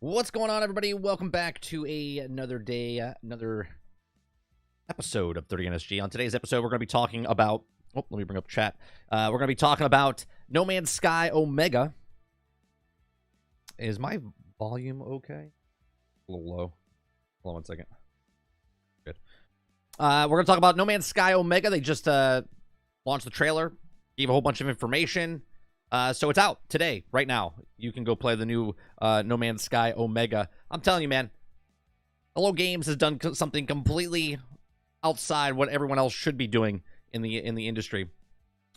What's going on, everybody? Welcome back to another day, another episode of 30 NSG. On today's episode, we're going to be talking about... Oh, let me bring up chat. We're going to be talking about No Man's Sky Omega. Is my volume okay? A little low. Hold on one second. Good. We're going to talk about No Man's Sky Omega. They just launched the trailer, gave a whole bunch of information. So it's out today, right now. You can go play the new No Man's Sky Omega. I'm telling you, man, Hello Games has done something completely outside what everyone else should be doing in the industry.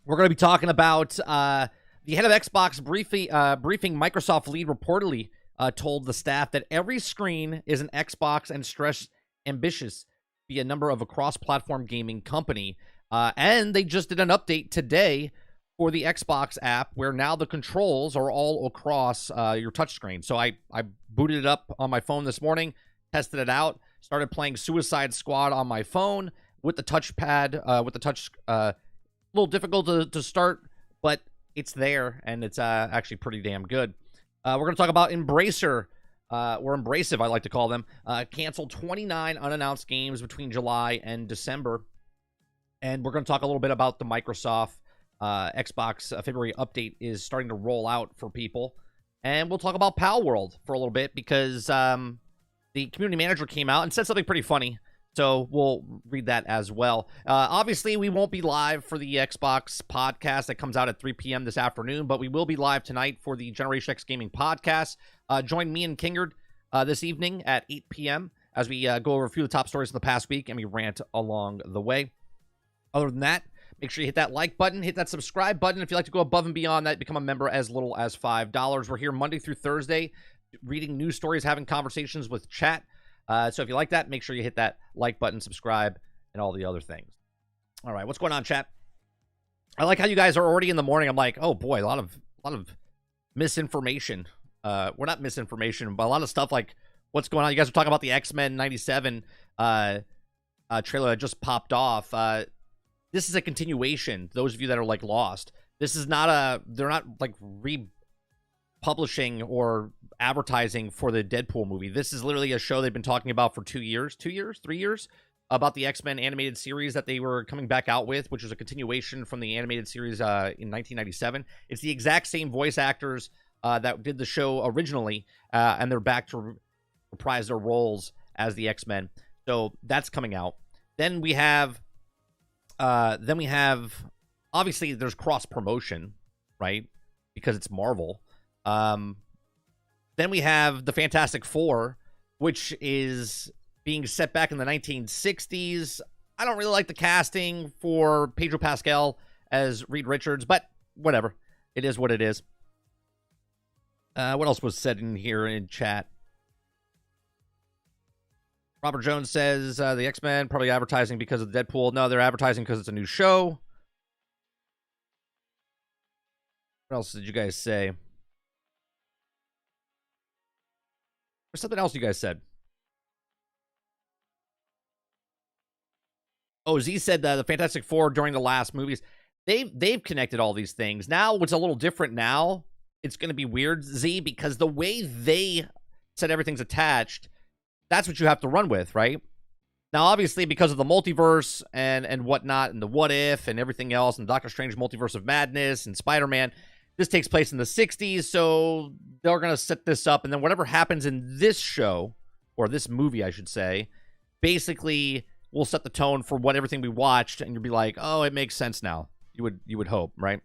We're going to be talking about the head of Xbox briefing Microsoft lead reportedly told the staff that every screen is an Xbox and stressed ambitious to be a number of a cross-platform gaming company. And they just did an update today for the Xbox app, where now the controls are all across your touchscreen. So I booted it up on my phone this morning, tested it out, started playing Suicide Squad on my phone with the touchpad, with the touch. A little difficult to start, but it's there, and it's actually pretty damn good. We're going to talk about Embracer, or Embracive, I like to call them. Canceled 29 unannounced games between July and December. And we're going to talk a little bit about the Microsoft Xbox February update is starting to roll out for people. And we'll talk about Pal World for a little bit, because the community manager came out and said something pretty funny. So we'll read that as well. Obviously, we won't be live for the Xbox podcast that comes out at 3 p.m. this afternoon, but we will be live tonight for the Generation X Gaming podcast. Join me and Kingard this evening at 8 p.m. as we go over a few of the top stories of the past week, and we rant along the way. Other than that, make sure you hit that like button, hit that subscribe button. If you'd like to go above and beyond that, become a member as little as $5. We're here Monday through Thursday, reading news stories, having conversations with chat. So if you like that, make sure you hit that like button, subscribe, and all the other things. All right, what's going on, chat? I like how you guys are already in the morning. I'm like, oh boy, a lot of misinformation. Well, not misinformation, but a lot of stuff like what's going on. You guys are talking about the X-Men 97 trailer that just popped off. This is a continuation. Those of you that are like lost, this is not they're not like republishing or advertising for the Deadpool movie. This is literally a show they've been talking about for 3 years, about the X-Men animated series that they were coming back out with, which was a continuation from the animated series in 1997. It's the exact same voice actors that did the show originally, and they're back to reprise their roles as the X-Men. So that's coming out. Then we have obviously there's cross promotion, right? Because it's Marvel. Then we have the Fantastic Four, which is being set back in the 1960s. I don't really like the casting for Pedro Pascal as Reed Richards, but whatever. It is what it is. What else was said in here in chat? Robert Jones says the X-Men probably advertising because of Deadpool. No, they're advertising because it's a new show. What else did you guys say? There's something else you guys said. Oh, Z said the Fantastic Four during the last movies. They've connected all these things. Now, what's a little different now, it's going to be weird, Z, because the way they said everything's attached, that's what you have to run with, right? Now, obviously, because of the multiverse and whatnot, and the what if and everything else, and Doctor Strange Multiverse of Madness and Spider-Man, this takes place in the 60s, so they're going to set this up, and then whatever happens in this show, or this movie, I should say, basically will set the tone for what everything we watched, and you'll be like, oh, it makes sense now. You would hope, right?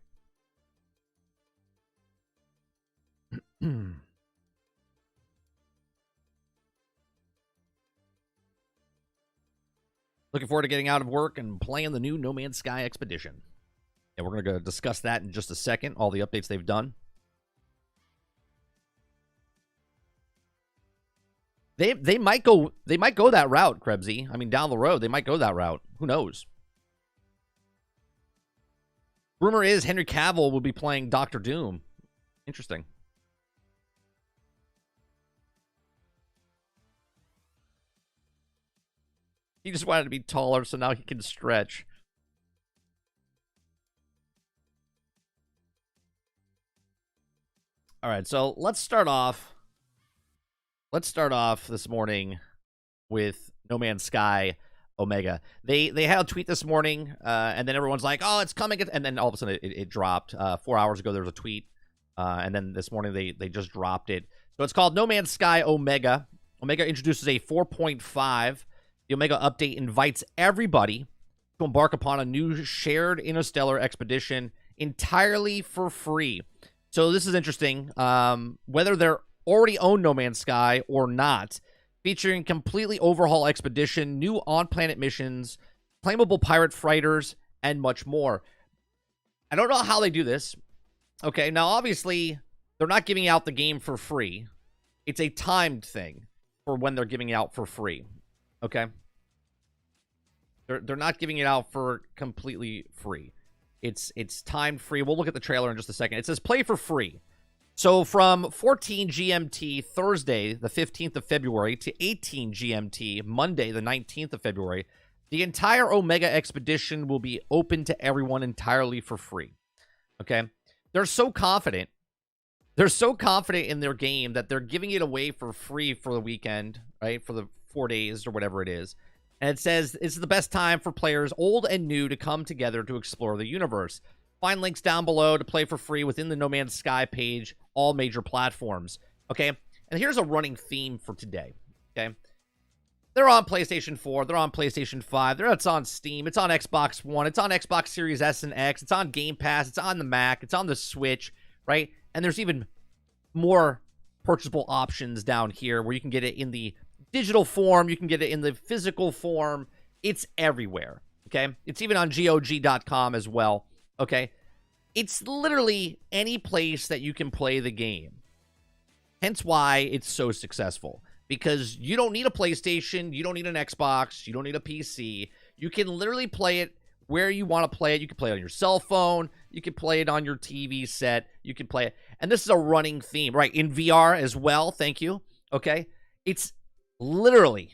Looking forward to getting out of work and playing the new No Man's Sky Expedition. And we're going to go discuss that in just a second, all the updates they've done. They might go that route, Krebsy. I mean, down the road, they might go that route. Who knows? Rumor is Henry Cavill will be playing Doctor Doom. Interesting. He just wanted to be taller, so now he can stretch. All right, so let's start off Let's start off this morning with No Man's Sky Omega. They had a tweet this morning, and then everyone's like, "Oh, it's coming!" And then all of a sudden it dropped. 4 hours ago there was a tweet, and then this morning they just dropped it. So it's called No Man's Sky Omega. Omega introduces a 4.5. The Omega update invites everybody to embark upon a new shared interstellar expedition entirely for free. So this is interesting. Whether they're already own No Man's Sky or not, featuring completely overhaul expedition, new on-planet missions, claimable pirate freighters, and much more. I don't know how they do this. Okay, now obviously they're not giving out the game for free. It's a timed thing for when they're giving it out for free. Okay, they're not giving it out for completely free. It's timed free. We'll look at the trailer in just a second. It says play for free. So from 14 GMT Thursday, the 15th of February, to 18 GMT Monday, the 19th of February, the entire Omega expedition will be open to everyone entirely for free. Okay? They're so confident. They're so confident in their game that they're giving it away for free for the weekend, right? For the 4 days or whatever it is. And it says it's the best time for players old and new to come together to explore the universe. Find links down below to play for free within the No Man's Sky page, all major platforms. Okay? And here's a running theme for today. Okay? They're on PlayStation 4. They're on PlayStation 5. It's on Steam. It's on Xbox One. It's on Xbox Series S and X. It's on Game Pass. It's on the Mac. It's on the Switch, right? And there's even more purchasable options down here where you can get it in the digital form. You can get it in the physical form. It's everywhere, okay? It's even on GOG.com as well. Okay, it's literally any place that you can play the game. Hence why it's so successful. Because you don't need a PlayStation, you don't need an Xbox, you don't need a PC. You can literally play it where you want to play it. You can play it on your cell phone, you can play it on your TV set, you can play it. And this is a running theme, right? In VR as well, thank you. Okay, it's literally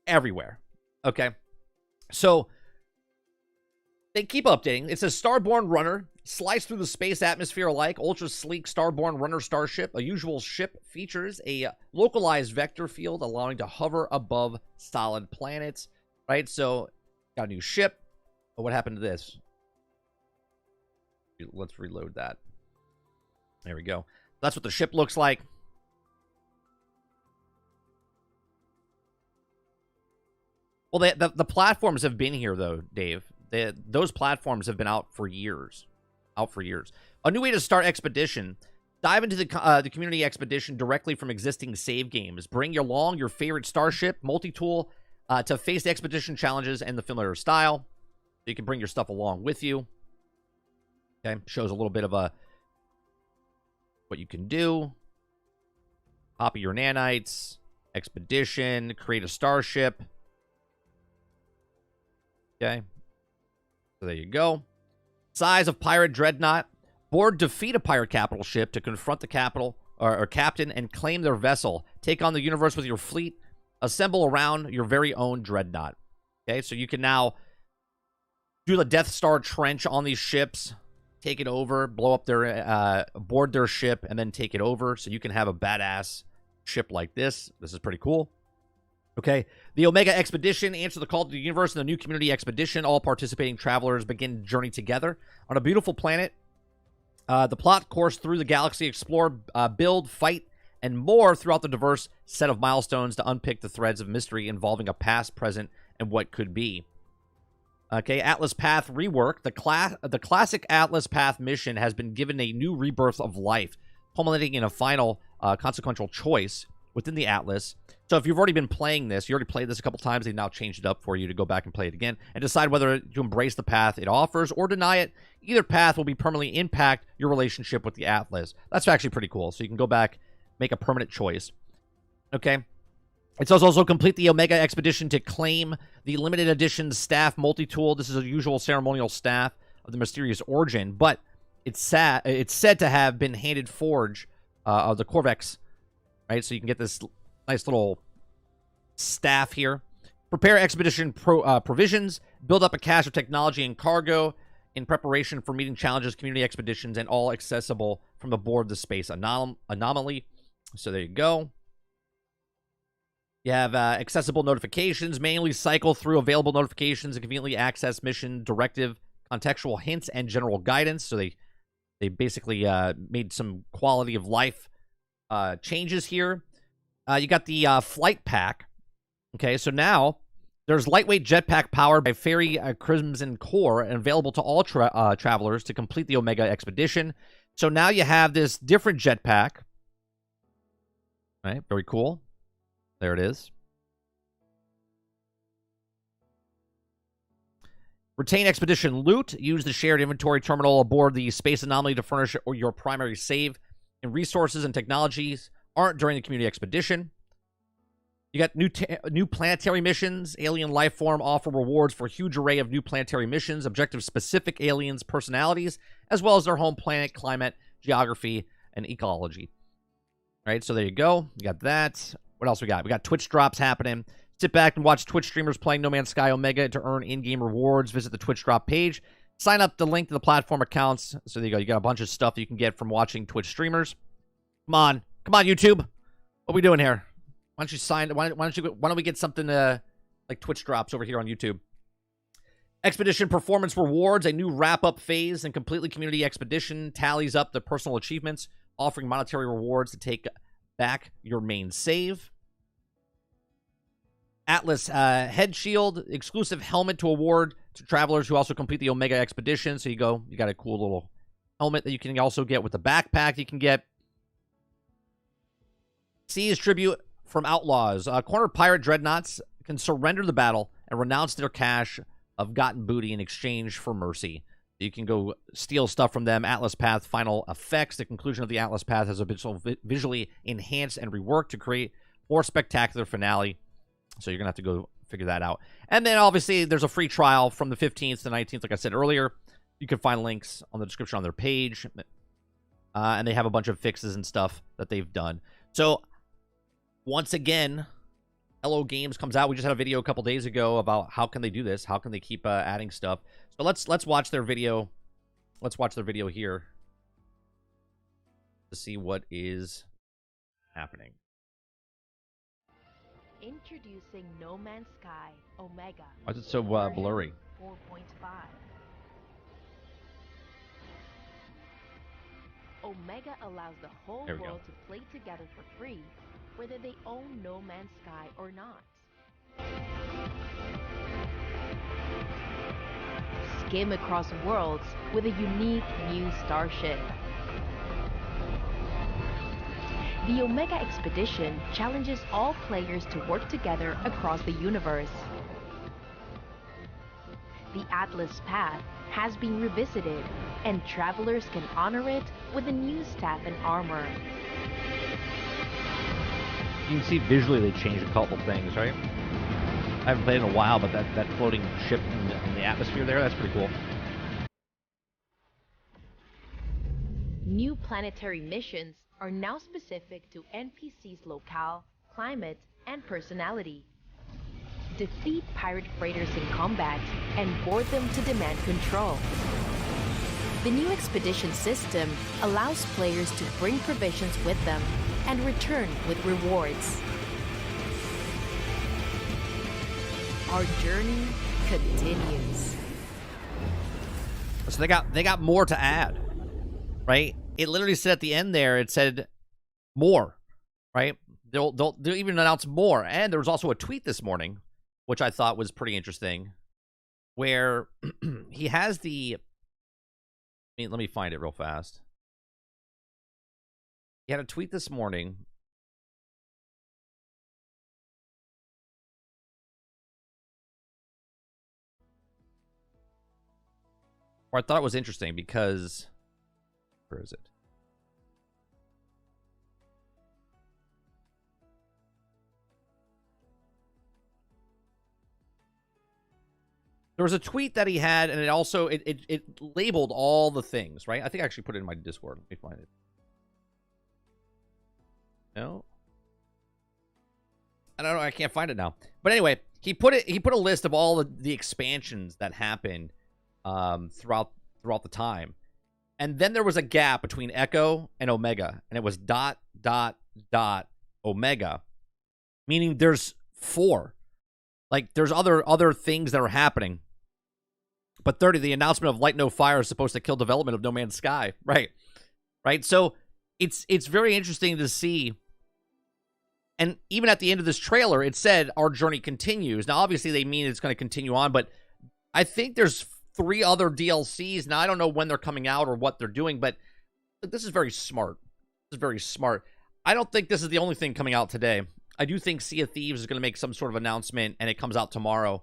everywhere. Okay, so they keep updating. It says Starborn Runner. Slice through the space atmosphere alike. Ultra sleek Starborn Runner starship. A usual ship features a localized vector field allowing to hover above solid planets. Right? So, got a new ship. But what happened to this? Let's reload that. There we go. That's what the ship looks like. Well, the platforms have been here, though, Dave. Those platforms have been out for years. A new way to start expedition. Dive into the community expedition directly from existing save games. Bring your favorite starship, multi-tool, to face the expedition challenges and the familiar style. So you can bring your stuff along with you. Okay, shows a little bit of what you can do. Copy your nanites, expedition, create a starship. Okay. So there you go. Size of pirate dreadnought. Board defeat a pirate capital ship to confront the capital or captain and claim their vessel. Take on the universe with your fleet. Assemble around your very own dreadnought. Okay, so you can now do the Death Star trench on these ships. Take it over, blow up their, board their ship, and then take it over. So you can have a badass ship like this. This is pretty cool. Okay, the Omega Expedition, answer the call to the universe in the new community expedition. All participating travelers begin journey together on a beautiful planet. The plot course through the galaxy, explore, build, fight, and more throughout the diverse set of milestones to unpick the threads of mystery involving a past, present, and what could be. Okay, Atlas Path rework. The classic Atlas Path mission has been given a new rebirth of life, culminating in a final consequential choice within the Atlas. So if you've already been playing this, you already played this a couple times, they've now changed it up for you to go back and play it again and decide whether to embrace the path it offers or deny it. Either path will be permanently impact your relationship with the Atlas. That's actually pretty cool. So you can go back, make a permanent choice. Okay. It says also complete the Omega Expedition to claim the limited edition staff multi-tool. This is a usual ceremonial staff of the mysterious origin, but it's said to have been handed forge of the Corvex, right? So you can get this nice little staff here. Prepare expedition provisions. Build up a cache of technology and cargo in preparation for meeting challenges, community expeditions, and all accessible from aboard the space anomaly. So there you go. You have accessible notifications, manually cycle through available notifications and conveniently access mission directive, contextual hints, and general guidance. So they basically made some quality of life changes here. You got the flight pack. Okay, so now there's lightweight jetpack powered by Fairy Crimson Core and available to all travelers to complete the Omega expedition. So now you have this different jetpack. All right, very cool. There it is. Retain expedition loot. Use the shared inventory terminal aboard the Space Anomaly to furnish your primary save. And resources and technologies aren't during the community expedition. You got new planetary missions. Alien life form offer rewards for a huge array of new planetary missions, objective-specific aliens' personalities, as well as their home planet, climate, geography, and ecology. All right, so there you go. You got that. What else we got? We got Twitch drops happening. Sit back and watch Twitch streamers playing No Man's Sky Omega to earn in-game rewards. Visit the Twitch drop page. Sign up the link to the platform accounts. So there you go. You got a bunch of stuff you can get from watching Twitch streamers. Come on, YouTube. What are we doing here? Why don't you sign? Why don't we get something like Twitch drops over here on YouTube? Expedition performance rewards, a new wrap-up phase and completely community expedition tallies up the personal achievements, offering monetary rewards to take back your main save. Atlas head shield, exclusive helmet to award to travelers who also complete the Omega expedition. So you got a cool little helmet that you can also get with the backpack. You can get Seas tribute from outlaws. Cornered pirate dreadnoughts can surrender the battle and renounce their cache of gotten booty in exchange for mercy. You can go steal stuff from them. Atlas Path final effects. The conclusion of the Atlas Path has been visually enhanced and reworked to create more spectacular finale. So you're going to have to go figure that out. And then, obviously, there's a free trial from the 15th to 19th, like I said earlier. You can find links on the description on their page. And they have a bunch of fixes and stuff that they've done. So, once again, Hello Games comes out. We just had a video a couple days ago about how can they do this. How can they keep adding stuff. So, let's watch their video. Let's watch their video here to see what is happening. Introducing No Man's Sky Omega. Why is it so blurry? 4.5. Omega allows the whole world to play together for free, whether they own No Man's Sky or not. Skim across worlds with a unique new starship. The Omega Expedition challenges all players to work together across the universe. The Atlas Path has been revisited, and travelers can honor it with a new staff and armor. You can see visually they changed a couple things, right? I haven't played in a while, but that floating ship in the atmosphere there, that's pretty cool. New planetary missions are now specific to NPC's locale, climate, and personality. Defeat pirate freighters in combat and board them to demand control. The new expedition system allows players to bring provisions with them and return with rewards. Our journey continues. So they got more to add, right? It literally said at the end there, it said more, right? They'll even announce more. And there was also a tweet this morning, which I thought was pretty interesting, where he has the... let me find it real fast. He had a tweet this morning. Or I thought it was interesting because... where is it? There was a tweet that he had, and it also it labeled all the things, right? I think I actually put it in my Discord. Let me find it. No, I don't know. I can't find it now. But anyway, he put a list of all the expansions that happened throughout the time. And then there was a gap between Echo and Omega, and it was ... Omega. meaning there's 4. Like, there's other things that are happening. But 30, the announcement of Light No Fire is supposed to kill development of No Man's Sky. Right. So it's very interesting to see. And even at the end of this trailer, it said our journey continues. Now, obviously, they mean it's going to continue on, but I think there's 3 other DLCs. Now, I don't know when they're coming out or what they're doing, but this is very smart. This is very smart. I don't think this is the only thing coming out today. I do think Sea of Thieves is going to make some sort of announcement, and it comes out tomorrow,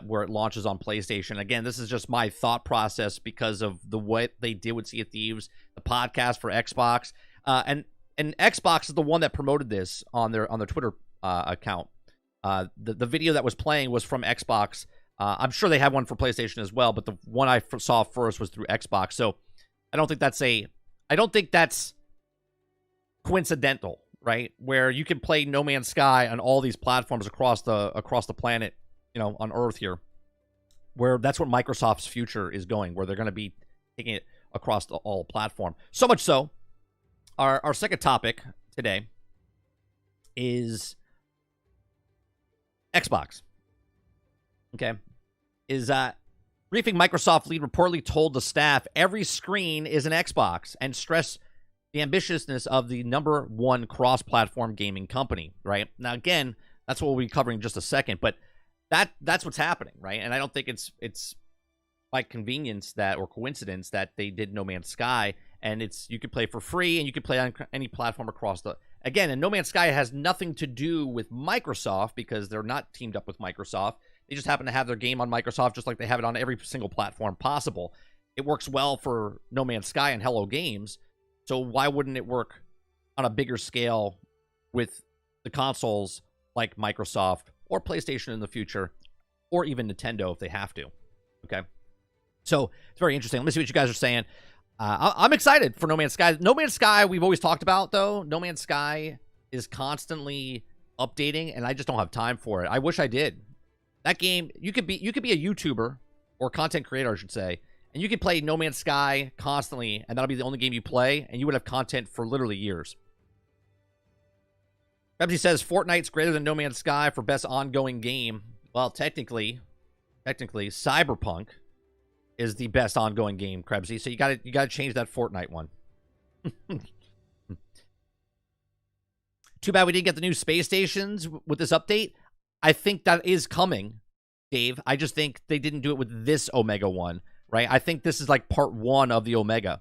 where it launches on PlayStation. Again, this is just my thought process because of what they did with Sea of Thieves, the podcast for Xbox, and Xbox is the one that promoted this on their Twitter account. The video that was playing was from Xbox. I'm sure they have one for PlayStation as well, but the one I saw first was through Xbox. So I don't think that's coincidental, right? Where you can play No Man's Sky on all these platforms across the planet, on Earth here. Where that's what Microsoft's future is going, where they're going to be taking it across all platform. So much so, our second topic today is Xbox. Okay. Briefing Microsoft lead reportedly told the staff every screen is an Xbox and stressed the ambitiousness of the #1 cross-platform gaming company, right? Now, again, that's what we'll be covering in just a second, but that's what's happening, right? And I don't think it's by convenience or coincidence that they did No Man's Sky, and you could play for free, and you could play on any platform across again, and No Man's Sky has nothing to do with Microsoft because they're not teamed up with Microsoft. They just happen to have their game on Microsoft just like they have it on every single platform possible. It works well for No Man's Sky and Hello Games, so why wouldn't it work on a bigger scale with the consoles like Microsoft or PlayStation in the future, or even Nintendo if they have to? Okay, so it's very interesting. Let me see what you guys are saying. I'm excited for No Man's Sky. No Man's Sky, we've always talked about, though. No Man's Sky is constantly updating, and I just don't have time for it. I wish I did. That game, you could be a YouTuber, or content creator, I should say, and you could play No Man's Sky constantly, and that'll be the only game you play, and you would have content for literally years. Rebsy says Fortnite's greater than No Man's Sky for best ongoing game. Well, technically, Cyberpunk is the best ongoing game, Krebsy. So you gotta change that Fortnite one. Too bad we didn't get the new space stations with this update. I think that is coming, Dave. I just think they didn't do it with this Omega one, right? I think this is like part 1 of the Omega.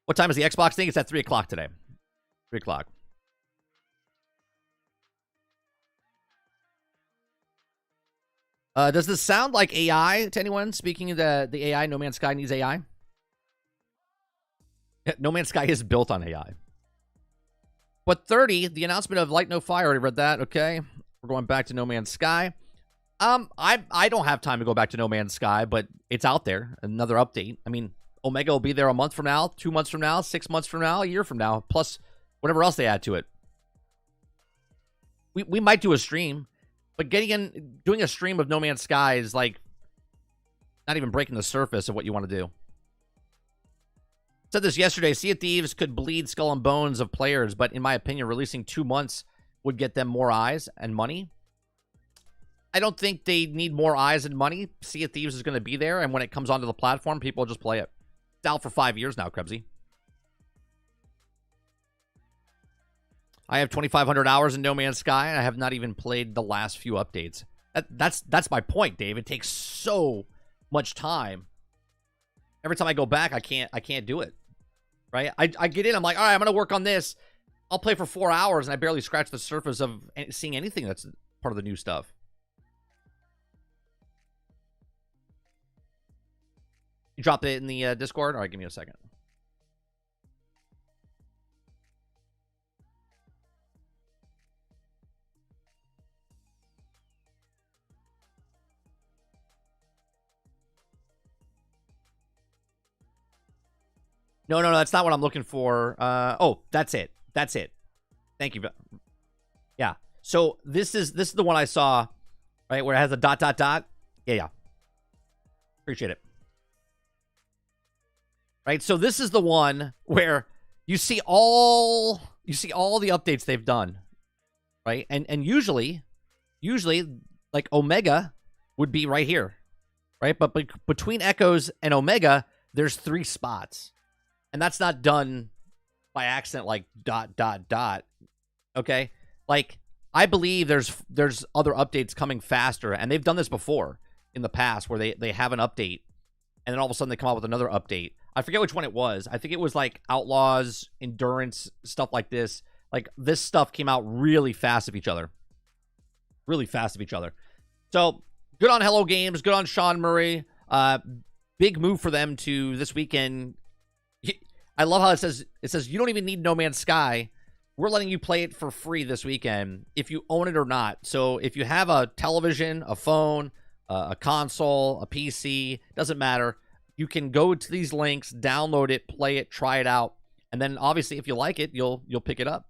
What time is the Xbox thing? It's at 3 o'clock today. 3 o'clock. Does this sound like AI to anyone? Speaking of the AI, No Man's Sky needs AI. No Man's Sky is built on AI. But 30, the announcement of Light No Fire, already read that. Okay, we're going back to No Man's Sky. I don't have time to go back to No Man's Sky, but it's out there. Another update. I mean, Omega will be there a month from now, 2 months from now, 6 months from now, a year from now, plus whatever else they add to it. We might do a stream. But doing a stream of No Man's Sky is like not even breaking the surface of what you want to do. Said this yesterday, Sea of Thieves could bleed skull and bones of players, but in my opinion, releasing 2 months would get them more eyes and money. I don't think they need more eyes and money. Sea of Thieves is going to be there, and when it comes onto the platform, people will just play it. It's out for 5 years now, Krebsy. I have 2,500 hours in No Man's Sky, and I have not even played the last few updates. That's my point, Dave. It takes so much time. Every time I go back, I can't do it. Right? I get in, I'm like, all right, I'm going to work on this. I'll play for 4 hours, and I barely scratch the surface of seeing anything that's part of the new stuff. You dropped it in the Discord? All right, give me a second. No, that's not what I'm looking for. Oh, that's it. Thank you. Yeah. So this is the one I saw, right, where it has a ... Yeah. Appreciate it. Right. So this is the one where you see all the updates they've done. right? And usually like Omega would be right here, right? But between Echoes and Omega, there's 3 spots, and that's not done by accident, like ... Okay, like I believe there's other updates coming faster, and they've done this before in the past where they have an update, and then all of a sudden they come out with another update. I forget which one it was. I think it was like Outlaws, Endurance, stuff like this. Like this stuff came out really fast of each other. Really fast of each other. So good on Hello Games. Good on Sean Murray. Big move for them to this weekend. I love how it says you don't even need No Man's Sky. We're letting you play it for free this weekend if you own it or not. So if you have a television, a phone, a console, a PC, doesn't matter. You can go to these links, download it, play it, try it out, and then obviously if you like it, you'll pick it up.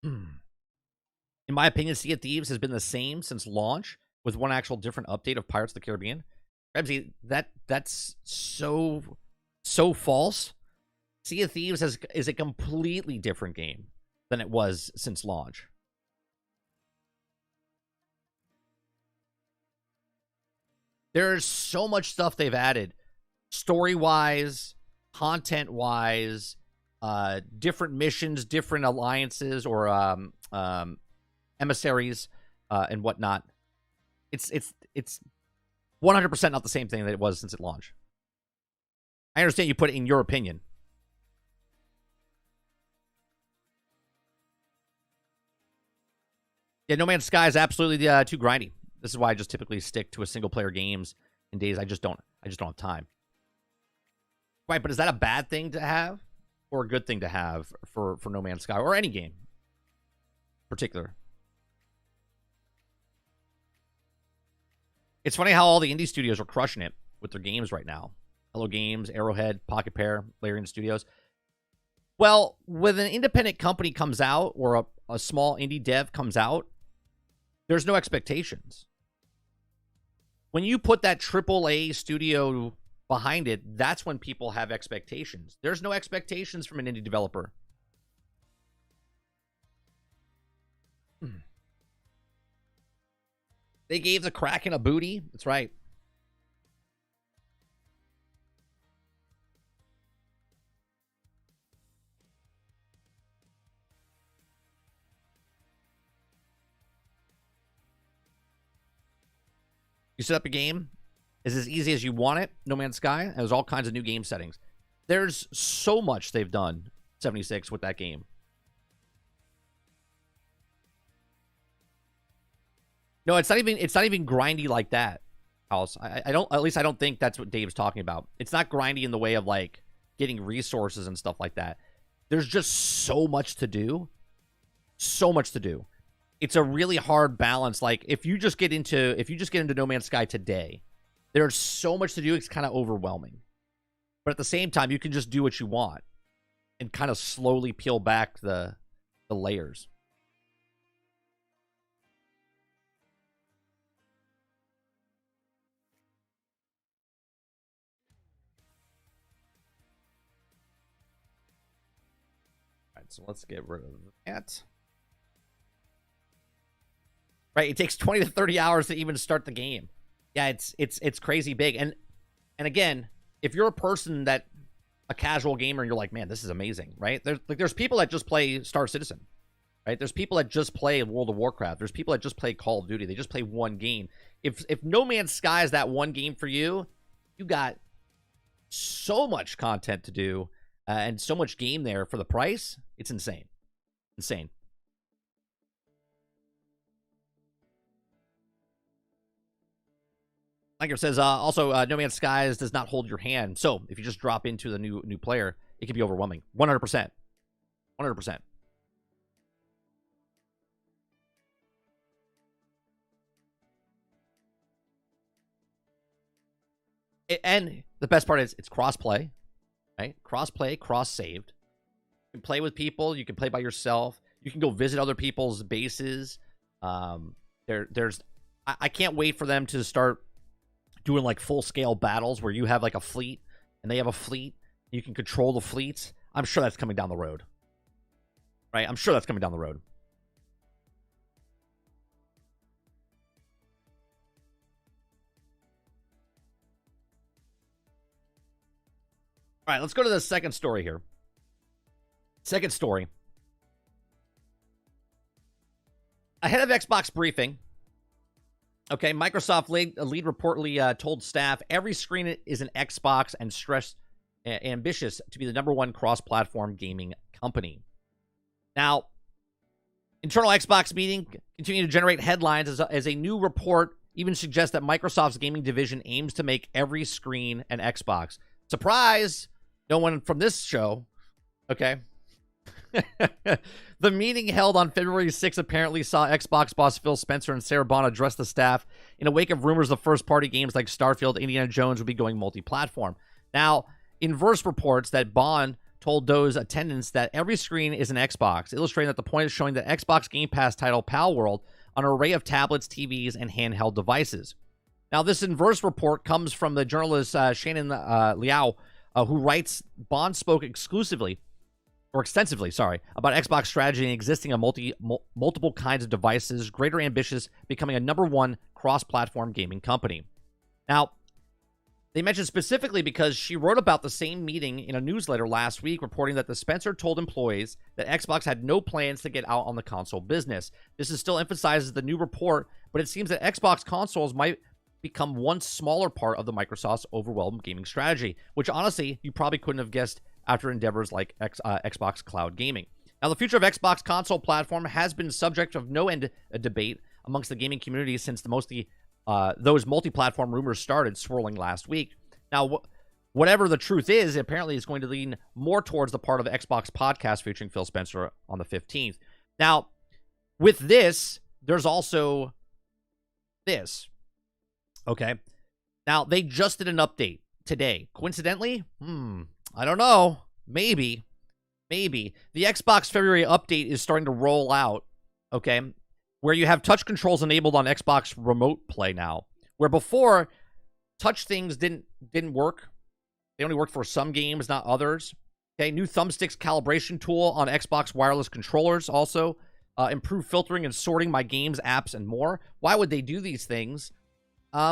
In my opinion, Sea of Thieves has been the same since launch, with one actual different update of Pirates of the Caribbean. Ramsey, that's so false. Sea of Thieves is a completely different game than it was since launch. There's so much stuff they've added, story-wise, content-wise, different missions, different alliances, or emissaries, and whatnot. It's 100% not the same thing that it was since it launched. I understand you put it in your opinion. Yeah, No Man's Sky is absolutely too grindy. This is why I just typically stick to a single player games in days I just don't have time. Right, but is that a bad thing to have or a good thing to have for No Man's Sky or any game in particular? It's funny how all the indie studios are crushing it with their games right now. Hello Games, Arrowhead, Pocket Pair, Larian Studios. Well, when an independent company comes out or a small indie dev comes out, there's no expectations. When you put that AAA studio behind it, that's when people have expectations. There's no expectations from an indie developer. They gave the Kraken a booty. That's right. You set up a game. It's as easy as you want it. No Man's Sky. And there's all kinds of new game settings. There's so much they've done, 76, with that game. No, it's not even grindy like that, House. I don't think that's what Dave's talking about. It's not grindy in the way of like getting resources and stuff like that. There's just so much to do. So much to do. It's a really hard balance. Like if you just get into No Man's Sky today, there's so much to do, it's kind of overwhelming. But at the same time, you can just do what you want and kind of slowly peel back the layers. All right, so let's get rid of that. Right, it takes 20 to 30 hours to even start the game. Yeah, it's crazy big. And again, if you're a person that a casual gamer and you're like, man, this is amazing, right? There's people that just play Star Citizen, right? There's people that just play World of Warcraft. There's people that just play Call of Duty. They just play one game. If No Man's Sky is that one game for you, you got so much content to do and so much game there for the price. It's insane. Insane. Lanker says, also, No Man's Skies does not hold your hand. So, if you just drop into the new player, it can be overwhelming. 100%. 100%. And the best part is it's cross-play, right? Cross-play, cross-saved. You can play with people. You can play by yourself. You can go visit other people's bases. I can't wait for them to start doing like full-scale battles where you have like a fleet and they have a fleet. You can control the fleets. I'm sure that's coming down the road. Right? I'm sure that's coming down the road. All right, let's go to the second story here. Second story. Ahead of Xbox briefing, okay, Microsoft lead reportedly told staff every screen is an Xbox and stressed ambitious to be the #1 cross-platform gaming company. Now, internal Xbox meeting continue to generate headlines as a new report even suggests that Microsoft's gaming division aims to make every screen an Xbox. Surprise! No one from this show, okay? The meeting held on February 6th apparently saw Xbox boss Phil Spencer and Sarah Bond address the staff in a wake of rumors of first-party games like Starfield, Indiana Jones would be going multi-platform. Now, Inverse reports that Bond told those attendants that every screen is an Xbox, illustrating that the point is showing that Xbox Game Pass title Palworld on an array of tablets, TVs, and handheld devices. Now, this Inverse report comes from the journalist Shannon Liao, who writes Bond spoke extensively, about Xbox strategy and existing on multiple kinds of devices, greater ambitious, becoming a #1 cross-platform gaming company. Now, they mentioned specifically because she wrote about the same meeting in a newsletter last week, reporting that the Spencer told employees that Xbox had no plans to get out on the console business. This is still emphasizes the new report, but it seems that Xbox consoles might become one smaller part of the Microsoft's overwhelmed gaming strategy, which honestly, you probably couldn't have guessed after endeavors like Xbox Cloud Gaming. Now, the future of Xbox console platform has been subject of no end debate amongst the gaming community since those multi-platform rumors started swirling last week. Now, whatever the truth is, apparently it's going to lean more towards the part of the Xbox podcast featuring Phil Spencer on the 15th. Now, with this, there's also this. Okay. Now, they just did an update today. Coincidentally? I don't know. Maybe. The Xbox February update is starting to roll out, okay, where you have touch controls enabled on Xbox Remote Play now, where before, touch things didn't work. They only worked for some games, not others. Okay, new thumbsticks calibration tool on Xbox wireless controllers also. Improved filtering and sorting my games, apps, and more. Why would they do these things?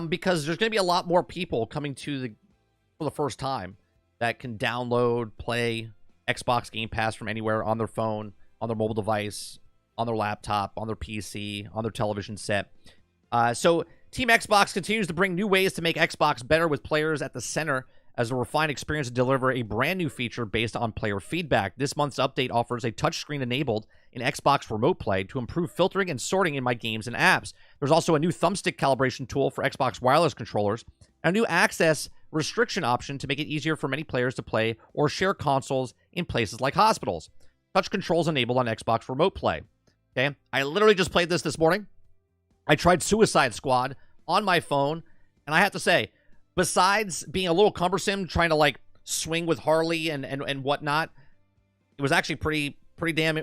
Because there's going to be a lot more people coming for the first time that can download, play Xbox Game Pass from anywhere on their phone, on their mobile device, on their laptop, on their PC, on their television set. So Team Xbox continues to bring new ways to make Xbox better with players at the center as a refined experience to deliver a brand new feature based on player feedback. This month's update offers a touchscreen enabled in Xbox Remote Play to improve filtering and sorting in my games and apps. There's also a new thumbstick calibration tool for Xbox wireless controllers, and a new access restriction option to make it easier for many players to play or share consoles in places like hospitals. Touch controls enabled on Xbox Remote Play. Okay, I literally just played this morning. I tried Suicide Squad on my phone, and I have to say, besides being a little cumbersome trying to like swing with Harley and whatnot, it was actually pretty damn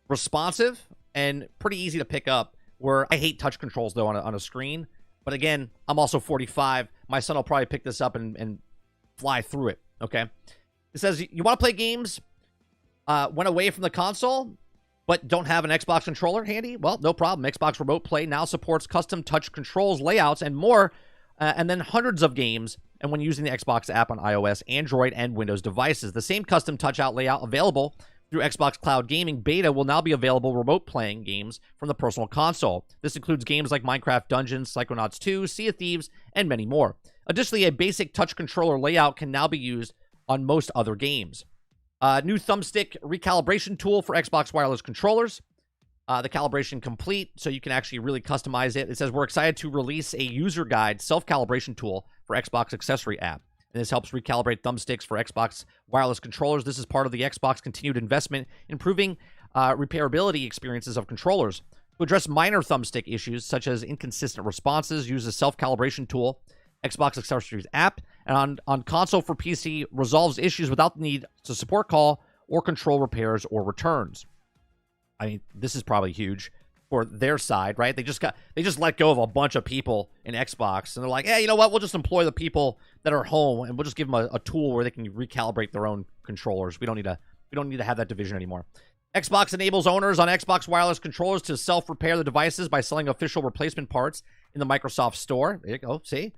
responsive and pretty easy to pick up. Where I hate touch controls though on a screen, but again, I'm also 45. My son will probably pick this up and fly through it. Okay, it says you want to play games when away from the console, but don't have an Xbox controller handy? Well, no problem. Xbox Remote Play now supports custom touch controls, layouts, and more, and then hundreds of games, and when using the Xbox app on iOS, Android, and Windows devices. The same custom touch-out layout available through Xbox Cloud Gaming Beta will now be available remote playing games from the personal console. This includes games like Minecraft Dungeons, Psychonauts 2, Sea of Thieves, and many more. Additionally, a basic touch controller layout can now be used on most other games. New thumbstick recalibration tool for Xbox wireless controllers. The calibration complete, so you can actually really customize it. It says we're excited to release a user guide self-calibration tool for Xbox accessory app. And this helps recalibrate thumbsticks for Xbox wireless controllers. This is part of the Xbox continued investment in improving repairability experiences of controllers. To address minor thumbstick issues, such as inconsistent responses, use a self-calibration tool, Xbox accessories app, and on console for PC, resolves issues without the need to support call or control repairs or returns. I mean, this is probably huge. for their side, right? They just let go of a bunch of people in Xbox, and they're like, yeah, you know what? We'll just employ the people that are home, and we'll just give them a tool where they can recalibrate their own controllers. We don't need to have that division anymore. Xbox enables owners on Xbox wireless controllers to self-repair the devices by selling official replacement parts in the Microsoft Store. There you go. See,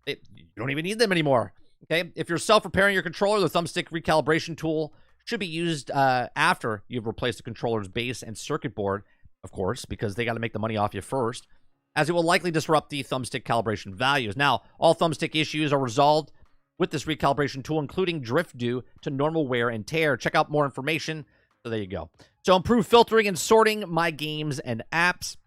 you don't even need them anymore. Okay, if you're self-repairing your controller, the thumbstick recalibration tool should be used after you've replaced the controller's base and circuit board, of course, because they got to make the money off you first, as it will likely disrupt the thumbstick calibration values. Now, all thumbstick issues are resolved with this recalibration tool, including drift due to normal wear and tear. Check out more information. So there you go. So improve filtering and sorting my games and apps.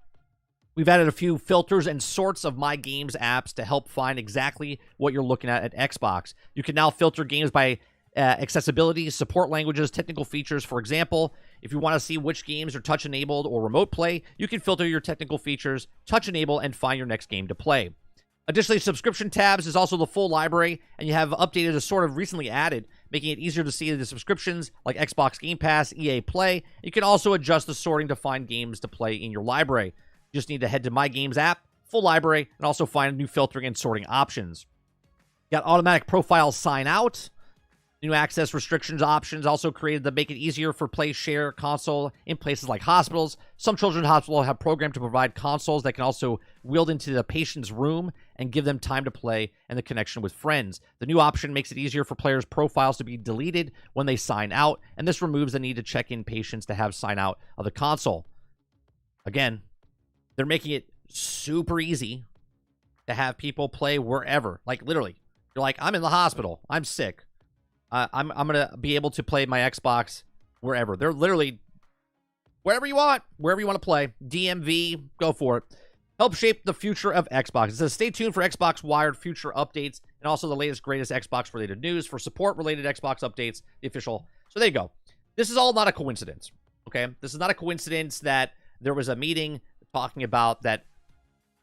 We've added a few filters and sorts of my games apps to help find exactly what you're looking at Xbox. You can now filter games by accessibility, support languages, technical features. For example, if you want to see which games are touch-enabled or remote play, you can filter your technical features, touch-enable, and find your next game to play. Additionally, subscription tabs is also the full library, and you have updated a sort of recently added, making it easier to see the subscriptions like Xbox Game Pass, EA Play. You can also adjust the sorting to find games to play in your library. You just need to head to My Games app, full library, and also find new filtering and sorting options. You got automatic profile sign out. New access restrictions options also created to make it easier for play share console in places like hospitals. Some children's hospitals have programmed to provide consoles that can also wheel into the patient's room and give them time to play and the connection with friends. The new option makes it easier for players' profiles to be deleted when they sign out, and this removes the need to check in patients to have sign out of the console. Again, they're making it super easy to have people play wherever. Like, literally, you're like, I'm in the hospital. I'm sick. I'm going to be able to play my Xbox wherever. They're literally wherever you want to play. DMV, go for it. Help shape the future of Xbox. It says, stay tuned for Xbox Wired future updates and also the latest, greatest Xbox-related news. For support-related Xbox updates, the official. So there you go. This is all not a coincidence, okay? This is not a coincidence that there was a meeting talking about that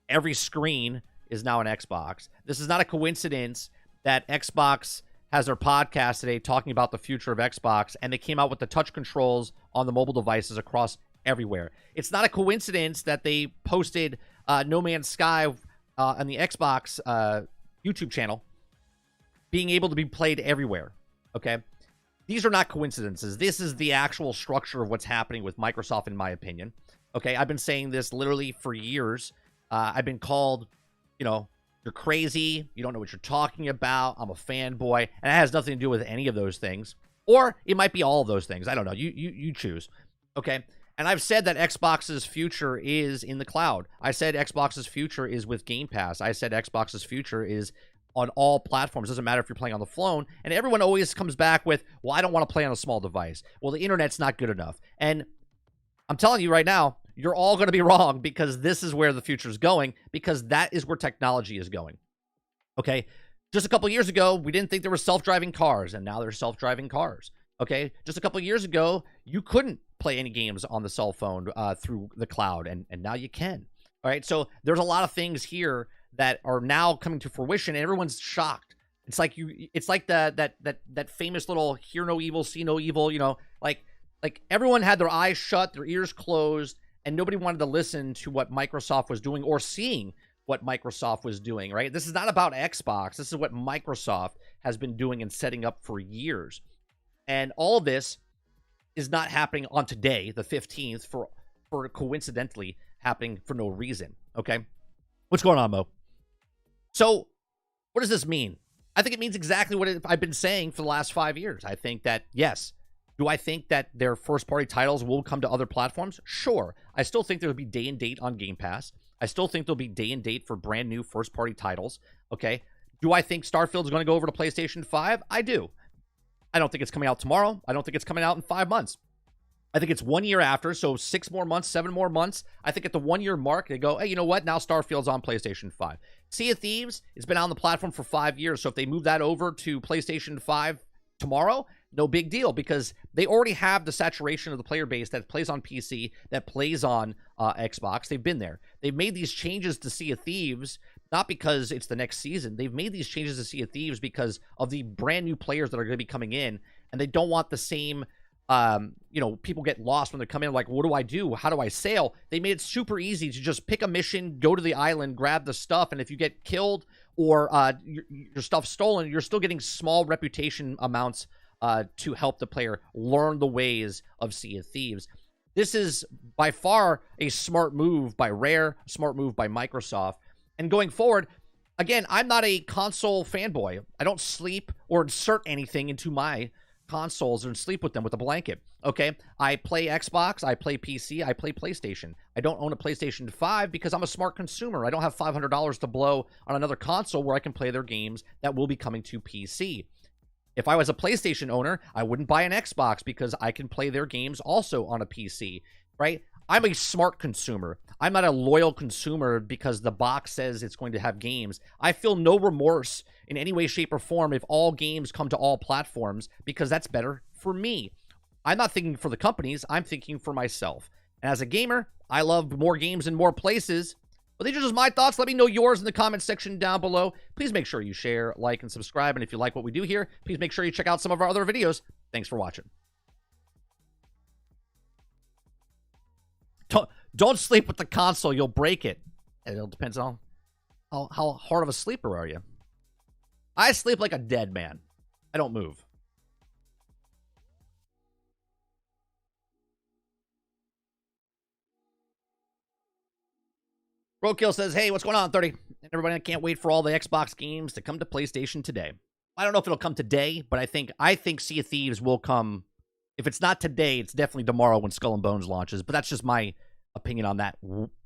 every screen is now an Xbox. This is not a coincidence that Xbox has their podcast today talking about the future of Xbox, and they came out with the touch controls on the mobile devices across everywhere. It's not a coincidence that they posted No Man's Sky on the Xbox YouTube channel being able to be played everywhere, okay? These are not coincidences. This is the actual structure of what's happening with Microsoft, in my opinion, okay? I've been saying this literally for years. I've been called, you know, you're crazy. You don't know what you're talking about. I'm a fanboy. And it has nothing to do with any of those things. Or it might be all of those things. I don't know. You choose. Okay? And I've said that Xbox's future is in the cloud. I said Xbox's future is with Game Pass. I said Xbox's future is on all platforms. Doesn't matter if you're playing on the phone. And everyone always comes back with, well, I don't want to play on a small device. Well, the internet's not good enough. And I'm telling you right now, you're all going to be wrong, because this is where the future is going, because that is where technology is going. Okay? Just a couple years ago, we didn't think there were self-driving cars, and now there's self-driving cars. Okay? Just a couple years ago, you couldn't play any games on the cell phone through the cloud, and now you can. All right? So there's a lot of things here that are now coming to fruition, and everyone's shocked. It's like that famous little hear no evil, see no evil, you know, like everyone had their eyes shut, their ears closed, and nobody wanted to listen to what Microsoft was doing or seeing what Microsoft was doing, right? This is not about Xbox. This is what Microsoft has been doing and setting up for years. And all of this is not happening on today, the 15th, for coincidentally happening for no reason, okay? What's going on, Mo? So what does this mean? I think it means exactly what I've been saying for the last 5 years. I think that, yes. Do I think that their first-party titles will come to other platforms? Sure. I still think there'll be day and date on Game Pass. I still think there'll be day and date for brand new first-party titles. Okay. Do I think Starfield's going to go over to PlayStation 5? I do. I don't think it's coming out tomorrow. I don't think it's coming out in 5 months. I think it's 1 year after, so 6 more months, 7 more months. I think at the 1 year mark, they go, hey, you know what? Now Starfield's on PlayStation 5. Sea of Thieves has been on the platform for 5 years, so if they move that over to PlayStation 5 tomorrow, no big deal, because they already have the saturation of the player base that plays on PC, that plays on Xbox. They've been there. They've made these changes to Sea of Thieves, not because it's the next season. They've made these changes to Sea of Thieves because of the brand new players that are going to be coming in, and they don't want the same you know, people get lost when they come in, like, what do I do? How do I sail? They made it super easy to just pick a mission, go to the island, grab the stuff, and if you get killed or your stuff stolen, you're still getting small reputation amounts to help the player learn the ways of Sea of Thieves. This is by far a smart move by Rare, a smart move by Microsoft. And going forward, again, I'm not a console fanboy. I don't sleep or insert anything into my consoles and sleep with them with a blanket. Okay, I play Xbox, I play PC, I play PlayStation. I don't own a PlayStation 5 because I'm a smart consumer. I don't have $500 to blow on another console where I can play their games that will be coming to PC. If I was a PlayStation owner, I wouldn't buy an Xbox because I can play their games also on a PC, right? I'm a smart consumer. I'm not a loyal consumer because the box says it's going to have games. I feel no remorse in any way, shape, or form if all games come to all platforms because that's better for me. I'm not thinking for the companies. I'm thinking for myself. And as a gamer, I love more games in more places. But these are just my thoughts. Let me know yours in the comment section down below. Please make sure you share, like, and subscribe. And if you like what we do here, please make sure you check out some of our other videos. Thanks for watching. Don't sleep with the console. You'll break it. It all depends on how hard of a sleeper are you. I sleep like a dead man. I don't move. Roadkill says, hey, what's going on, 30? Everybody, I can't wait for all the Xbox games to come to PlayStation today. I don't know if it'll come today, but I think Sea of Thieves will come. If it's not today, it's definitely tomorrow when Skull and Bones launches. But that's just my opinion on that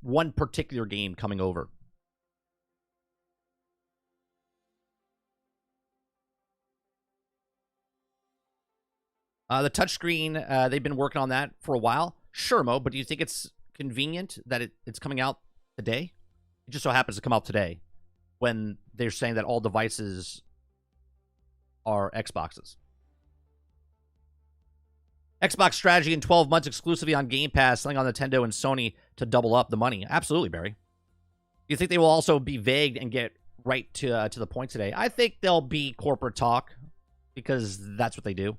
one particular game coming over. The touchscreen, they've been working on that for a while. Sure, Mo, but do you think it's convenient that it's coming out today? It just so happens to come out today when they're saying that all devices are Xboxes. Xbox strategy in 12 months exclusively on Game Pass, selling on Nintendo and Sony to double up the money. Absolutely, Barry. Do you think they will also be vague and get right to the point today? I think they'll be corporate talk because that's what they do.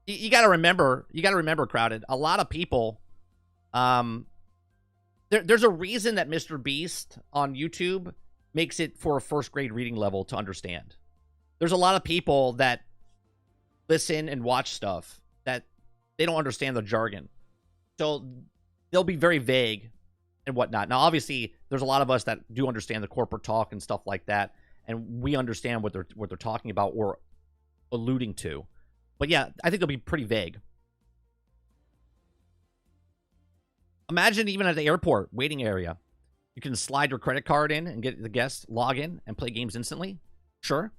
You got to remember, Crowded, a lot of people, there's a reason that Mr. Beast on YouTube makes it for a first grade reading level to understand. There's a lot of people that listen and watch stuff that they don't understand the jargon. So they'll be very vague and whatnot. Now, obviously, there's a lot of us that do understand the corporate talk and stuff like that, and we understand what they're talking about or alluding to. But yeah, I think they'll be pretty vague. Imagine even at the airport waiting area, you can slide your credit card in and get the guest log in and play games instantly. Sure.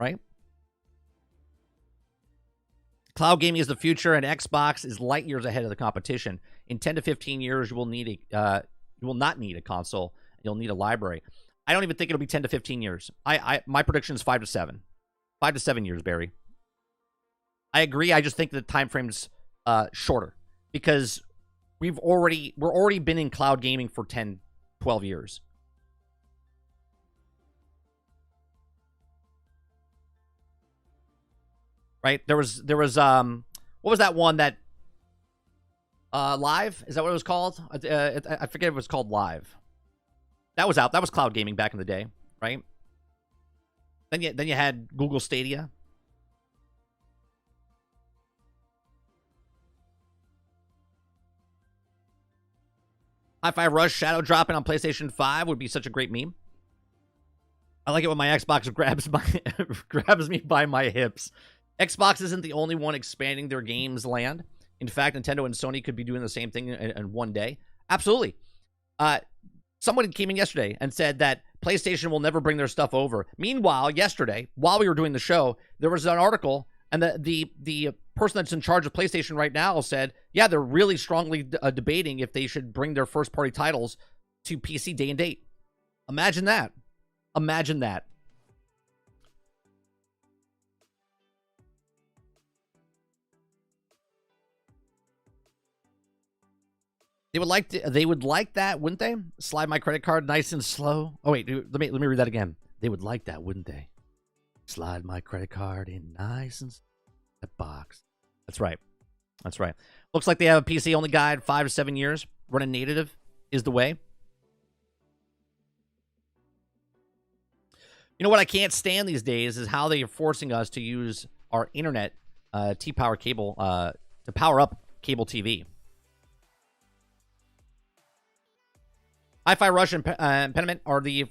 Right? Cloud gaming is the future, and Xbox is light years ahead of the competition. In 10 to 15 years, you will not need a console. You'll need a library. I don't even think it'll be 10 to 15 years. My prediction is 5 to 7. 5 to 7 years, Barry. I agree. I just think the time frame's shorter because we're already been in cloud gaming for 10, 12 years. Right? There was what was that one that Live? Is that what it was called? I forget if it was called Live. That was out. That was cloud gaming back in the day, right? Then you had Google Stadia. Hi-Fi Rush shadow dropping on PlayStation 5 would be such a great meme. I like it when my Xbox grabs me by my hips. Xbox isn't the only one expanding their games land. In fact, Nintendo and Sony could be doing the same thing in one day. Absolutely. Someone came in yesterday and said that PlayStation will never bring their stuff over. Meanwhile, yesterday, while we were doing the show, there was an article, and the person that's in charge of PlayStation right now said, yeah, they're really strongly debating if they should bring their first-party titles to PC day and date. Imagine that. Imagine that. They would like that, wouldn't they? Slide my credit card nice and slow. Oh wait, let me read that again. They would like that, wouldn't they? Slide my credit card in nice and that box. That's right. That's right. Looks like they have a PC only guide 5 to 7 years. Running native is the way. You know what I can't stand these days is how they are forcing us to use our internet T-Power cable to power up cable TV. Hi-Fi Rush and Impediment are the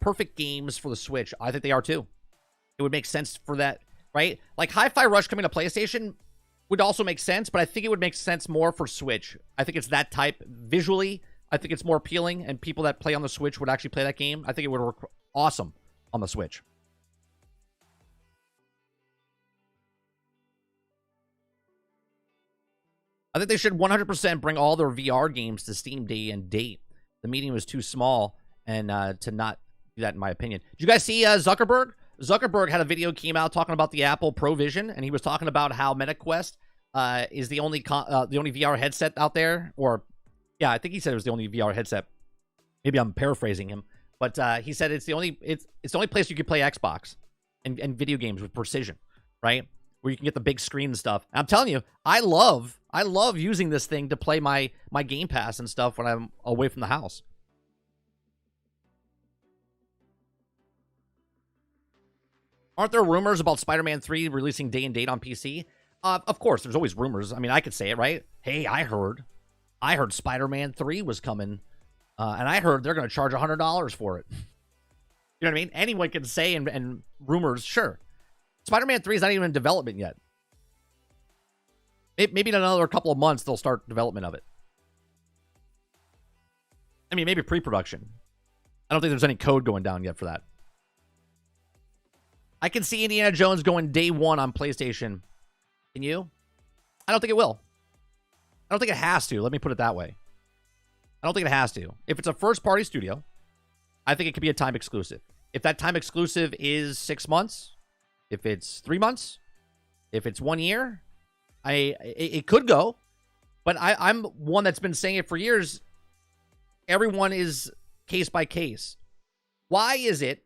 perfect games for the Switch. I think they are too. It would make sense for that, right? Like Hi-Fi Rush coming to PlayStation would also make sense, but I think it would make sense more for Switch. I think it's that type. Visually, I think it's more appealing, and people that play on the Switch would actually play that game. I think it would work awesome on the Switch. I think they should 100% bring all their VR games to Steam day and date. The meeting was too small and to not do that, in my opinion. Did you guys see Zuckerberg? Zuckerberg had a video came out talking about the Apple Pro Vision, and he was talking about how MetaQuest is the only VR headset out there. Or, yeah, I think he said it was the only VR headset. Maybe I'm paraphrasing him, but he said it's the only place you can play Xbox and video games with precision, right? Where you can get the big screen and stuff. And I'm telling you, I love using this thing to play my Game Pass and stuff when I'm away from the house. Aren't there rumors about Spider-Man 3 releasing day and date on PC? Of course, there's always rumors. I mean, I could say it, right? Hey, I heard Spider-Man 3 was coming, and I heard they're going to charge $100 for it. You know what I mean? Anyone can say and rumors, sure. Spider-Man 3 is not even in development yet. Maybe in another couple of months, they'll start development of it. I mean, maybe pre-production. I don't think there's any code going down yet for that. I can see Indiana Jones going day one on PlayStation. Can you? I don't think it will. I don't think it has to. Let me put it that way. I don't think it has to. If it's a first-party studio, I think it could be a time exclusive. If that time exclusive is 6 months, if it's 3 months, if it's 1 year, it could go. But I'm one that's been saying it for years. Everyone is case by case. Why is it,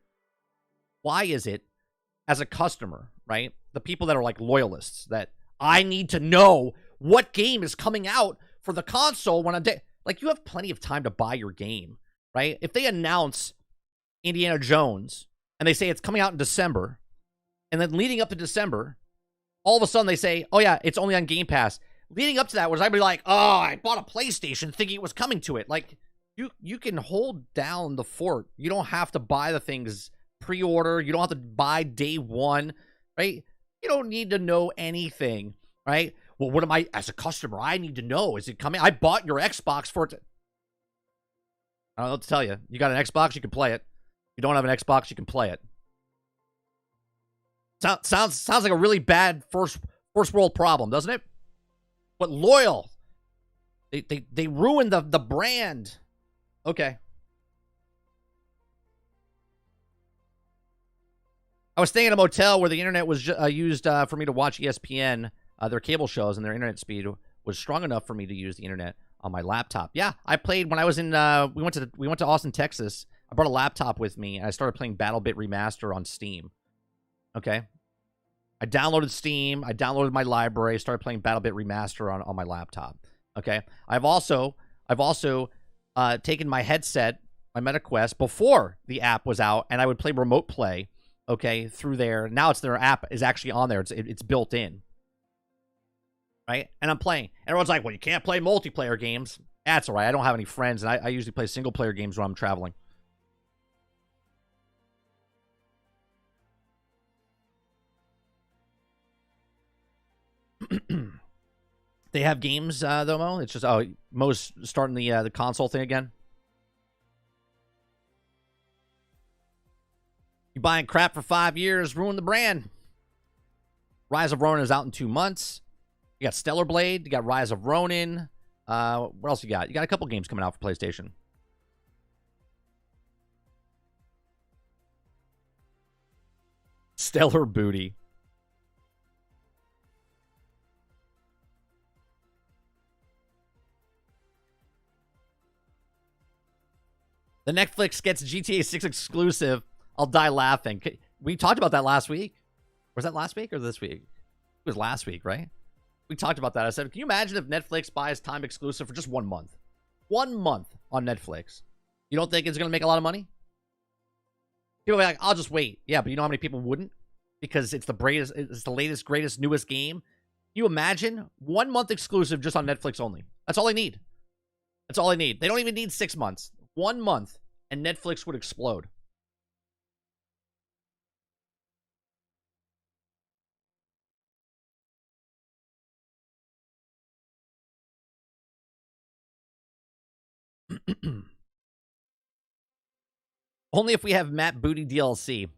as a customer, right? The people that are like loyalists, that I need to know what game is coming out for the console when like, you have plenty of time to buy your game, right? If they announce Indiana Jones and they say it's coming out in December, and then leading up to December, all of a sudden they say, oh yeah, it's only on Game Pass. Leading up to that was I'd be like, oh, I bought a PlayStation thinking it was coming to it. Like, you can hold down the fort. You don't have to buy the things pre-order. You don't have to buy day one, right? You don't need to know anything, right? Well, what am I, as a customer, I need to know. Is it coming? I bought your Xbox for it. I don't know what to tell you. You got an Xbox, you can play it. You don't have an Xbox, you can play it. Sounds like a really bad first world problem, doesn't it? But loyal. They ruined the brand. Okay. I was staying in a motel where the internet was used for me to watch ESPN, their cable shows, and their internet speed was strong enough for me to use the internet on my laptop. Yeah, I played when I was in. We went to Austin, Texas. I brought a laptop with me, and I started playing BattleBit Remaster on Steam. Okay, I downloaded Steam. I downloaded my library. Started playing BattleBit Remaster on my laptop. Okay, I've also taken my headset, my MetaQuest, before the app was out, and I would play Remote Play. Okay, through there. Now it's their app is actually on there. It's built in. Right? And I'm playing. Everyone's like, well, you can't play multiplayer games. That's all right. I don't have any friends, and I usually play single-player games when I'm traveling. They have games, though, Mo? It's just, Mo's starting the console thing again. You buying crap for 5 years, ruin the brand. Rise of Ronin is out in 2 months. You got Stellar Blade. You got Rise of Ronin. What else you got? You got a couple games coming out for PlayStation. Stellar Booty. The Netflix gets GTA 6 exclusive. I'll die laughing. We talked about that last week. Was that last week or this week? It was last week, right? We talked about that. I said, can you imagine if Netflix buys time exclusive for just 1 month? 1 month on Netflix. You don't think it's going to make a lot of money? People are like, I'll just wait. Yeah, but you know how many people wouldn't? Because it's the latest, greatest, newest game. You imagine 1 month exclusive just on Netflix only. That's all they need. That's all they need. They don't even need 6 months. 1 month, and Netflix would explode. Only if we have Matt Booty DLC.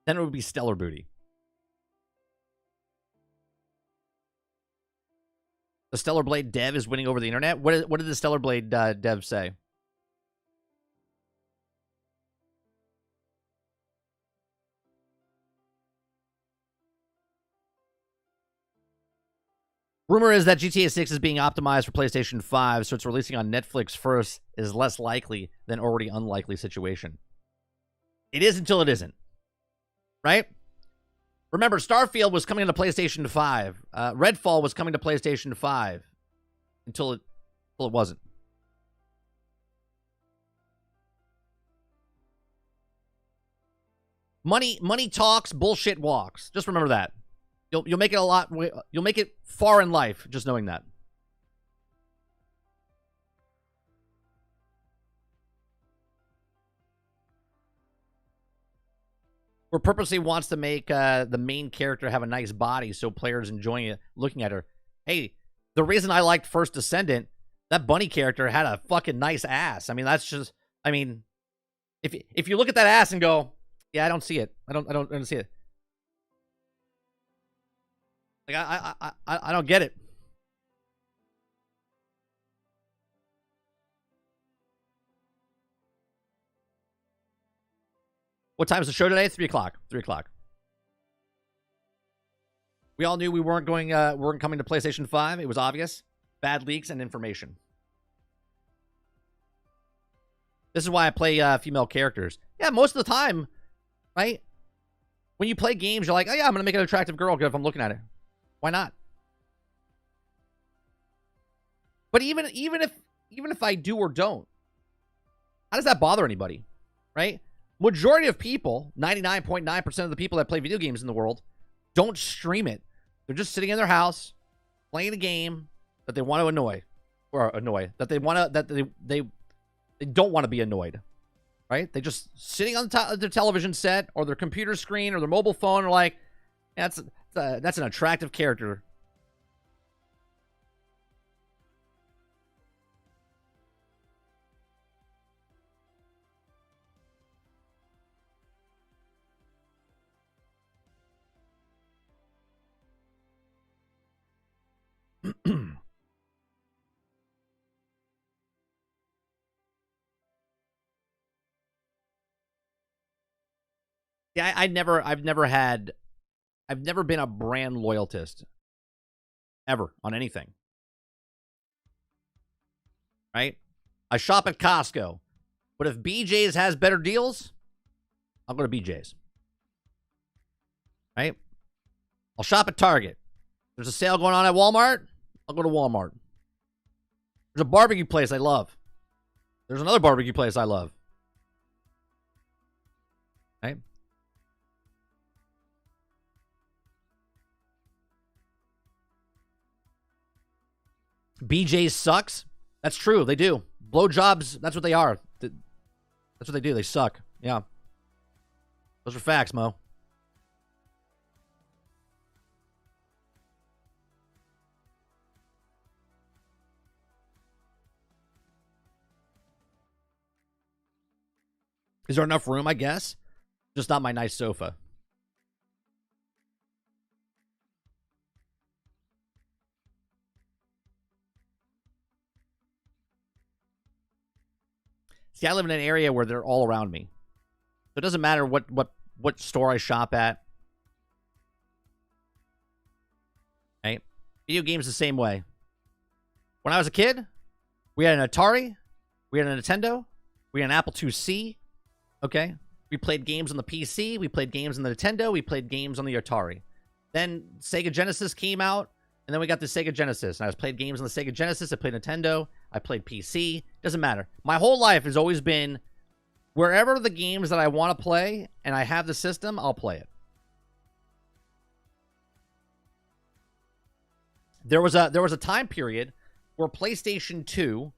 Then it would be Stellar Booty. The Stellar Blade dev is winning over the internet. What did the Stellar Blade dev say? Rumor is that GTA 6 is being optimized for PlayStation 5, so it's releasing on Netflix first is less likely than already unlikely situation. It is until it isn't. Right? Remember, Starfield was coming to PlayStation 5. Redfall was coming to PlayStation 5 until it wasn't. Money talks, bullshit walks. Just remember that. You'll make it you'll make it far in life just knowing that. Or purposely wants to make the main character have a nice body so players enjoying it, looking at her. Hey, the reason I liked First Descendant, that bunny character had a fucking nice ass. I mean, that's just, I mean, if you look at that ass and go, yeah, I don't see it. I don't see it. Like I don't get it. What time is the show today? 3 o'clock. 3 o'clock. We all knew we weren't coming to PlayStation 5. It was obvious. Bad leaks and information. This is why I play female characters. Yeah, most of the time, right? When you play games, you're like, oh yeah, I'm gonna make an attractive girl if I'm looking at it. Why not? But even if I do or don't, how does that bother anybody? Right? Majority of people, 99.9% of the people that play video games in the world, don't stream it. They're just sitting in their house playing a game that they want to annoy that they don't want to be annoyed. Right? They just sitting on their television set or their computer screen or their mobile phone are like, yeah, that's an attractive character. Yeah, I've never been a brand loyalist ever on anything. Right? I shop at Costco, but if BJ's has better deals, I'll go to BJ's. Right? I'll shop at Target. There's a sale going on at Walmart, I'll go to Walmart. There's a barbecue place I love. There's another barbecue place I love. Right? BJ's sucks. That's true. They do. Blowjobs, that's what they are. That's what they do. They suck. Yeah. Those are facts, Mo. Is there enough room, I guess? Just not my nice sofa. See, I live in an area where they're all around me. So it doesn't matter what store I shop at. Right? Video games the same way. When I was a kid, we had an Atari, we had a Nintendo, we had an Apple IIc. Okay? We played games on the PC. We played games on the Nintendo. We played games on the Atari. Then Sega Genesis came out, and then we got the Sega Genesis. And I played games on the Sega Genesis. I played Nintendo. I played PC. Doesn't matter. My whole life has always been wherever the games that I want to play and I have the system, I'll play it. There was a time period where PlayStation 2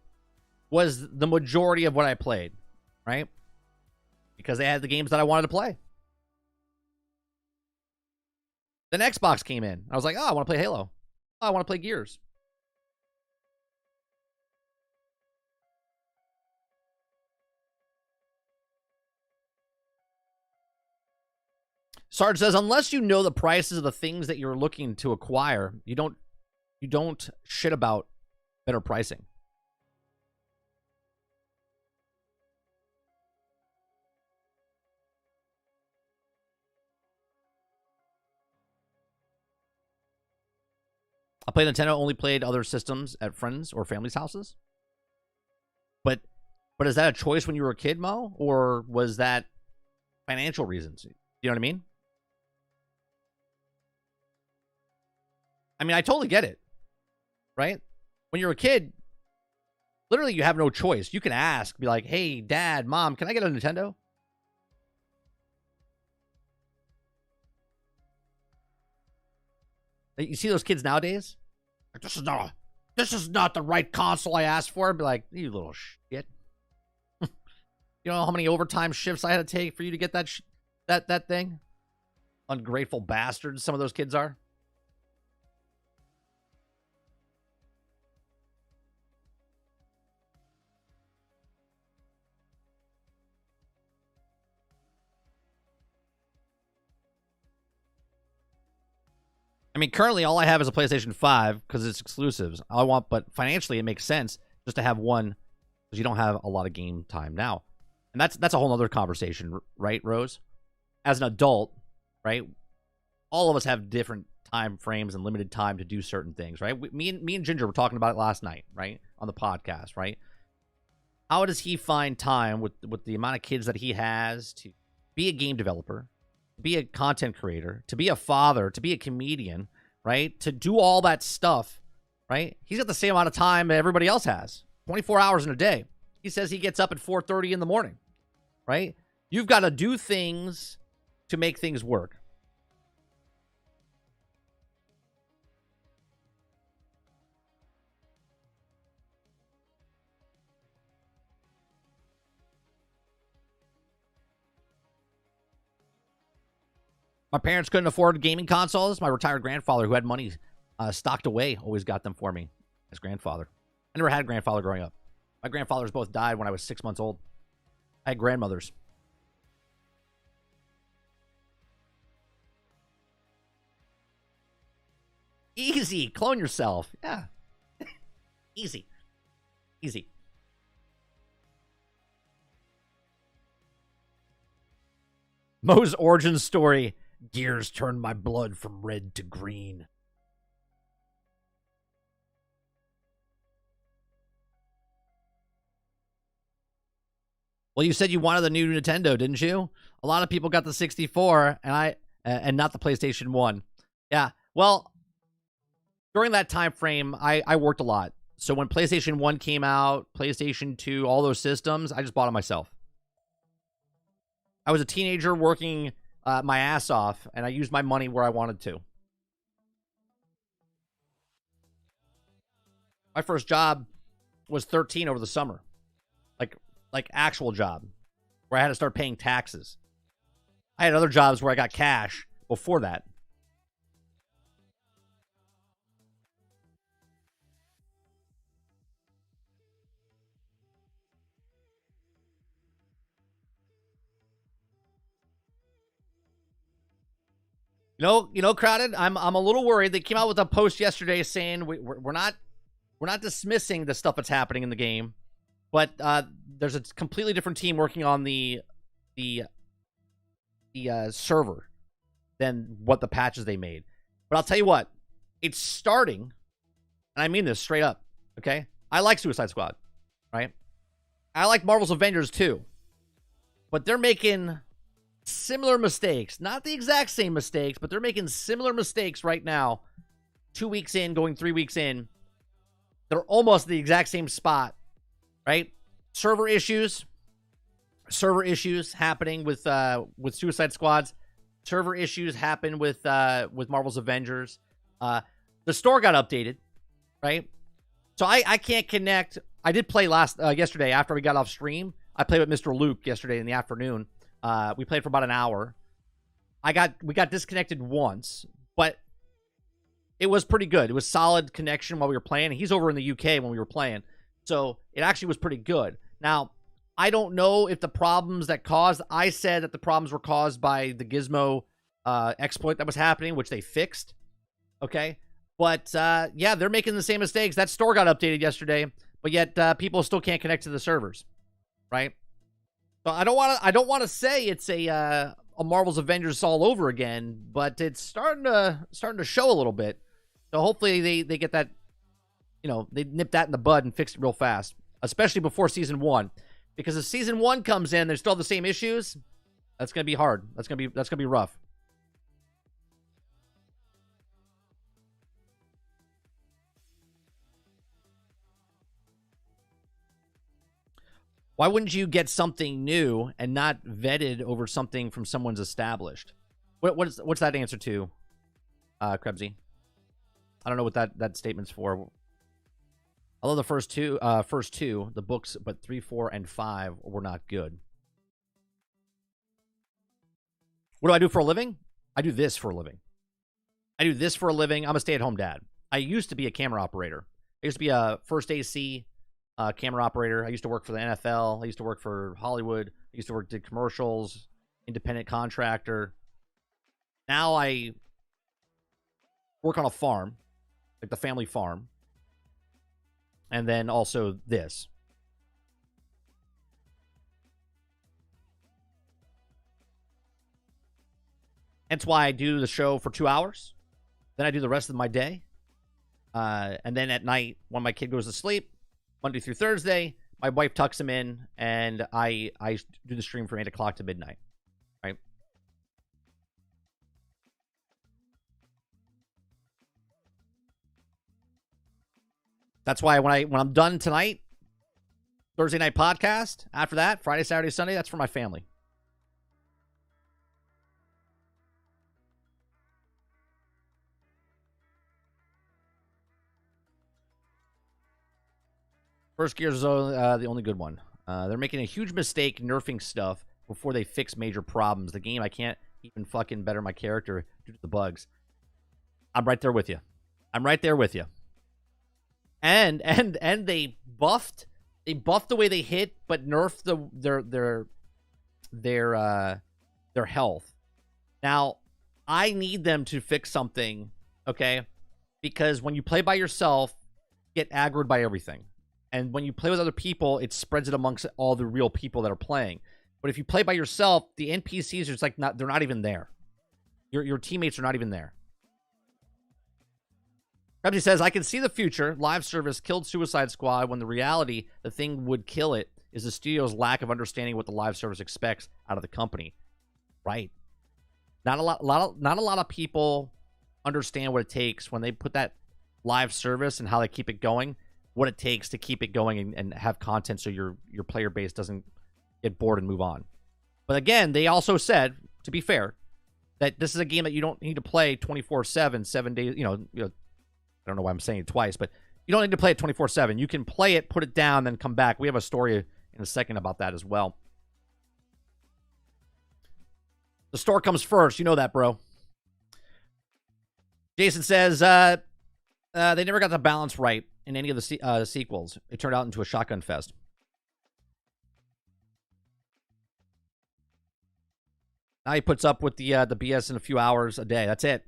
was the majority of what I played, right? Because they had the games that I wanted to play. Then Xbox came in. I was like, oh, I want to play Halo. Oh, I want to play Gears. Sarge says, unless you know the prices of the things that you're looking to acquire, you don't shit about better pricing. I played Nintendo, only played other systems at friends' or families' houses. But is that a choice when you were a kid, Mo? Or was that financial reasons? You know what I mean? I mean, I totally get it. Right? When you're a kid, literally you have no choice. You can ask, be like, hey, Dad, Mom, can I get a Nintendo? You see those kids nowadays? Like, this is not the right console I asked for. I'd be like, you little shit. You know how many overtime shifts I had to take for you to get that thing? Ungrateful bastards some of those kids are. I mean, currently all I have is a PlayStation 5 because it's exclusives. But financially it makes sense just to have one because you don't have a lot of game time now. And that's a whole other conversation, right, Rose? As an adult, right, all of us have different time frames and limited time to do certain things, right? Me and Ginger were talking about it last night, right, on the podcast, right? How does he find time with the amount of kids that he has to be a game developer, be a content creator, to be a father, to be a comedian, right? To do all that stuff, right? He's got the same amount of time that everybody else has. 24 hours in a day. He says he gets up at 4:30 in the morning, right? You've got to do things to make things work. My parents couldn't afford gaming consoles. My retired grandfather, who had money stocked away, always got them for me as grandfather. I never had a grandfather growing up. My grandfathers both died when I was 6 months old. I had grandmothers. Easy. Clone yourself. Yeah. Easy. Easy. Mo's origin story. Gears turned my blood from red to green. Well, you said you wanted the new Nintendo, didn't you? A lot of people got the 64 and not the PlayStation 1. Yeah. Well, during that time frame, I worked a lot. So when PlayStation 1 came out, PlayStation 2, all those systems, I just bought them myself. I was a teenager working my ass off, and I used my money where I wanted to. My first job was 13 over the summer. Like actual job, where I had to start paying taxes. I had other jobs where I got cash before that. You know, Crowded. I'm a little worried. They came out with a post yesterday saying we're not dismissing the stuff that's happening in the game, but there's a completely different team working on the server than what the patches they made. But I'll tell you what, it's starting, and I mean this straight up. Okay, I like Suicide Squad, right? I like Marvel's Avengers too, but they're making similar mistakes. Not the exact same mistakes, but they're making similar mistakes right now. 2 weeks in, going 3 weeks in. They're almost the exact same spot, right? Server issues happening with Suicide Squads. Server issues happen with Marvel's Avengers. The store got updated, right? So I can't connect. I did play yesterday after we got off stream. I played with Mr. Luke yesterday in the afternoon. We played for about an hour. We got disconnected once, but it was pretty good. It was solid connection while we were playing. He's over in the UK when we were playing, so it actually was pretty good. Now, I don't know if the problems that caused... I said that the problems were caused by the Gizmo exploit that was happening, which they fixed. Okay? But, yeah, they're making the same mistakes. That store got updated yesterday, but yet people still can't connect to the servers. Right? So I don't want to say it's a Marvel's Avengers all over again, but it's starting to show a little bit. So hopefully they get that, they nip that in the bud and fix it real fast, especially before Season 1. Because if Season 1 comes in, there's still the same issues, that's going to be hard. That's going to be rough. Why wouldn't you get something new and not vetted over something from someone's established? What's that answer to, Krebsy? I don't know what that statement's for. I love the first two, the books, but 3, 4, and 5 were not good. What do I do for a living? I do this for a living. I'm a stay-at-home dad. I used to be a camera operator. I used to be a first AC camera operator. I used to work for the NFL. I used to work for Hollywood. I used to did commercials, independent contractor. Now I work on a farm, like the family farm. And then also this. Hence why I do the show for 2 hours. Then I do the rest of my day. And then at night, when my kid goes to sleep, Monday through Thursday, my wife tucks him in, and I do the stream from 8 o'clock to midnight. Right? That's why when I'm done tonight, Thursday night podcast, after that, Friday, Saturday, Sunday, that's for my family. First Gears is the only good one. They're making a huge mistake nerfing stuff before they fix major problems. The game, I can't even fucking better my character due to the bugs. I'm right there with you. And they buffed the way they hit, but nerfed their health. Now, I need them to fix something, okay? Because when you play by yourself, you get aggroed by everything. And when you play with other people, it spreads it amongst all the real people that are playing. But if you play by yourself, the NPCs are just like they're not even there. Your teammates are not even there. Krebsy says, I can see the future. Live service killed Suicide Squad when the reality, the thing would kill it, is the studio's lack of understanding what the live service expects out of the company. Right. Not a lot of people understand what it takes when they put that live service and how they keep it going, what it takes to keep it going and have content so your player base doesn't get bored and move on. But again, they also said, to be fair, that this is a game that you don't need to play 24/7, 7 days, I don't know why I'm saying it twice, but you don't need to play it 24/7. You can play it, put it down, then come back. We have a story in a second about that as well. The store comes first. You know that, bro. Jason says, they never got the balance right in any of the sequels. It turned out into a shotgun fest. Now he puts up with the BS in a few hours a day. That's it.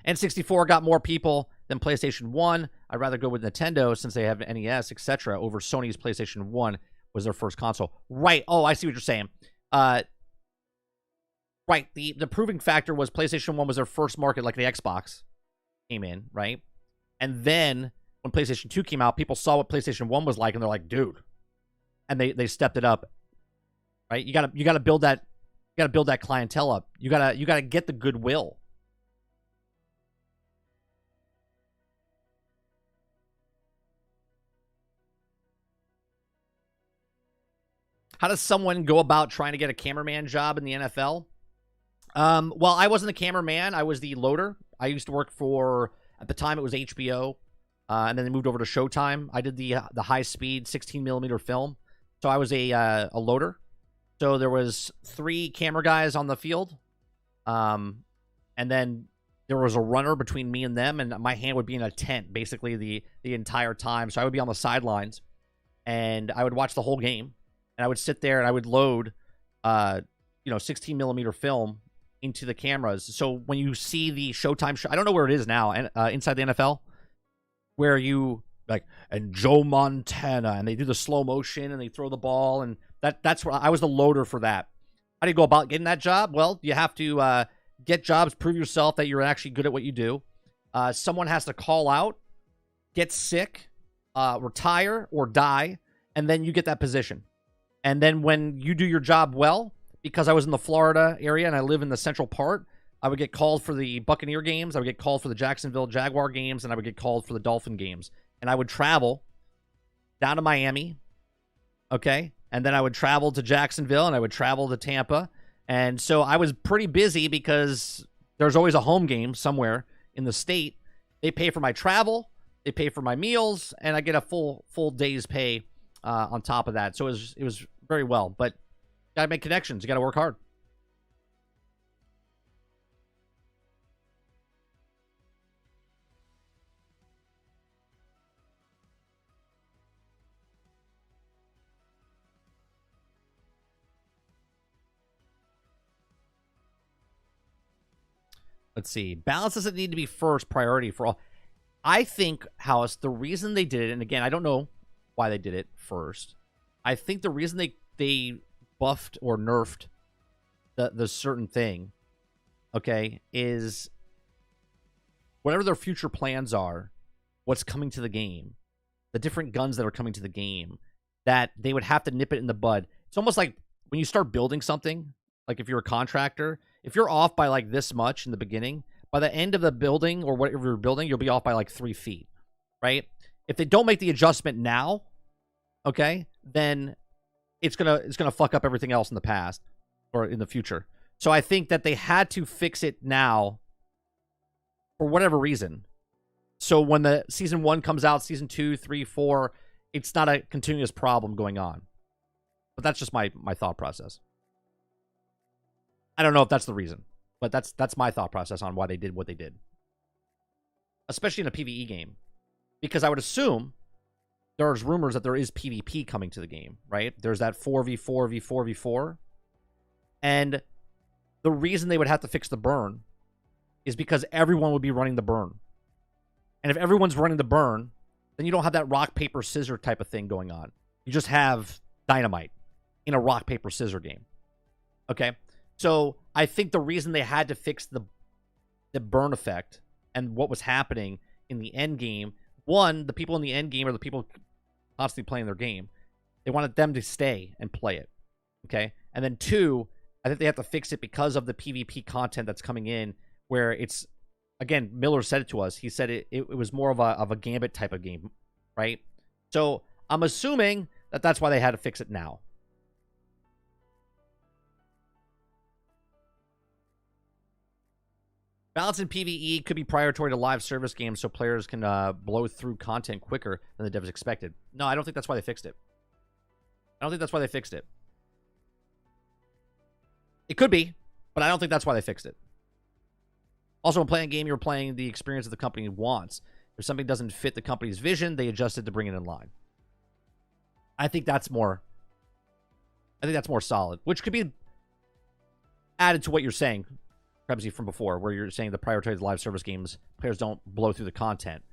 N64 got more people than PlayStation 1. I'd rather go with Nintendo since they have NES, etc. over Sony's PlayStation 1 was their first console. Right. Oh, I see what you're saying. Right. The proving factor was PlayStation 1 was their first market, like the Xbox came in, right? And then when PlayStation 2 came out, people saw what PlayStation 1 was like, and they're like, dude. And they stepped it up. Right? You gotta build that You got to build that clientele up. You gotta get the goodwill. How does someone go about trying to get a cameraman job in the NFL? Well, I wasn't the cameraman. I was the loader. I used to work for, at the time, it was HBO, and then they moved over to Showtime. I did the high-speed 16mm film, so I was a loader. So there was 3 camera guys on the field, and then there was a runner between me and them, and my hand would be in a tent basically the entire time. So I would be on the sidelines, and I would watch the whole game, and I would sit there and I would load, 16mm film into the cameras. So when you see the Showtime show, I don't know where it is now, and inside the NFL, where you like, and Joe Montana, and they do the slow motion and they throw the ball, and that's where I was the loader for that. How do you go about getting that job? Well, you have to get jobs, prove yourself that you're actually good at what you do. Someone has to call out, get sick, retire, or die, and then you get that position. And then when you do your job well, because I was in the Florida area and I live in the central part, I would get called for the Buccaneer games, I would get called for the Jacksonville Jaguar games, and I would get called for the Dolphin games. And I would travel down to Miami, okay? And then I would travel to Jacksonville, and I would travel to Tampa. And so I was pretty busy because there's always a home game somewhere in the state. They pay for my travel, they pay for my meals, and I get a full day's pay on top of that. So it was very well. But you gotta make connections. You gotta work hard. Let's see. Balance doesn't need to be first priority for all. I think, House, the reason they did it, and again, I don't know why they did it first. I think the reason they buffed or nerfed the certain thing, okay, is whatever their future plans are, what's coming to the game, the different guns that are coming to the game, that they would have to nip it in the bud. It's almost like when you start building something, like if you're a contractor, if you're off by like this much in the beginning, by the end of the building or whatever you're building, you'll be off by like 3 feet, right? If they don't make the adjustment now, okay, then it's gonna fuck up everything else in the past or in the future. So I think that they had to fix it now for whatever reason. So when the season 1 comes out, season 2, 3, 4, it's not a continuous problem going on. But that's just my thought process. I don't know if that's the reason, but that's my thought process on why they did what they did. Especially in a PvE game. Because I would assume there's rumors that there is PvP coming to the game, right? There's that 4v4, v4, v4. And the reason they would have to fix the burn is because everyone would be running the burn. And if everyone's running the burn, then you don't have that rock, paper, scissor type of thing going on. You just have dynamite in a rock, paper, scissor game. Okay? So I think the reason they had to fix the burn effect and what was happening in the end game, one, the people in the end game are the people constantly playing their game. They wanted them to stay and play it. Okay? And then 2, I think they have to fix it because of the PvP content that's coming in, where it's, again, Miller said it to us. He said it was more of a Gambit type of game, right? So I'm assuming that that's why they had to fix it now. Balance in PvE could be priority to live service games so players can blow through content quicker than the devs expected. No, I don't think that's why they fixed it. I don't think that's why they fixed it. It could be, but I don't think that's why they fixed it. Also, when playing a game, you're playing the experience that the company wants. If something doesn't fit the company's vision, they adjust it to bring it in line. I think that's more solid, which could be added to what you're saying, Krebsy, from before, where you're saying the prioritized live service games, players don't blow through the content.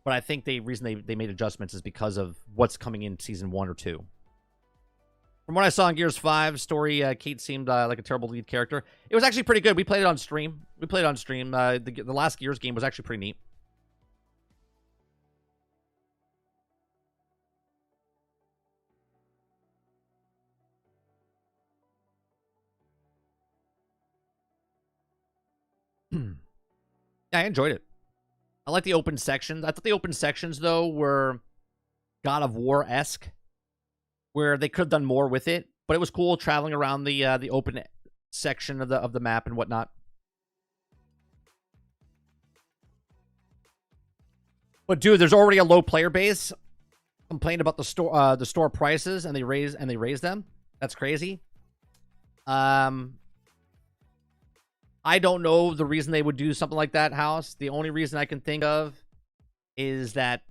But I think the reason they made adjustments is because of what's coming in season 1 or 2. From what I saw in Gears 5 story, Kate seemed like a terrible lead character. It was actually pretty good. We played it on stream. The last Gears game was actually pretty neat. I enjoyed it. I like the open sections. I thought the open sections, though, were God of War-esque, where they could have done more with it. But it was cool traveling around the open section of the map and whatnot. But dude, there's already a low player base. Complained about the store prices, and they raise them. That's crazy. I don't know the reason they would do something like that, House. The only reason I can think of is that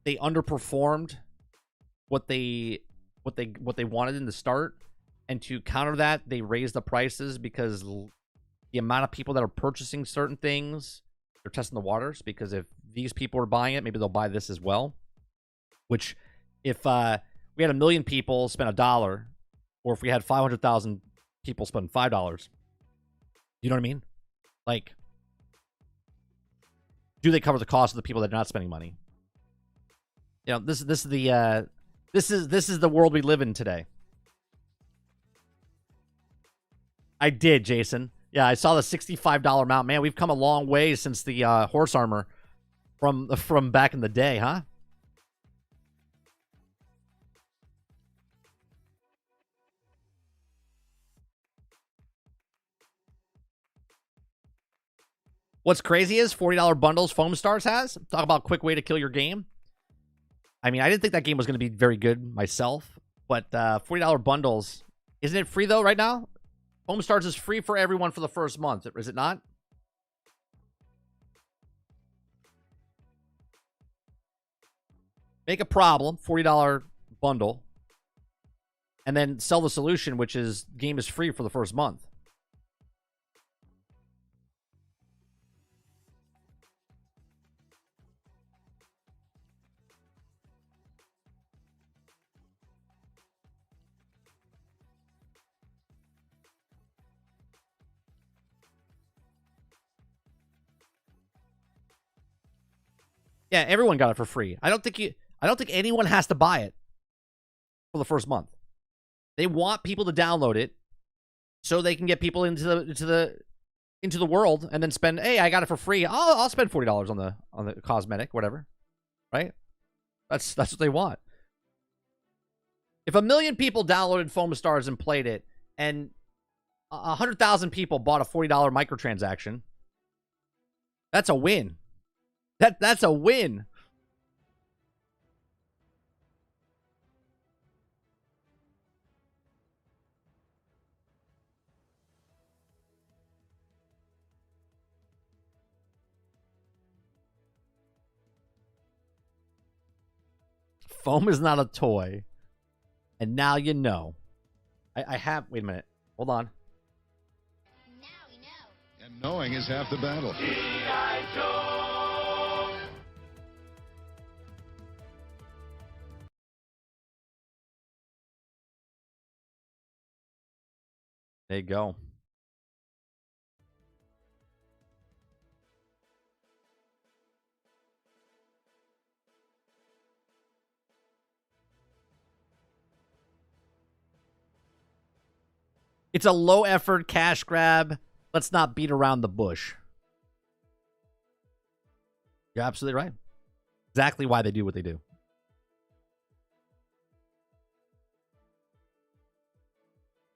they underperformed what they wanted in the start, and to counter that, they raised the prices because the amount of people that are purchasing certain things, they're testing the waters. Because if these people are buying it, maybe they'll buy this as well. Which, if we had 1 million people spend $1, or if we had 500,000 people spend $5, you know what I mean? Like, do they cover the cost of the people that are not spending money? You know, this is the world we live in today. I did, Jason. Yeah, I saw the $65 mount. Man, we've come a long way since the horse armor from back in the day, huh? What's crazy is $40 bundles Foam Stars has. Talk about a quick way to kill your game. I mean, I didn't think that game was going to be very good myself, but $40 bundles, isn't it free though right now? Foam Stars is free for everyone for the first month, is it not? Make a problem, $40 bundle, and then sell the solution, which is game is free for the first month. Yeah, everyone got it for free. I don't think anyone has to buy it for the first month. They want people to download it so they can get people into the world and then spend. Hey, I got it for free. I'll spend $40 on the cosmetic, whatever. Right? That's what they want. If 1 million people downloaded Foam Stars and played it, and 100,000 people bought a $40 microtransaction, that's a win. That's a win. Foam is not a toy. And now you know. I have... Wait a minute. Hold on. Now we know. And knowing is half the battle. There you go. It's a low effort cash grab. Let's not beat around the bush. You're absolutely right. Exactly why they do what they do.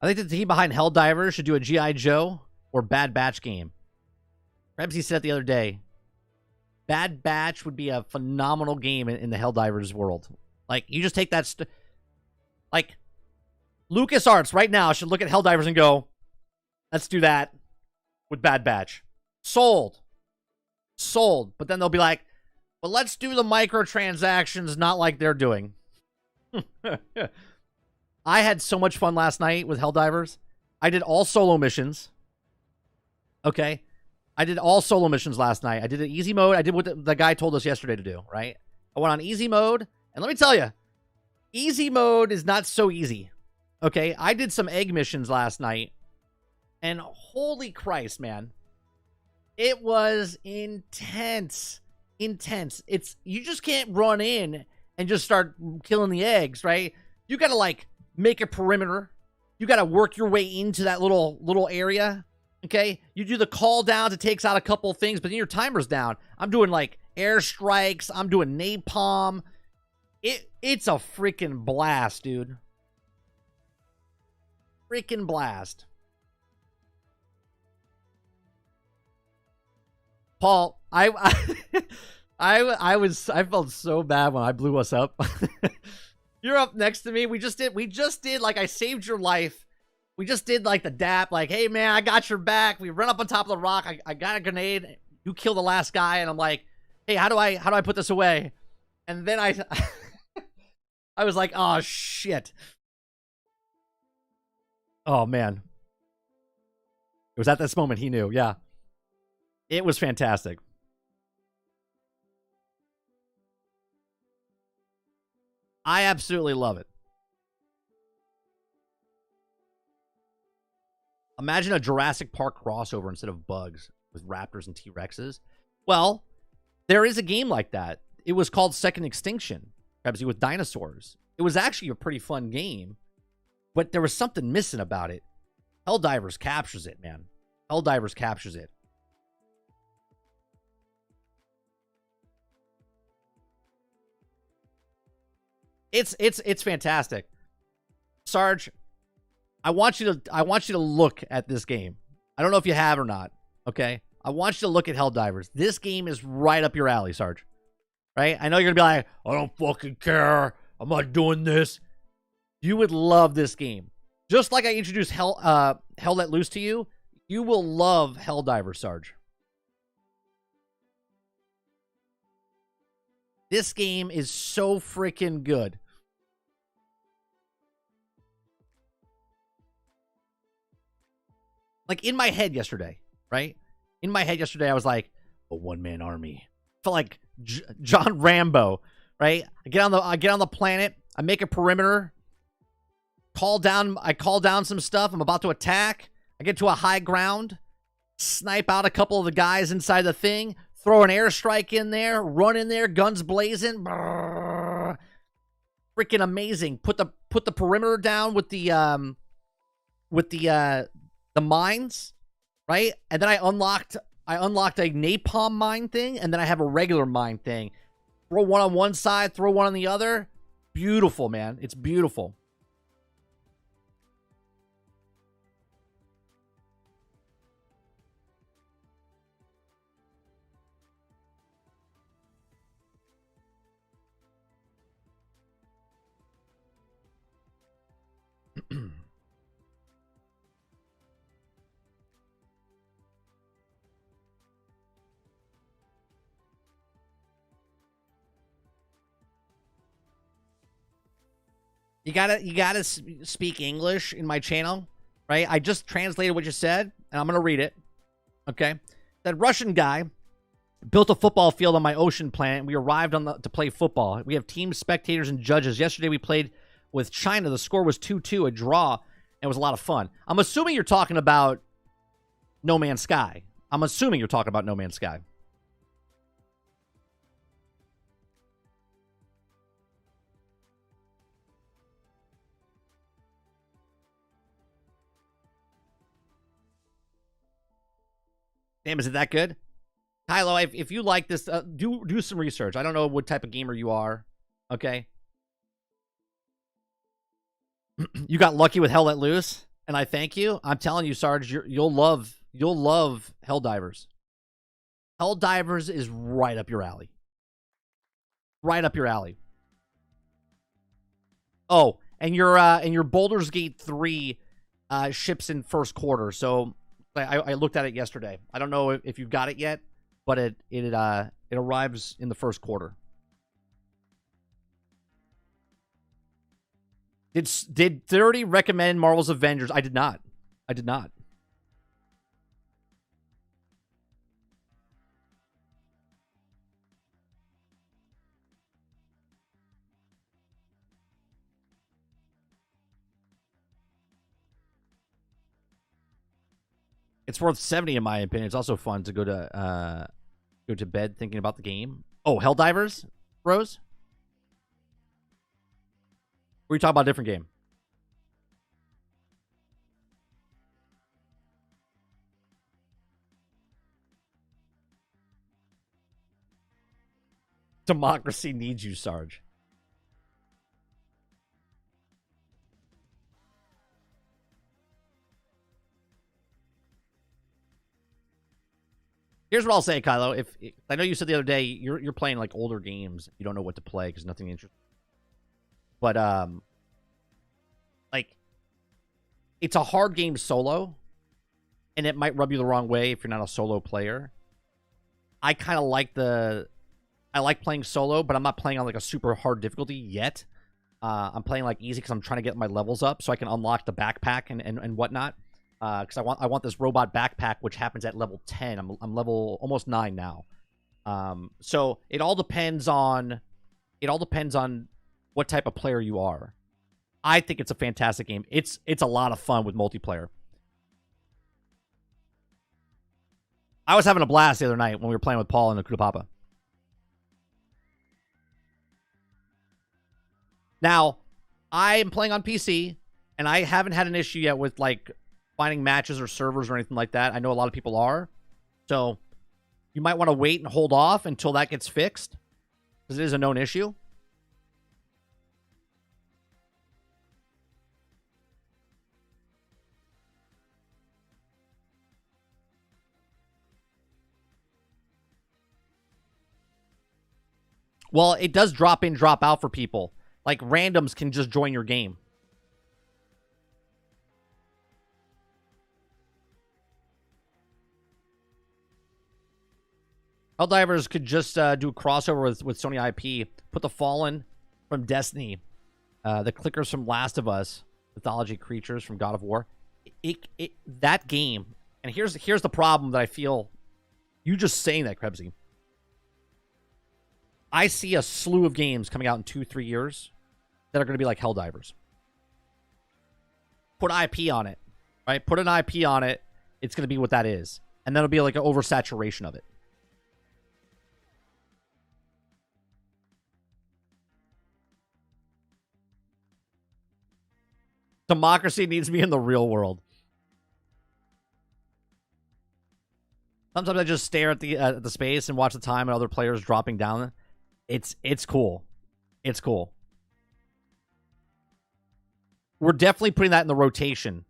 I think the team behind Helldivers should do a G.I. Joe or Bad Batch game. Ramsey said the other day, Bad Batch would be a phenomenal game in the Helldivers world. Like, you just take that... like, LucasArts right now should look at Helldivers and go, let's do that with Bad Batch. Sold. Sold. But then they'll be like, but let's do the microtransactions not like they're doing. I had so much fun last night with Helldivers. I did all solo missions. Okay? I did all solo missions last night. I did an easy mode. I did what the guy told us yesterday to do, right? I went on easy mode. And let me tell you, easy mode is not so easy. Okay? I did some egg missions last night. And holy Christ, man. It was intense. Intense. You just can't run in and just start killing the eggs, right? You gotta, like, make a perimeter. You gotta work your way into that little area. Okay, you do the call downs, it takes out a couple of things, but then your timer's down. I'm doing like airstrikes, I'm doing napalm. It's a freaking blast, dude. Freaking blast. Paul, I felt so bad when I blew us up. You're up next to me. We just did like I saved your life. We just did like the dap, like, hey man, I got your back. We run up on top of the rock. I got a grenade. You kill the last guy, and I'm like, hey, how do I put this away? And then I was like, oh shit. Oh man. It was at this moment he knew, yeah. It was fantastic. I absolutely love it. Imagine a Jurassic Park crossover instead of bugs with raptors and T-Rexes. Well, there is a game like that. It was called Second Extinction, obviously with dinosaurs. It was actually a pretty fun game, but there was something missing about it. Helldivers captures it, man. Helldivers captures it. It's fantastic. Sarge, I want you to look at this game. I don't know if you have or not, okay? I want you to look at Helldivers. This game is right up your alley, Sarge. Right? I know you're going to be like, I don't fucking care. I'm not doing this. You would love this game. Just like I introduced Hell Let Loose to you, you will love Helldivers, Sarge. This game is so freaking good. Like in my head yesterday, right? In my head yesterday, I was like, a one-man army. Felt like John Rambo, right? I get on the planet, I make a perimeter, I call down some stuff, I'm about to attack, I get to a high ground, snipe out a couple of the guys inside the thing, throw an airstrike in there, run in there, guns blazing. Brrr. Freaking amazing. Put the perimeter down with the mines, right? And then I unlocked a napalm mine thing, and then I have a regular mine thing. Throw one on one side, throw one on the other. Beautiful, man. It's beautiful. You gotta speak English in my channel, right? I just translated what you said, and I'm gonna read it. Okay, that Russian guy built a football field on my ocean planet. We arrived to play football. We have teams, spectators, and judges. Yesterday we played with China. The score was 2-2, a draw. It was a lot of fun. I'm assuming you're talking about No Man's Sky. I'm assuming you're talking about No Man's Sky. Damn, is it that good? Kylo, if you like this, do some research. I don't know what type of gamer you are. Okay. You got lucky with Hell Let Loose, and I thank you. I'm telling you, Sarge, you'll love Helldivers. Helldivers is right up your alley. Right up your alley. Oh, and your Baldur's Gate 3 ships in first quarter. So I looked at it yesterday. I don't know if you've got it yet, but it arrives in the first quarter. Did 30 recommend Marvel's Avengers? I did not. I did not. It's worth 70 in my opinion. It's also fun to go to bed thinking about the game. Oh, Helldivers, Rose? Or are you talking about a different game? Democracy needs you, Sarge. Here's what I'll say, Kylo. If I know you said the other day you're playing like older games, you don't know what to play because nothing interesting. But like it's a hard game solo, and it might rub you the wrong way if you're not a solo player. I kind of like I like playing solo, but I'm not playing on like a super hard difficulty yet. I'm playing like easy because I'm trying to get my levels up so I can unlock the backpack and whatnot. Because I want this robot backpack, which happens at level 10. I'm level almost 9 now. So it all depends on what type of player you are. I think it's a fantastic game. It's a lot of fun with multiplayer. I was having a blast the other night when we were playing with Paul and the Papa. Now, I'm playing on PC, and I haven't had an issue yet with like finding matches or servers or anything like that. I know a lot of people are. So you might want to wait and hold off until that gets fixed, because it is a known issue. Well, it does drop in, drop out for people. Like, randoms can just join your game. Helldivers could just do a crossover with Sony IP. Put the Fallen from Destiny. The Clickers from Last of Us. Mythology Creatures from God of War. That game. And here's the problem that I feel. You just saying that, Krebsy. I see a slew of games coming out in 2-3 years that are going to be like Helldivers. Put IP on it, right? Put an IP on it. It's going to be what that is. And then it'll be like an oversaturation of it. Democracy needs to be in the real world. Sometimes I just stare at the space and watch the time and other players dropping down. It's cool. It's cool. We're definitely putting that in the rotation.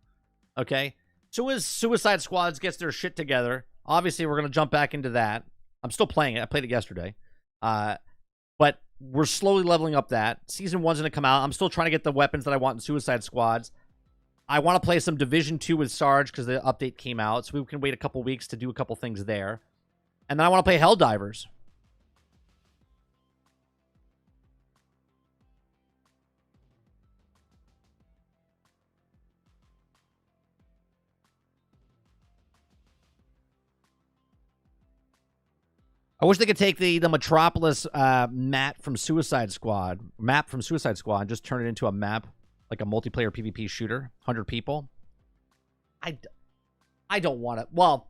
Okay? So as Suicide Squads gets their shit together, obviously we're going to jump back into that. I'm still playing it. I played it yesterday. But we're slowly leveling up that. Season 1's going to come out. I'm still trying to get the weapons that I want in Suicide Squads. I want to play some Division 2 with Sarge because the update came out. So we can wait a couple weeks to do a couple things there. And then I want to play Helldivers. I wish they could take the Metropolis map from Suicide Squad, and just turn it into a map, like a multiplayer PvP shooter, 100 people. I don't want it. Well,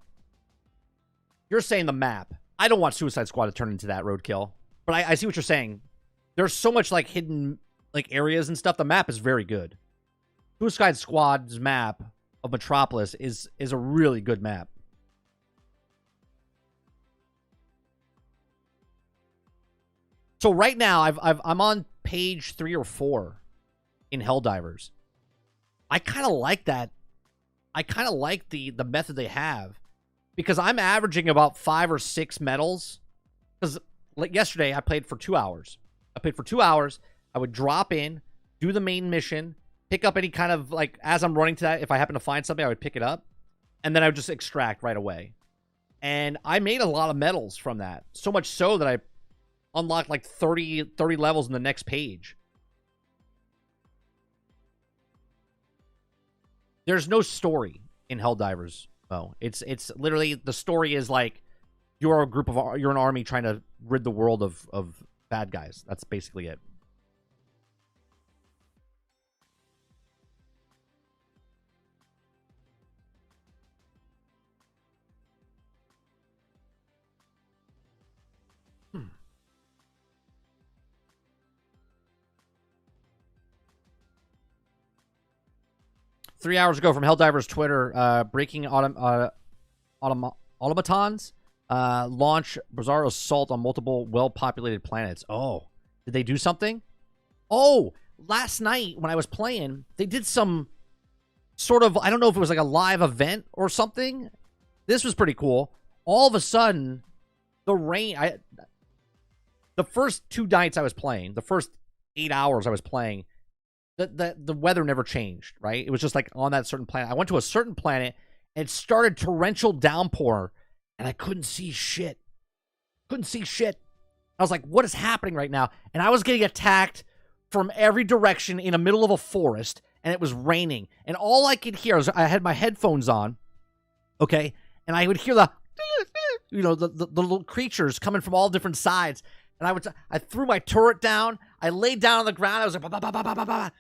you're saying the map. I don't want Suicide Squad to turn into that, roadkill. But I see what you're saying. There's so much like hidden like areas and stuff. The map is very good. Suicide Squad's map of Metropolis is a really good map. So right now, I'm on page 3 or 4 in Helldivers. I kind of like that. I kind of like the method they have, because I'm averaging about 5 or 6 medals. Because like yesterday, I played for 2 hours. I would drop in, do the main mission, pick up any kind of like as I'm running to that. If I happen to find something, I would pick it up, and then I would just extract right away. And I made a lot of medals from that. So much so that I unlocked like 30 levels in the next page. There's no story in Helldivers. Oh, it's literally, the story is like you're an army trying to rid the world of bad guys. That's basically it. Three hours ago from Helldivers Twitter, breaking automatons launch bizarre assault on multiple well-populated planets. Oh, did they do something? Oh, last night when I was playing, they did some sort of, I don't know if it was like a live event or something. This was pretty cool. All of a sudden, the rain, the first 2 nights I was playing, the first 8 hours I was playing, the weather never changed, right? It was just like on that certain planet. I went to a certain planet and it started torrential downpour and I couldn't see shit. Couldn't see shit. I was like, what is happening right now? And I was getting attacked from every direction in the middle of a forest, and it was raining. And all I could hear was, I had my headphones on, okay? And I would hear the, you know, the little creatures coming from all different sides. And I threw my turret down. I laid down on the ground. I was like, bah, bah, bah, bah, bah, bah, bah.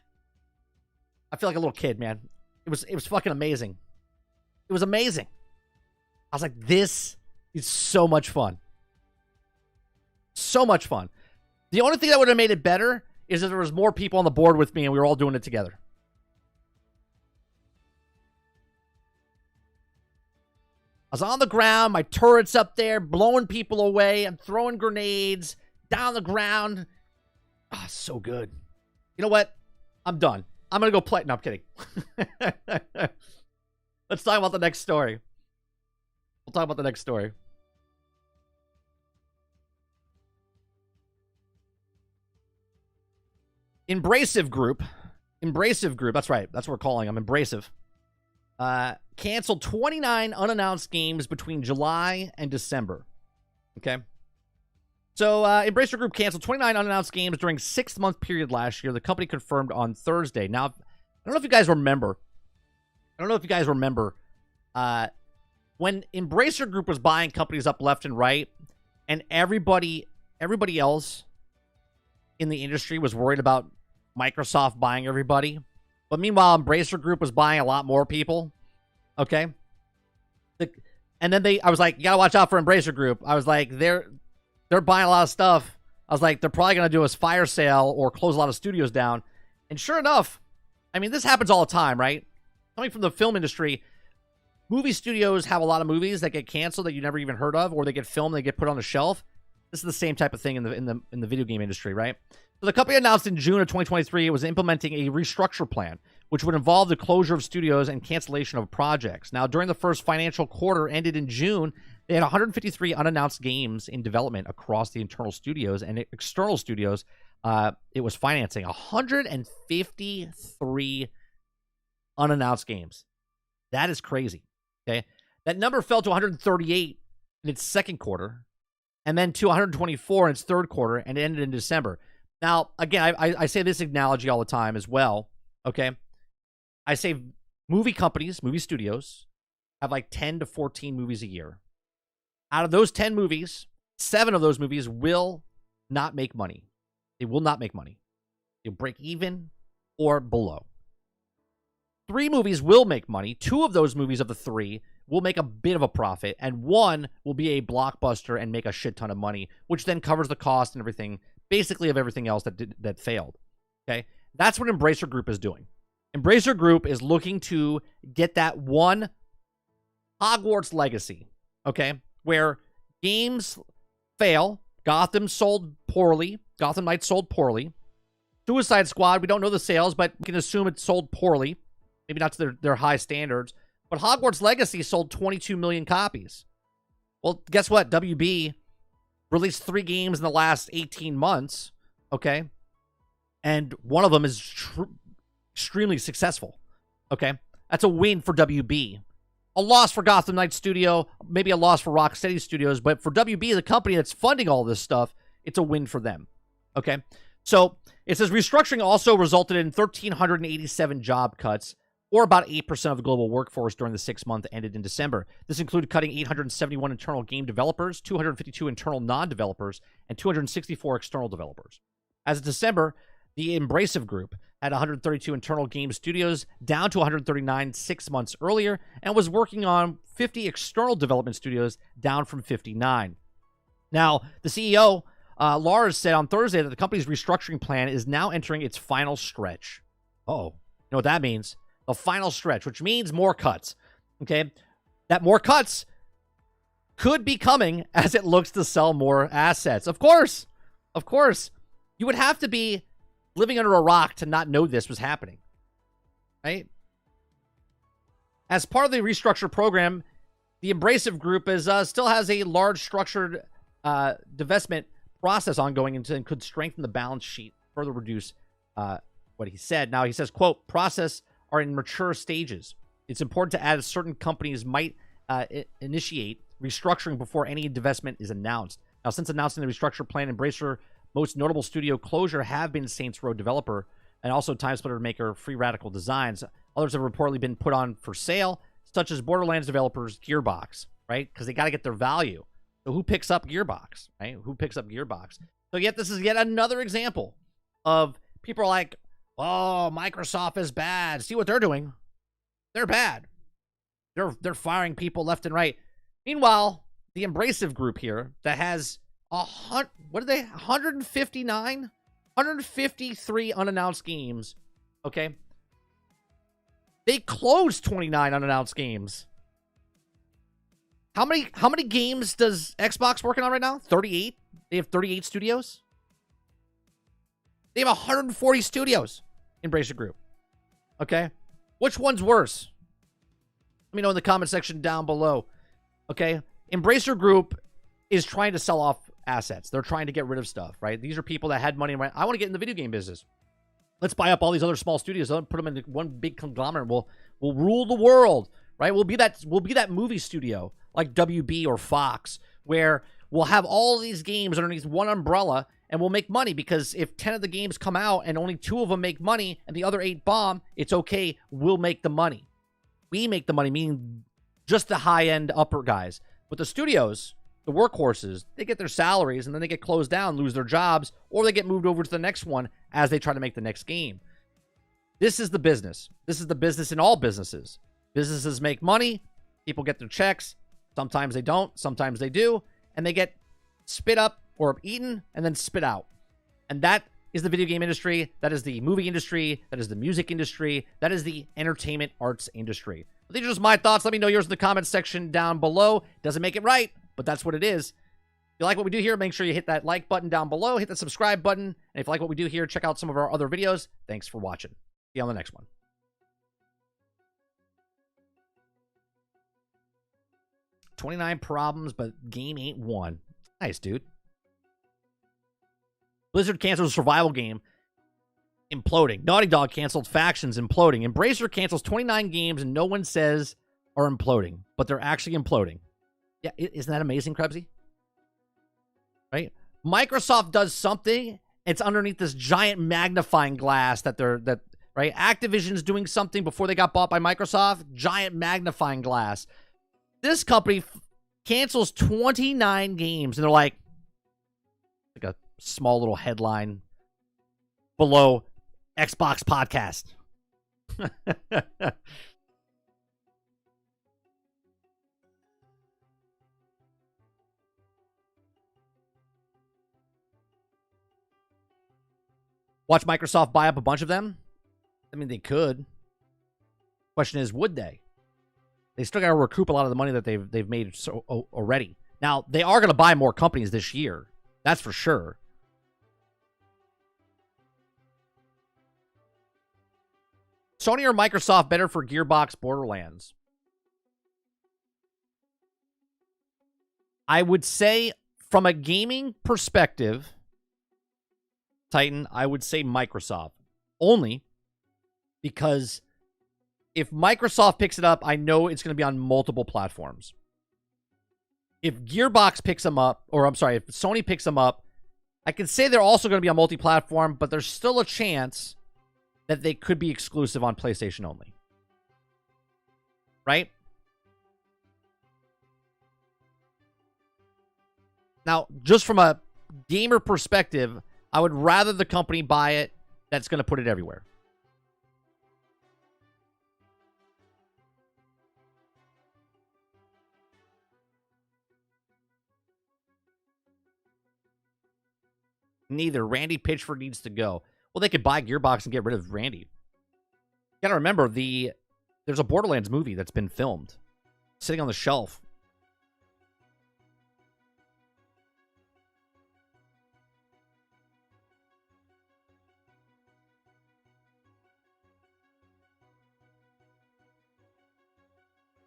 I feel like a little kid, man. It was fucking amazing. It was amazing. I was like, this is so much fun. So much fun. The only thing that would have made it better is that there was more people on the board with me and we were all doing it together. I was on the ground, my turret's up there, blowing people away. I'm throwing grenades down the ground. Ah, so good. You know what? I'm done. I'm going to go play. No, I'm kidding. Let's talk about the next story. We'll talk about the next story. Embracive Group, that's right. That's what we're calling them, Embracive. Canceled 29 unannounced games between July and December. Okay. So, Embracer Group canceled 29 unannounced games during 6-month period last year. The company confirmed on Thursday. Now, I don't know if you guys remember. When Embracer Group was buying companies up left and right, and everybody else in the industry was worried about Microsoft buying everybody. But meanwhile, Embracer Group was buying a lot more people. Okay. And then I was like, you gotta watch out for Embracer Group. I was like, they're buying a lot of stuff. I was like, they're probably gonna do a fire sale or close a lot of studios down. And sure enough, I mean, this happens all the time, right? Coming from the film industry, movie studios have a lot of movies that get canceled that you never even heard of, or they get filmed, they get put on the shelf. This is the same type of thing in the video game industry, right? So the company announced in June of 2023 it was implementing a restructure plan, which would involve the closure of studios and cancellation of projects. Now, during the first financial quarter ended in June, they had 153 unannounced games in development across the internal studios and external studios. It was financing 153 unannounced games. That is crazy. Okay, that number fell to 138 in its second quarter, and then to 124 in its third quarter, and it ended in December. Now, again, I say this analogy all the time as well, okay? I say movie companies, movie studios, have like 10 to 14 movies a year. Out of those 10 movies, 7 of those movies will not make money. They will not make money. They'll break even or below. 3 movies will make money. 2 of those movies of the 3 will make a bit of a profit, and 1 will be a blockbuster and make a shit ton of money, which then covers the cost and everything, basically of everything else that failed. Okay, that's what Embracer Group is doing. Embracer Group is looking to get that one Hogwarts Legacy, okay, where games fail. Gotham sold poorly. Gotham Knights sold poorly. Suicide Squad, we don't know the sales, but we can assume it sold poorly. Maybe not to their high standards. But Hogwarts Legacy sold 22 million copies. Well, guess what? WB released 3 games in the last 18 months, okay? And one of them is extremely successful, okay? That's a win for WB. A loss for Gotham Knights Studio, maybe a loss for Rocksteady Studios, but for WB, the company that's funding all this stuff, it's a win for them, okay? So it says restructuring also resulted in 1,387 job cuts, or about 8% of the global workforce during the 6-month ended in December. This included cutting 871 internal game developers, 252 internal non-developers, and 264 external developers. As of December, the Embracive Group had 132 internal game studios, down to 139 6 months earlier, and was working on 50 external development studios, down from 59. Now, the CEO, Lars, said on Thursday that the company's restructuring plan is now entering its final stretch. Uh-oh. You know what that means? The final stretch, which means more cuts. Okay? That more cuts could be coming as it looks to sell more assets. Of course. Of course. You would have to be living under a rock to not know this was happening. Right? As part of the restructure program, the Embracive Group still has a large structured divestment process ongoing and could strengthen the balance sheet, further reduce what he said. Now, he says, quote, process are in mature stages. It's important to add certain companies might initiate restructuring before any divestment is announced. Now, since announcing the restructure plan, Embracer most notable studio closure have been Saints Row developer and also Timesplitter maker Free Radical Designs. Others have reportedly been put on for sale, such as Borderlands developers Gearbox, right? Because they got to get their value. So who picks up Gearbox, right? Who picks up Gearbox? So this is yet another example of people are like, oh, Microsoft is bad. See what they're doing? They're bad. They're firing people left and right. Meanwhile, the Embracive Group here that has 153 unannounced games. Okay. They closed 29 unannounced games. How many games does Xbox working on right now? 38? They have 38 studios? They have 140 studios in Embracer Group. Okay? Which one's worse? Let me know in the comment section down below. Okay? Embracer Group is trying to sell off assets. They're trying to get rid of stuff, right? These are people that had money. I want to get in the video game business. Let's buy up all these other small studios and put them into one big conglomerate. We'll rule the world, right? We'll be that movie studio like WB or Fox, where we'll have all these games underneath one umbrella and we'll make money, because if 10 of the games come out and only 2 of them make money and the other 8 bomb, it's okay. We'll make the money. We make the money, meaning just the high-end upper guys. But the studios, the workhorses, they get their salaries and then they get closed down, lose their jobs, or they get moved over to the next one as they try to make the next game. This is the business. This is the business in all businesses. Businesses make money. People get their checks. Sometimes they don't. Sometimes they do. And they get spit up or eaten and then spit out. And that is the video game industry. That is the movie industry. That is the music industry. That is the entertainment arts industry. These are just my thoughts. Let me know yours in the comment section down below. Doesn't make it right, but that's what it is. If you like what we do here, make sure you hit that like button down below. Hit the subscribe button. And if you like what we do here, check out some of our other videos. Thanks for watching. See you on the next one. 29 problems, but game ain't one. Nice, dude. Blizzard cancels survival game, imploding. Naughty Dog canceled Factions, imploding. Embracer cancels 29 games and no one says are imploding, but they're actually imploding. Yeah, isn't that amazing, Krebsy? Right? Microsoft does something, it's underneath this giant magnifying glass right? Activision's doing something before they got bought by Microsoft, giant magnifying glass. This company cancels 29 games, and they're like a small little headline below Xbox podcast. Watch Microsoft buy up a bunch of them? I mean, they could. Question is, would they? They still got to recoup a lot of the money that they've made already. Now, they are going to buy more companies this year. That's for sure. Sony or Microsoft better for Gearbox Borderlands? I would say, from a gaming perspective, Titan, I would say Microsoft. Only because if Microsoft picks it up, I know it's going to be on multiple platforms. If Gearbox picks them up, or I'm sorry, if Sony picks them up, I can say they're also going to be on multi-platform, but there's still a chance that they could be exclusive on PlayStation only. Right? Now, just from a gamer perspective, I would rather the company buy it that's going to put it everywhere. Neither. Randy Pitchford needs to go. Well, they could buy Gearbox and get rid of Randy. You got to remember, there's a Borderlands movie that's been filmed, sitting on the shelf.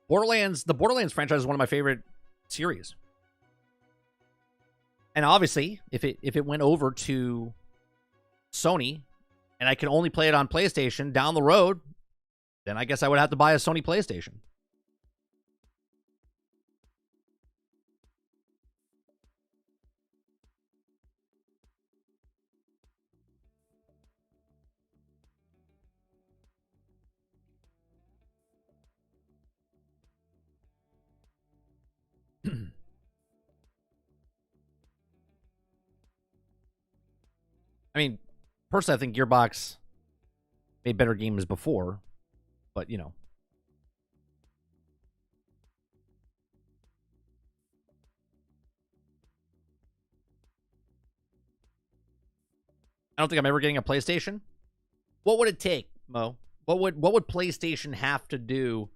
The Borderlands franchise is one of my favorite series. And obviously, if it went over to Sony and I can only play it on PlayStation down the road, then I guess I would have to buy a Sony PlayStation. I mean, personally, I think Gearbox made better games before, but, you know. I don't think I'm ever getting a PlayStation. What would it take, Mo? What would PlayStation have to do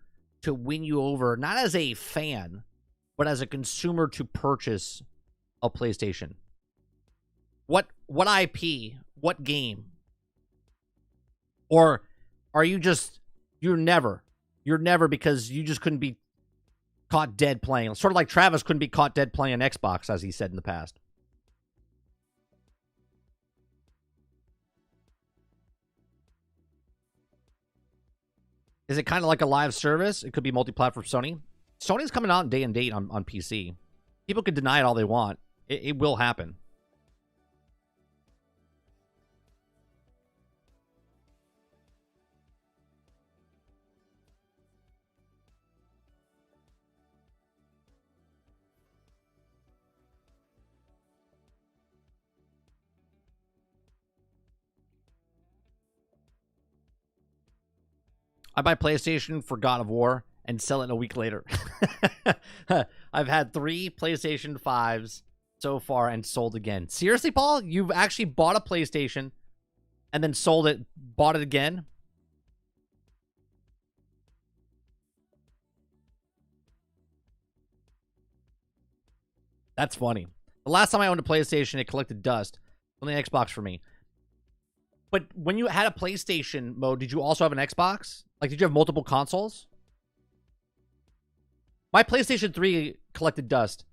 to win you over, not as a fan, but as a consumer to purchase a PlayStation? What IP? What game? Or are you just you're never because you just couldn't be caught dead playing. Sort of like Travis couldn't be caught dead playing Xbox, as he said in the past. Is it kind of like a live service? It could be multi-platform Sony. Sony's coming out day and date on PC. People can deny it all they want. It will happen. I buy PlayStation for God of War and sell it a week later. I've had 3 PlayStation 5s so far and sold again. Seriously, Paul? You've actually bought a PlayStation and then sold it, bought it again? That's funny. The last time I owned a PlayStation, it collected dust on the Xbox for me. But when you had a PlayStation mode, did you also have an Xbox? Like, did you have multiple consoles? My PlayStation 3 collected dust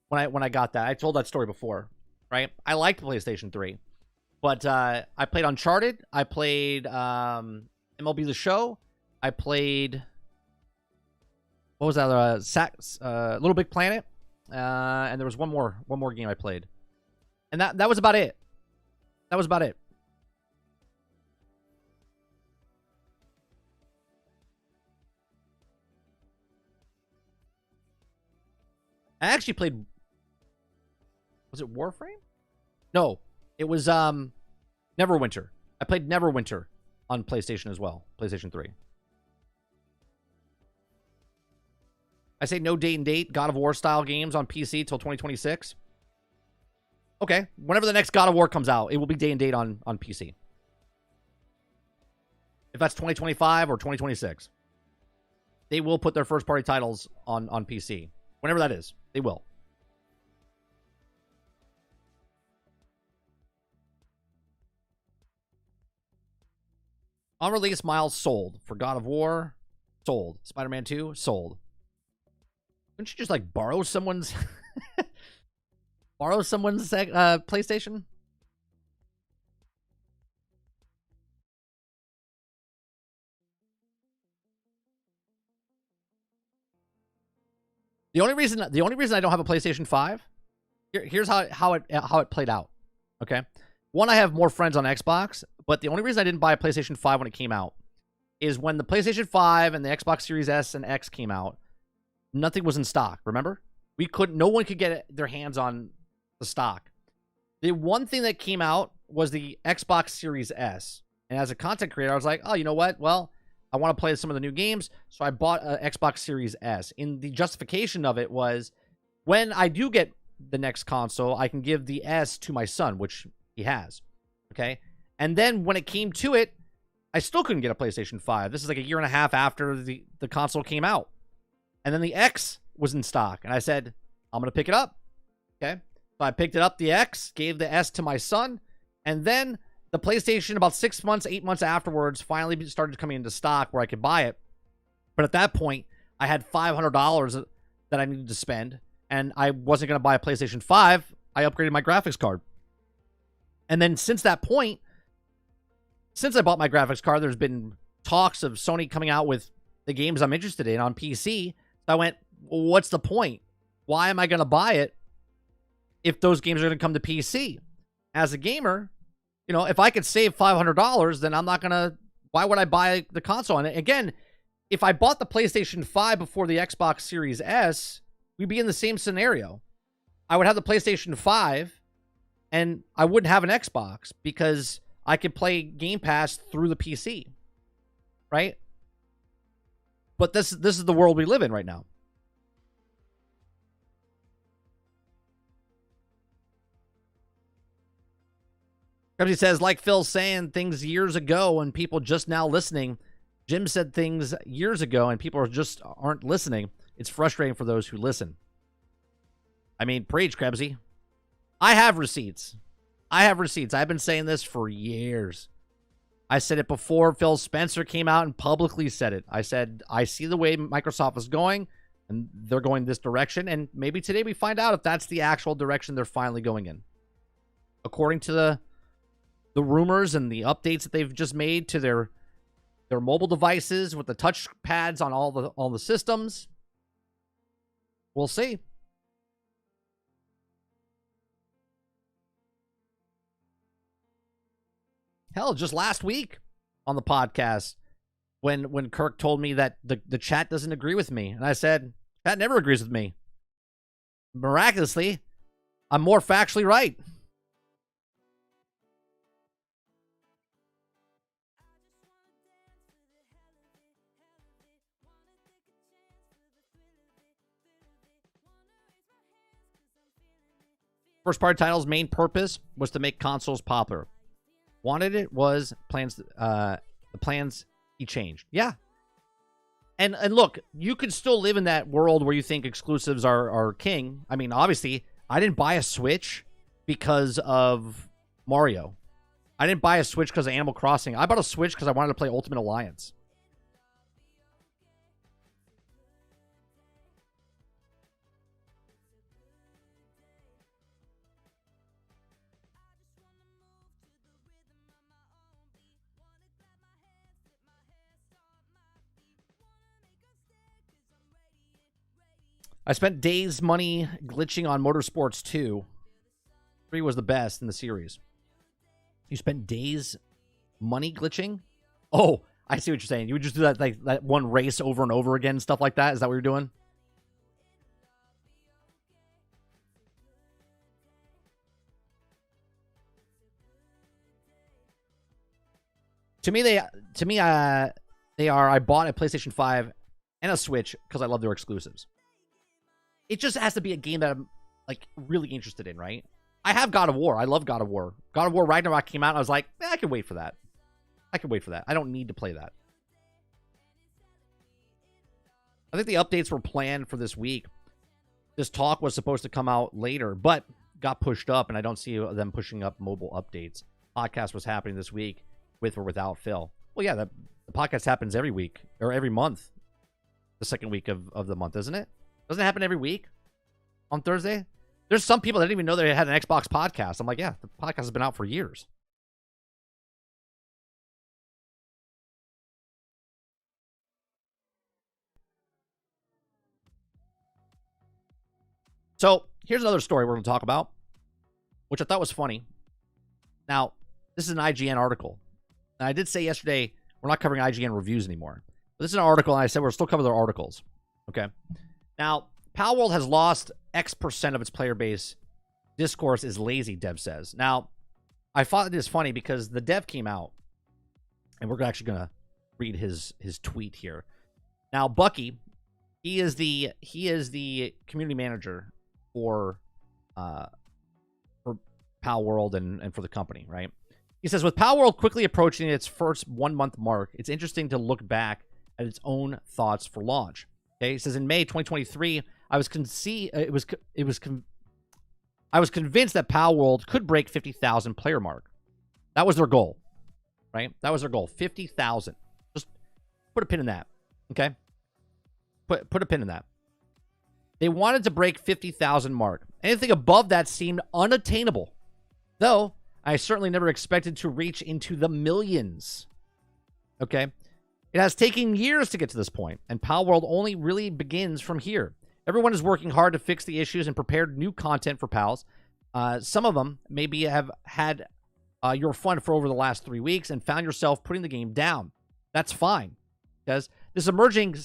when I got that. I told that story before, right? I liked PlayStation 3. But I played Uncharted. I played MLB The Show. I played... What was that? Little Big Planet. And there was one more game I played. And that was about it. That was about it. I actually played... Was it Warframe? No. It was Neverwinter. I played Neverwinter on PlayStation as well. PlayStation 3. I say no date and date. God of War style games on PC till 2026. Okay. Whenever the next God of War comes out, it will be day and date on PC. If that's 2025 or 2026. They will put their first party titles on PC. Whenever that is. They will. Unreleased miles sold. For God of War, sold. Spider-Man 2, sold. Couldn't you just, like, borrow someone's... PlayStation? The only reason I don't have a PlayStation 5, here's how it played out. Okay? One, I have more friends on Xbox, but the only reason I didn't buy a PlayStation 5 when it came out is when the PlayStation 5 and the Xbox Series S and X came out, nothing was in stock, remember? No one could get their hands on the stock. The one thing that came out was the Xbox Series S. And as a content creator, I was like, oh, you know what? Well, I want to play some of the new games, so I bought an Xbox Series S. And the justification of it was, when I do get the next console, I can give the S to my son, which he has. Okay? And then when it came to it, I still couldn't get a PlayStation 5. This is like a year and a half after the console came out. And then the X was in stock. And I said, I'm going to pick it up. Okay? So I picked it up, the X, gave the S to my son, and then the PlayStation, about 8 months afterwards, finally started coming into stock where I could buy it. But at that point, I had $500 that I needed to spend, and I wasn't going to buy a PlayStation 5. I upgraded my graphics card. And then since that point, since I bought my graphics card, there's been talks of Sony coming out with the games I'm interested in on PC. So I went, well, what's the point? Why am I going to buy it if those games are going to come to PC? As a gamer, you know, if I could save $500, then I'm not going to, why would I buy the console? And again, if I bought the PlayStation 5 before the Xbox Series S, we'd be in the same scenario. I would have the PlayStation 5 and I wouldn't have an Xbox because I could play Game Pass through the PC, right? But this is the world we live in right now. He says, like Phil saying things years ago and people just now listening. Jim said things years ago and people just aren't listening. It's frustrating for those who listen. I mean, preach, Krebsy. I have receipts. I've been saying this for years. I said it before Phil Spencer came out and publicly said it. I said, I see the way Microsoft is going, and they're going this direction, and maybe today we find out if that's the actual direction they're finally going in. According to the rumors and the updates that they've just made to their mobile devices with the touch pads on all the systems, we'll see. Hell, just last week on the podcast, when Kirk told me that the chat doesn't agree with me, and I said, chat never agrees with me. Miraculously, I'm more factually right. First party title's main purpose was to make consoles popular. Wanted it was plans. The plans he changed. Yeah. And look, you could still live in that world where you think exclusives are king. I mean, obviously, I didn't buy a Switch because of Mario. I didn't buy a Switch because of Animal Crossing. I bought a Switch because I wanted to play Ultimate Alliance. I spent days money glitching on Motorsports 2. 3 was the best in the series. You spent days money glitching? Oh, I see what you're saying. You would just do that like that one race over and over again, stuff like that? Is that what you're doing? To me, they are. I bought a PlayStation 5 and a Switch because I love their exclusives. It just has to be a game that I'm like really interested in, right? I have God of War. I love God of War. God of War Ragnarok came out, and I was like, I can wait for that. I don't need to play that. I think the updates were planned for this week. This talk was supposed to come out later, but got pushed up, and I don't see them pushing up mobile updates. Podcast was happening this week with or without Phil. Well, yeah, the podcast happens every week or every month. The second week of the month, isn't it? Doesn't it happen every week on Thursday? There's some people that didn't even know they had an Xbox podcast. I'm like, yeah, the podcast has been out for years. So here's another story we're going to talk about, which I thought was funny. Now, this is an IGN article. And I did say yesterday we're not covering IGN reviews anymore. But this is an article, and I said we'll still cover their articles. Okay. Now, Palworld has lost X% of its player base. Discourse is lazy, Dev says. Now, I thought this funny because the dev came out, and we're actually going to read his tweet here. Now, Bucky, he is the community manager for Palworld and for the company, right? He says, with Palworld quickly approaching its first 1 month mark, it's interesting to look back at its own thoughts for launch. Okay, he says in May 2023, I was convinced that Palworld could break 50,000 player mark. That was their goal, right? That was their goal, 50,000. Just put a pin in that, okay? Put a pin in that. They wanted to break 50,000 mark. Anything above that seemed unattainable. Though, I certainly never expected to reach into the millions. Okay? It has taken years to get to this point, and Palworld only really begins from here. Everyone is working hard to fix the issues and prepared new content for pals. Some of them maybe have had your fun for over the last 3 weeks and found yourself putting the game down. That's fine. Because this emerging,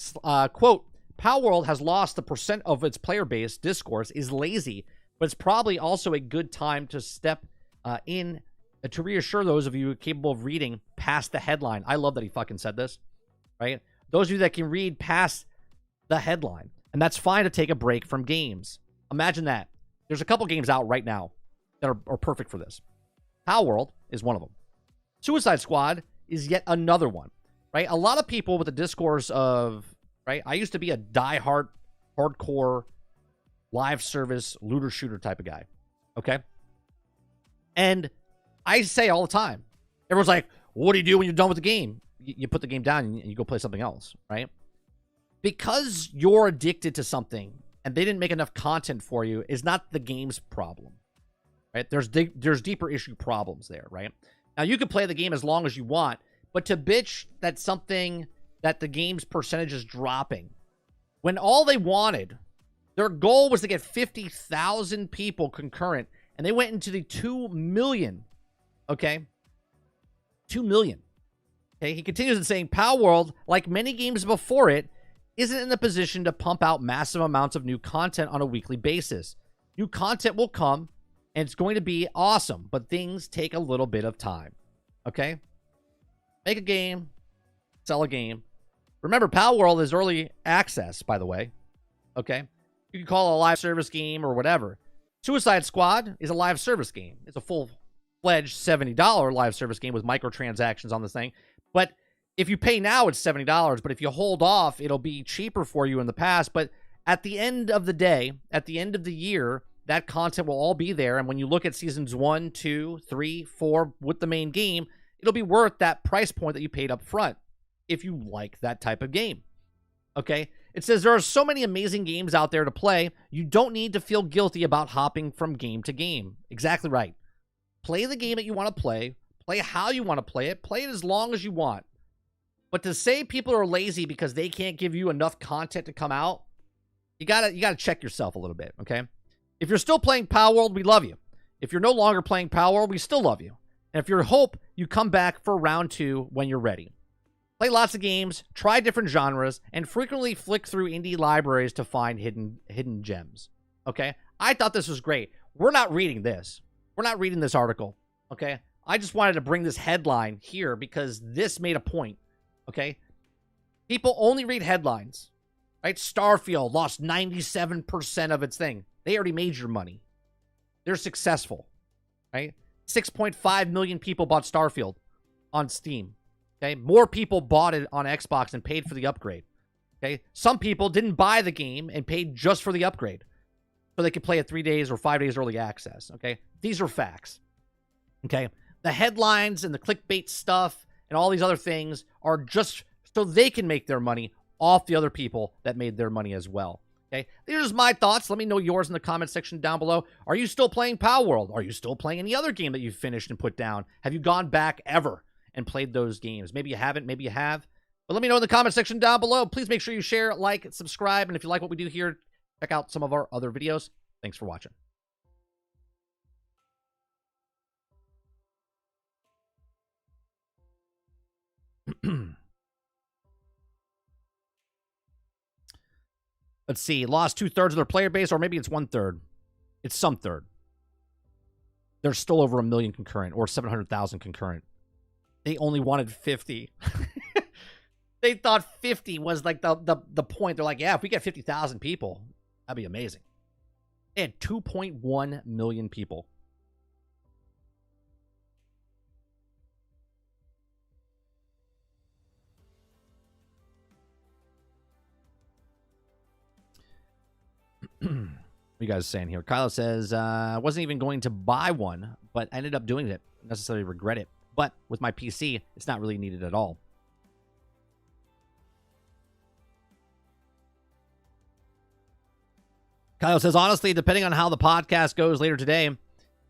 quote, Palworld has lost the percent of its player base, discourse, is lazy, but it's probably also a good time to step in to reassure those of you capable of reading past the headline. I love that he fucking said this, right? Those of you that can read past the headline. And that's fine to take a break from games. Imagine that. There's a couple games out right now that are perfect for this. Palworld is one of them. Suicide Squad is yet another one, right? A lot of people with the discourse of, right? I used to be a diehard, hardcore, live service, looter shooter type of guy, okay? And I say all the time, everyone's like, what do you do when you're done with the game? You put the game down and you go play something else, right? Because you're addicted to something and they didn't make enough content for you is not the game's problem, right? There's deeper issue problems there, right? Now, you can play the game as long as you want, but to bitch that something that the game's percentage is dropping, when all they wanted, their goal was to get 50,000 people concurrent, and they went into the 2 million, okay? 2 million. Okay, he continues in saying, Palworld, like many games before it, isn't in the position to pump out massive amounts of new content on a weekly basis. New content will come, and it's going to be awesome, but things take a little bit of time, okay? Make a game, sell a game. Remember, Palworld is early access, by the way, okay? You can call it a live service game or whatever. Suicide Squad is a live service game. It's a full-fledged $70 live service game with microtransactions on this thing. But if you pay now, it's $70. But if you hold off, it'll be cheaper for you in the past. But at the end of the day, at the end of the year, that content will all be there. And when you look at seasons 1, 2, 3, 4 with the main game, it'll be worth that price point that you paid up front if you like that type of game. Okay? It says there are so many amazing games out there to play, you don't need to feel guilty about hopping from game to game. Exactly right. Play the game that you want to play how you want to play it as long as you want. But to say people are lazy because they can't give you enough content to come out, you gotta check yourself a little bit, okay? If you're still playing Palworld, we love you. If you're no longer playing Palworld, we still love you. And if you hope you come back for round 2 when you're ready. Play lots of games, try different genres, and frequently flick through indie libraries to find hidden gems. Okay? I thought this was great. We're not reading this. We're not reading this article. Okay? I just wanted to bring this headline here because this made a point. Okay? People only read headlines. Right? Starfield lost 97% of its thing. They already made your money. They're successful. Right? 6.5 million people bought Starfield on Steam. Okay, more people bought it on Xbox and paid for the upgrade. Okay, some people didn't buy the game and paid just for the upgrade, so they could play it 3 days or 5 days early access. Okay, these are facts. Okay, the headlines and the clickbait stuff and all these other things are just so they can make their money off the other people that made their money as well. Okay, these are my thoughts. Let me know yours in the comment section down below. Are you still playing Palworld? Are you still playing any other game that you've finished and put down? Have you gone back ever and played those games? Maybe you haven't, maybe you have. But let me know in the comment section down below. Please make sure you share, like, subscribe, and if you like what we do here, check out some of our other videos. Thanks for watching. Let's see. Lost 2/3 of their player base, or maybe it's 1/3. It's some third. There's still over 1 million concurrent, or 700,000 concurrent. They only wanted 50. They thought 50 was like the point. They're like, yeah, if we get 50,000 people, that'd be amazing. They had 2.1 million people. What are you guys saying here? Kylo says, I wasn't even going to buy one, but I ended up doing it. Necessarily regret it. But with my PC, it's not really needed at all. Kyle says, honestly, depending on how the podcast goes later today,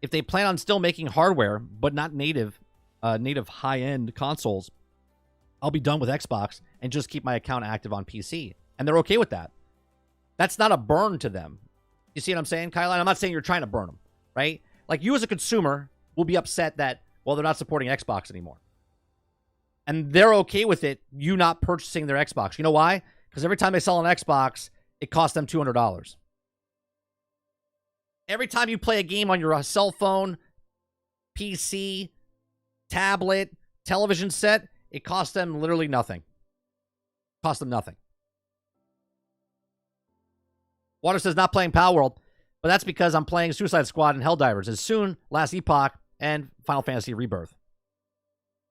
if they plan on still making hardware, but not native high-end consoles, I'll be done with Xbox and just keep my account active on PC. And they're okay with that. That's not a burn to them. You see what I'm saying, Kyle? And I'm not saying you're trying to burn them, right? Like, you as a consumer will be upset that, well, they're not supporting Xbox anymore. And they're okay with it, you not purchasing their Xbox. You know why? Because every time they sell an Xbox, it costs them $200. Every time you play a game on your cell phone, PC, tablet, television set, it costs them literally nothing. Cost them nothing. Water says, not playing Power World, but that's because I'm playing Suicide Squad and Helldivers. As soon, Last Epoch, and Final Fantasy Rebirth.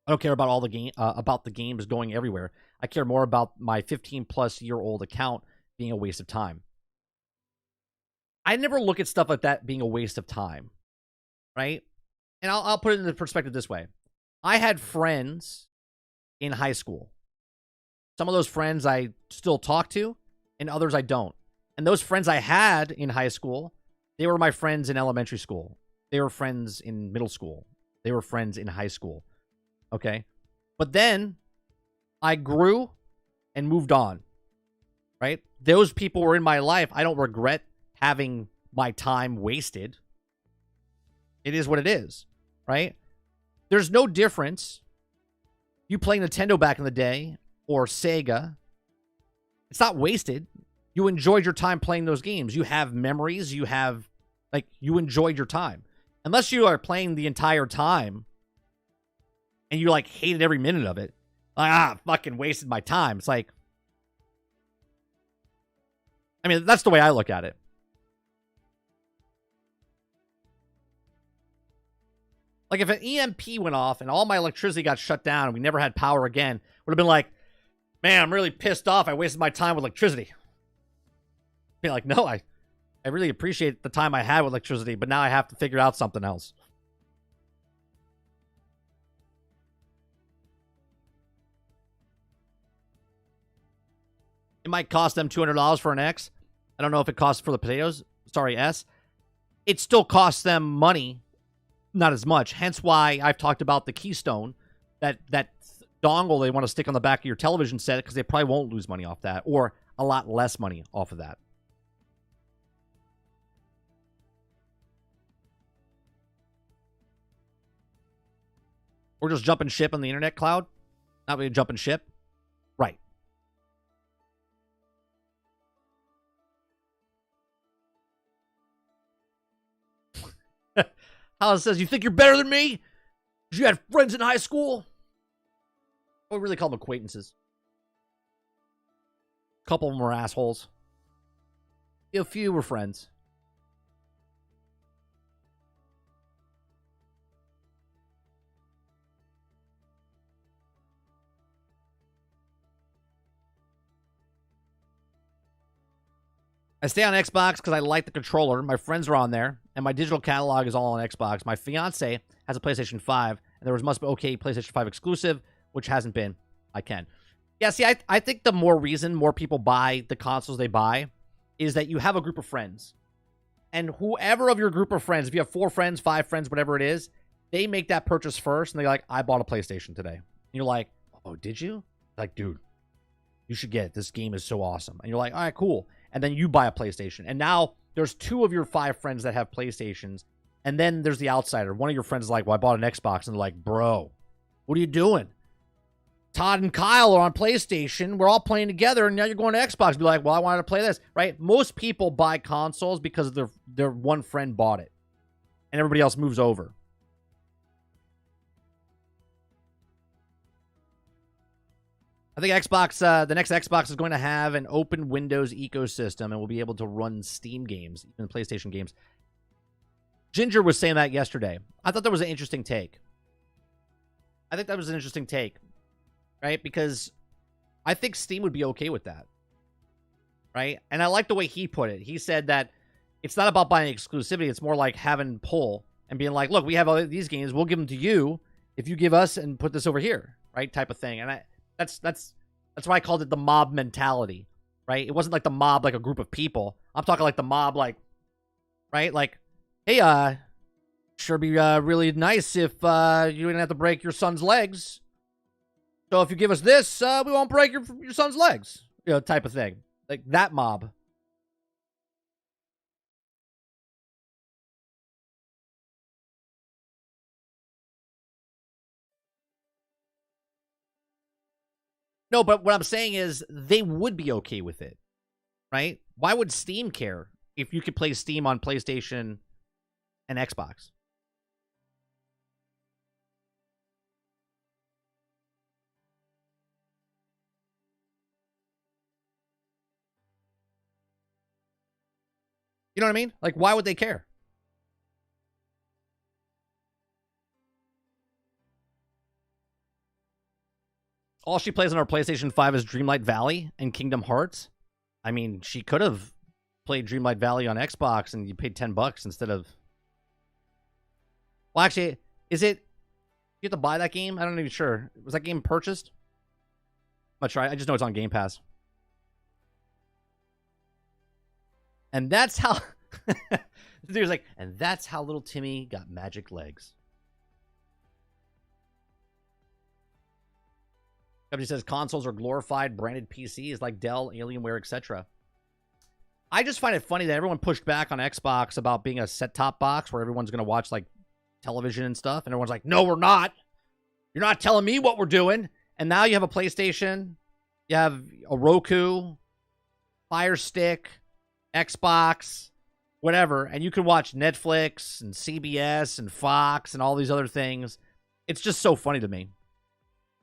I don't care about all the about the games going everywhere. I care more about my 15-plus-year-old account being a waste of time. I never look at stuff like that being a waste of time, right? And I'll put it into perspective this way. I had friends in high school. Some of those friends I still talk to, and others I don't. And those friends I had in high school, they were my friends in elementary school. They were friends in middle school. They were friends in high school. Okay? But then I grew and moved on, right? Those people were in my life. I don't regret having my time wasted. It is what it is, right? There's no difference. You playing Nintendo back in the day or Sega, it's not wasted. You enjoyed your time playing those games. You have memories. You have, like, you enjoyed your time. Unless you are playing the entire time and you, like, hated every minute of it. Like, fucking wasted my time. It's like, I mean, that's the way I look at it. Like, if an EMP went off and all my electricity got shut down and we never had power again, would have been like, man, I'm really pissed off. I wasted my time with electricity. Be like, no, I really appreciate the time I had with electricity, but now I have to figure out something else. It might cost them $200 for an X. I don't know if it costs for the potatoes. Sorry, S. It still costs them money. Not as much. Hence why I've talked about the Keystone, that dongle they want to stick on the back of your television set, because they probably won't lose money off that, or a lot less money off of that. We're just jumping ship on the internet cloud. Not really jumping ship. Right. Hollis says, you think you're better than me? You had friends in high school? I would really call them acquaintances. A couple of them were assholes. A few were friends. I stay on Xbox because I like the controller. My friends are on there, and my digital catalog is all on Xbox. My fiance has a PlayStation 5, and there must be okay PlayStation 5 exclusive, which hasn't been. I can. Yeah, see, I think the more reason more people buy the consoles they buy is that you have a group of friends. And whoever of your group of friends, if you have 4 friends, 5 friends, whatever it is, they make that purchase first, and they're like, I bought a PlayStation today. And you're like, oh, did you? Like, dude, you should get it. This game is so awesome. And you're like, all right, cool. And then you buy a PlayStation. And now there's 2 of your 5 friends that have PlayStations. And then there's the outsider. One of your friends is like, well, I bought an Xbox. And they're like, bro, what are you doing? Todd and Kyle are on PlayStation. We're all playing together. And now you're going to Xbox. Be like, well, I wanted to play this. Right? Most people buy consoles because their one friend bought it. And everybody else moves over. I think Xbox, the next Xbox is going to have an open Windows ecosystem and will be able to run Steam games, even PlayStation games. Ginger was saying that yesterday. I thought that was an interesting take. I think that was an interesting take, right? Because I think Steam would be okay with that, right? And I like the way he put it. He said that it's not about buying exclusivity. It's more like having pull and being like, look, we have all these games. We'll give them to you if you give us and put this over here, right? Type of thing. And that's why I called it the mob mentality, right? It wasn't like the mob, like a group of people. I'm talking like the mob, like, right? Like, hey, sure be really nice if you didn't have to break your son's legs. So if you give us this, we won't break your son's legs. You know, type of thing. Like that mob. No, but what I'm saying is they would be okay with it, right? Why would Steam care if you could play Steam on PlayStation and Xbox? You know what I mean? Like, why would they care? All she plays on her PlayStation 5 is Dreamlight Valley and Kingdom Hearts. I mean, she could have played Dreamlight Valley on Xbox and you paid $10 instead of... Well, actually, is it... You have to buy that game? I'm not even sure. Was that game purchased? I'm not sure. I just know it's on Game Pass. And that's how... the dude was like, and that's how little Timmy got magic legs. He says consoles are glorified branded PCs like Dell, Alienware, etc. I just find it funny that everyone pushed back on Xbox about being a set-top box where everyone's going to watch like television and stuff. And everyone's like, no, we're not. You're not telling me what we're doing. And now you have a PlayStation. You have a Roku, Fire Stick, Xbox, whatever. And you can watch Netflix and CBS and Fox and all these other things. It's just so funny to me.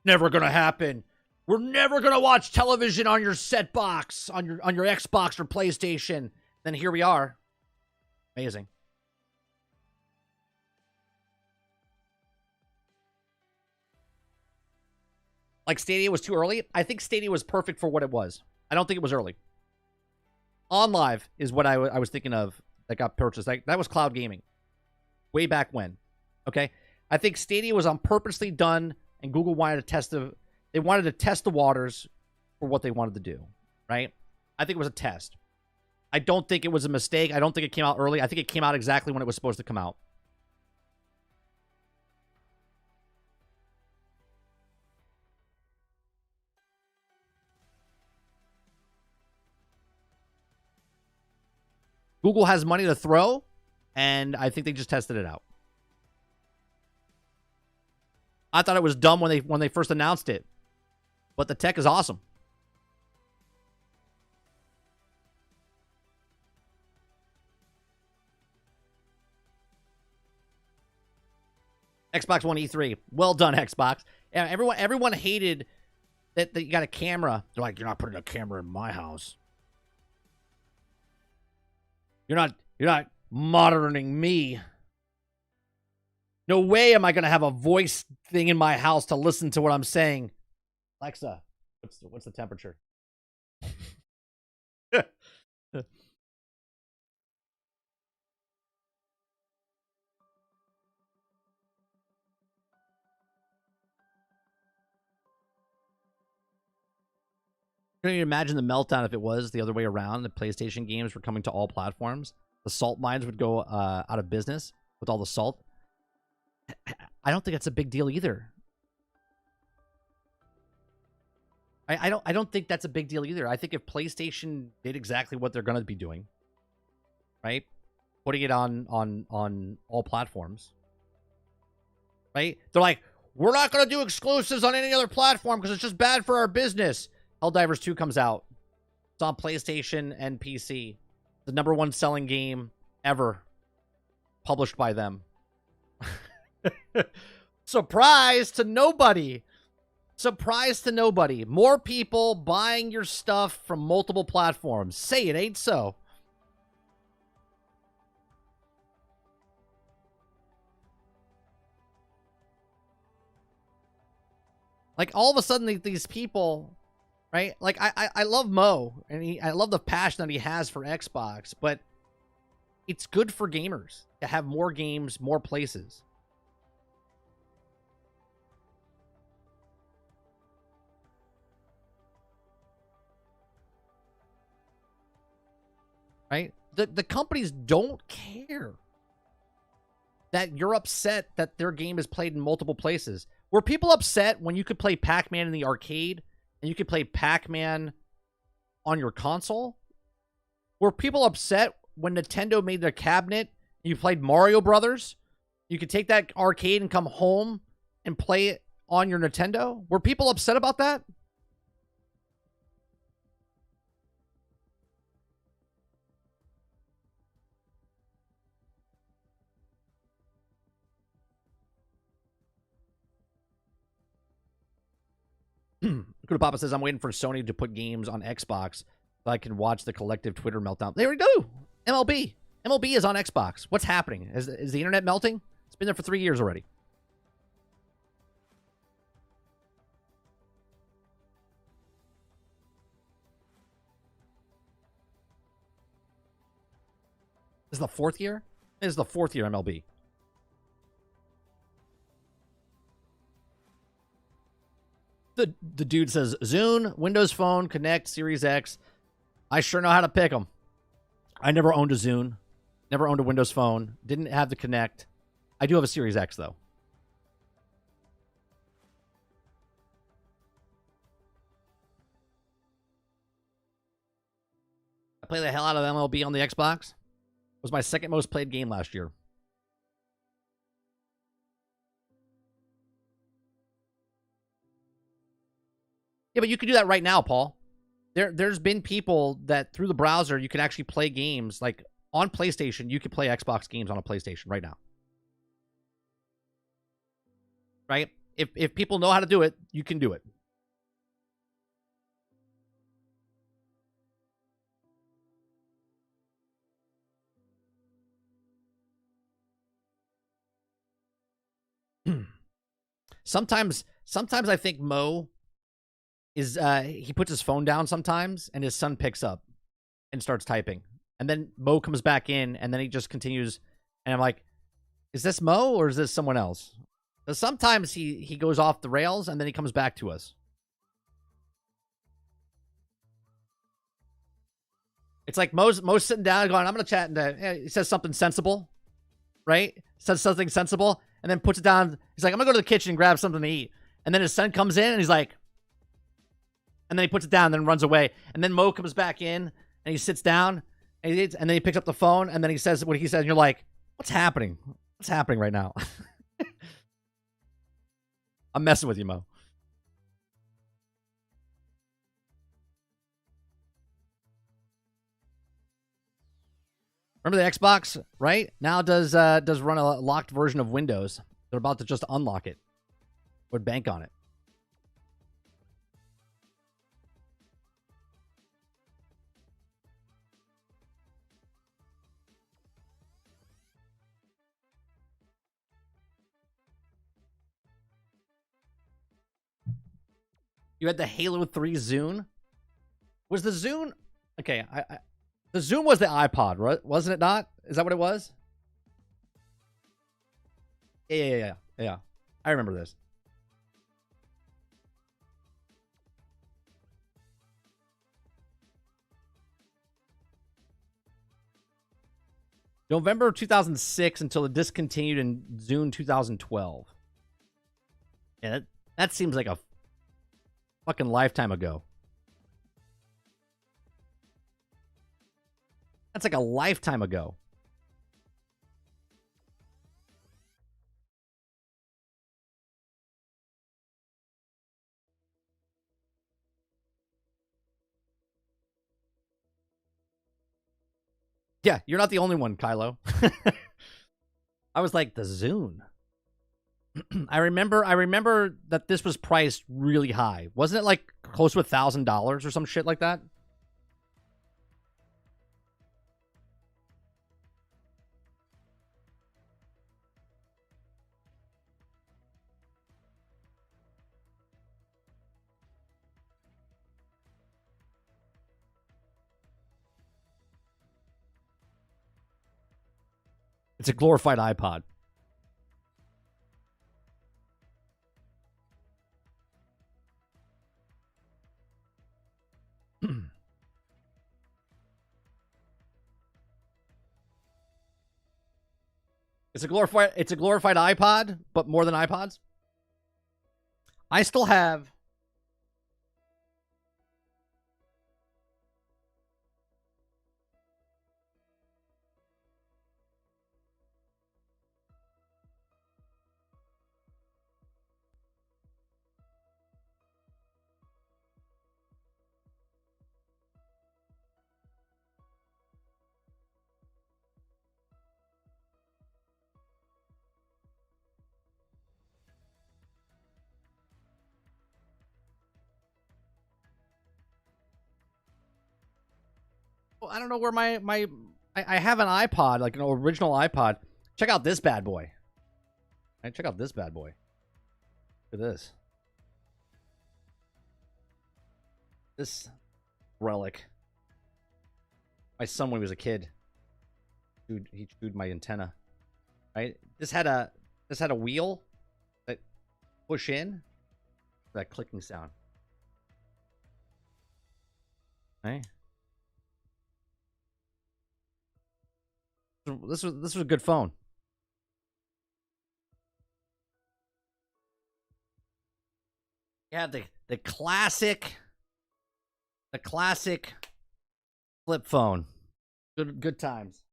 Never gonna happen. We're never gonna watch television on your set box, on your Xbox or PlayStation. Then here we are. Amazing. Like Stadia was too early. I think Stadia was perfect for what it was. I don't think it was early. On Live is what I was thinking of that got purchased. That was cloud gaming. Way back when. Okay? I think Stadia was on purposely done, and Google wanted to test they wanted to test the waters for what they wanted to do. Right? I think it was a test. I don't think it was a mistake. I don't think it came out early. I think it came out exactly when it was supposed to come out. Google has money to throw, and I think they just tested it out. I thought it was dumb when they first announced it, but the tech is awesome. Xbox One E3. Well done, Xbox. Yeah, everyone hated that you got a camera. They're like, you're not putting a camera in my house. You're not monitoring me. No way am I going to have a voice thing in my house to listen to what I'm saying. Alexa, what's the temperature? Can you imagine the meltdown if it was the other way around? The PlayStation games were coming to all platforms. The salt mines would go out of business with all the salt. I don't think that's a big deal either. I don't think that's a big deal either. I think if PlayStation did exactly what they're going to be doing, right, putting it on all platforms, right? They're like, we're not going to do exclusives on any other platform because it's just bad for our business. Helldivers 2 comes out. It's on PlayStation and PC. The #1 selling game ever published by them. Surprise to nobody. Surprise to nobody. More people buying your stuff from multiple platforms. Say it ain't so. Like, all of a sudden, these people, right? Like, I love Mo, and I love the passion that he has for Xbox, but it's good for gamers to have more games, more places. right? The companies don't care that you're upset that their game is played in multiple places. Were people upset when you could play Pac-Man in the arcade and you could play Pac-Man on your console? Were people upset when Nintendo made their cabinet and you played Mario Brothers? You could take that arcade and come home and play it on your Nintendo? Were people upset about that? Kuda Papa says, I'm waiting for Sony to put games on Xbox so I can watch the collective Twitter meltdown. There we go. MLB. MLB is on Xbox. What's happening? Is the internet melting? It's been there for 3 years already. This is the 4th year? This is the 4th year MLB. The dude says, Zune, Windows Phone, Connect, Series X. I sure know how to pick them. I never owned a Zune. Never owned a Windows Phone. Didn't have the Connect. I do have a Series X, though. I play the hell out of MLB on the Xbox. It was my second most played game last year. Yeah, but you can do that right now, Paul. There's been people that through the browser you can actually play games like on PlayStation. You can play Xbox games on a PlayStation right now. Right? If people know how to do it, you can do it. Sometimes I think Mo is he puts his phone down sometimes and his son picks up and starts typing. And then Mo comes back in and then he just continues and I'm like, is this Mo or is this someone else? Because sometimes he goes off the rails and then he comes back to us. It's like Mo's sitting down going, I'm going to chat, and he says something sensible, right? Says something sensible and then puts it down. He's like, I'm going to go to the kitchen and grab something to eat. And then his son comes in and he's like, and then he puts it down and then runs away. And then Mo comes back in and he sits down and then he picks up the phone and then he says what he says. And you're like, what's happening? What's happening right now? I'm messing with you, Mo. Remember the Xbox, right? Now does run a locked version of Windows. They're about to just unlock it. Would bank on it. You had the Halo 3 Zune. Was the Zune... Okay, the Zune was the iPod, right? Wasn't it not? Is that what it was? Yeah. I remember this. November 2006 until it discontinued in June 2012. Yeah, that seems like a fucking lifetime ago. That's like a lifetime ago. Yeah, you're not the only one, Kylo. I was like, the Zune. I remember that this was priced really high. Wasn't it like close to $1,000 or some shit like that? It's a glorified iPod. It's a glorified iPod, but more than iPods. I still have. I don't know where I have an iPod, like an original iPod. Check out this bad boy. Right, check out this bad boy. Look at this. This relic. My son when he was a kid. Dude, he chewed my antenna. Right? This had a wheel that push in. That clicking sound. Right? This was a good phone. Yeah, the classic flip phone. Good times.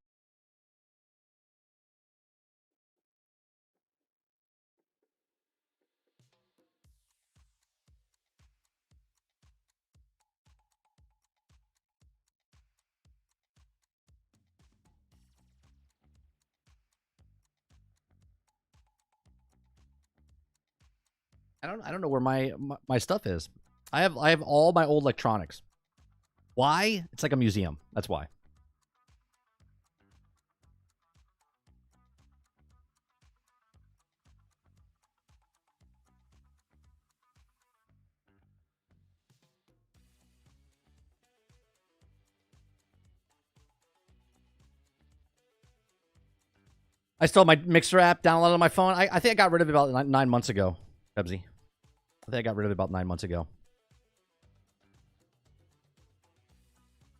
I don't know where my stuff is. I have all my old electronics. Why? It's like a museum. That's why. I still have my Mixer app downloaded on my phone. I think I got rid of it about 9 months ago, Pepsi. I think I got rid of it about 9 months ago.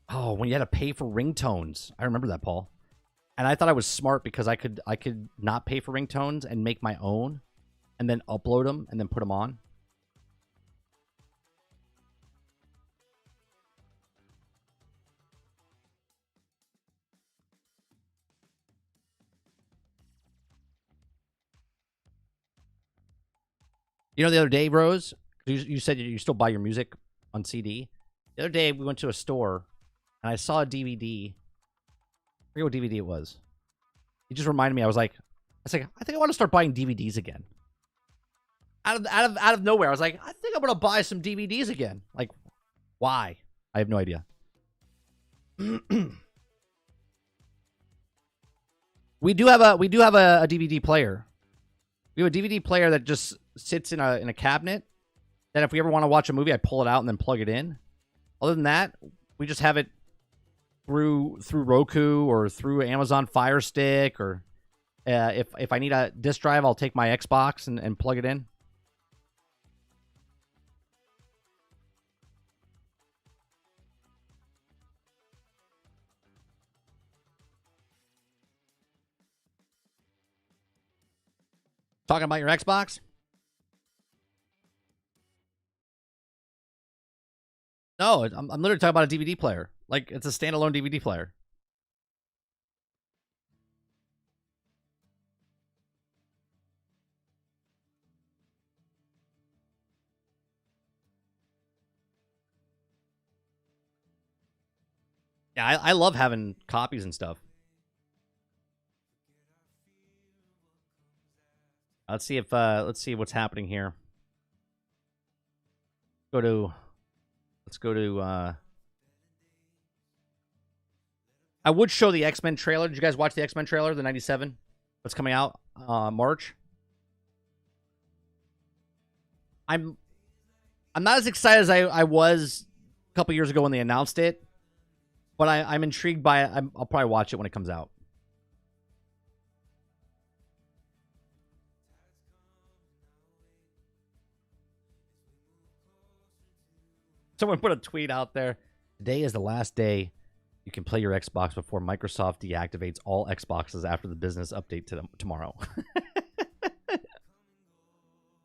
Oh, when you had to pay for ringtones. I remember that, Paul. And I thought I was smart because I could not pay for ringtones and make my own and then upload them and then put them on. You know, the other day, Rose, you said you still buy your music on CD. The other day, we went to a store, and I saw a DVD. I forget what DVD it was. It just reminded me. I was like, I think I want to start buying DVDs again. Out of nowhere, I was like, I think I'm gonna buy some DVDs again. Like, why? I have no idea. We do have a DVD player. We have a DVD player that just sits in a cabinet. That if we ever want to watch a movie, I pull it out and then plug it in. Other than that, we just have it through Roku or through Amazon Fire Stick, or if I need a disk drive, I'll take my Xbox and plug it in. Talking about your Xbox? No, I'm literally talking about a DVD player. Like, it's a standalone DVD player. Yeah, I love having copies and stuff. Let's see what's happening here. Let's go to I would show the X-Men trailer. Did you guys watch the X-Men trailer, the 97? That's coming out March. I'm not as excited as I was a couple years ago when they announced it, but I'm intrigued by it. I'll probably watch it when it comes out. Someone put a tweet out there. Today is the last day You can play your Xbox before Microsoft deactivates all Xboxes after the business update tomorrow.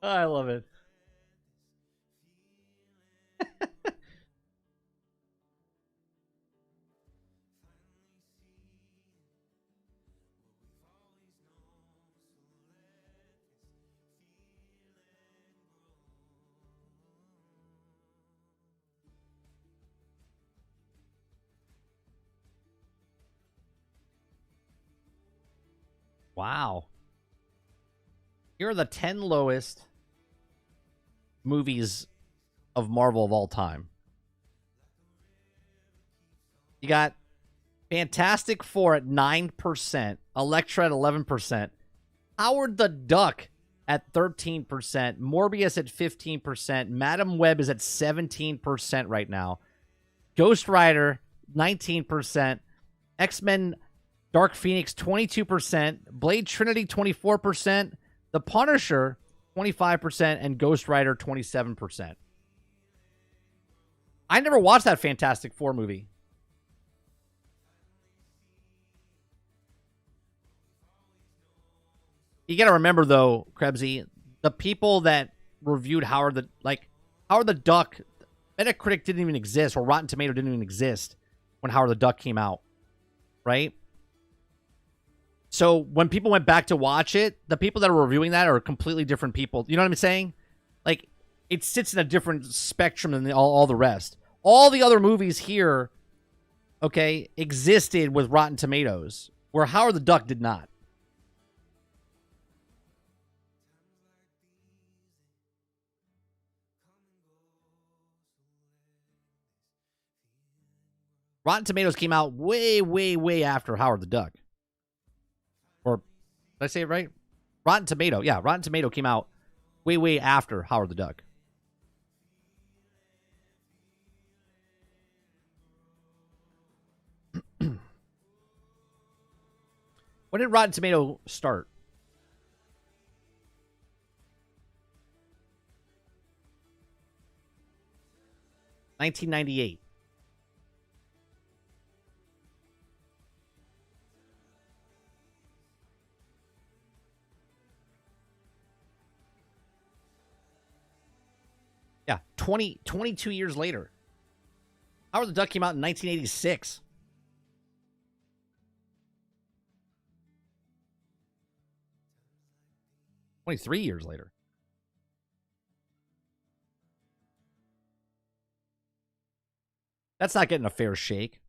I love it. Wow. Here are the 10 lowest movies of Marvel of all time. You got Fantastic Four at 9%, Elektra at 11%, Howard the Duck at 13%, Morbius at 15%, Madam Web is at 17% right now, Ghost Rider 19%, X-Men Dark Phoenix 22%, Blade Trinity 24%, The Punisher 25%, and Ghost Rider 27%. I never watched that Fantastic Four movie. You got to remember, though, Krebsy, the people that reviewed Howard the Duck, Metacritic didn't even exist, or Rotten Tomato didn't even exist when Howard the Duck came out, right? So when people went back to watch it, the people that are reviewing that are completely different people. You know what I'm saying? Like, it sits in a different spectrum than all the rest. All the other movies here, okay, existed with Rotten Tomatoes, where Howard the Duck did not. Rotten Tomatoes came out way, way, way after Howard the Duck. Or, did I say it right? Rotten Tomato. Yeah, Rotten Tomato came out way, way after Howard the Duck. When did Rotten Tomato start? $1998. Yeah, 22 years later. Howard the Duck came out in 1986. $23 years later. That's not getting a fair shake.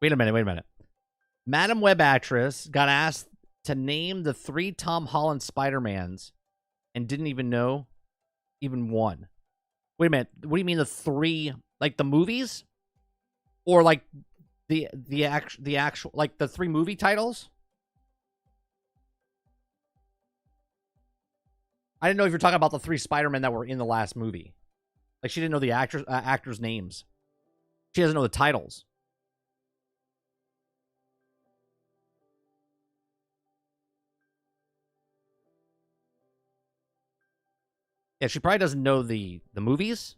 Wait a minute. Madam Web actress got asked to name the 3 Tom Holland Spider-Mans and didn't even know even one. Wait a minute. What do you mean the 3? Like the movies? Or like the actual like the 3 movie titles? I didn't know if you're talking about the 3 Spider-Men that were in the last movie. Like she didn't know the actors' names. She doesn't know the titles. Yeah, she probably doesn't know the movies,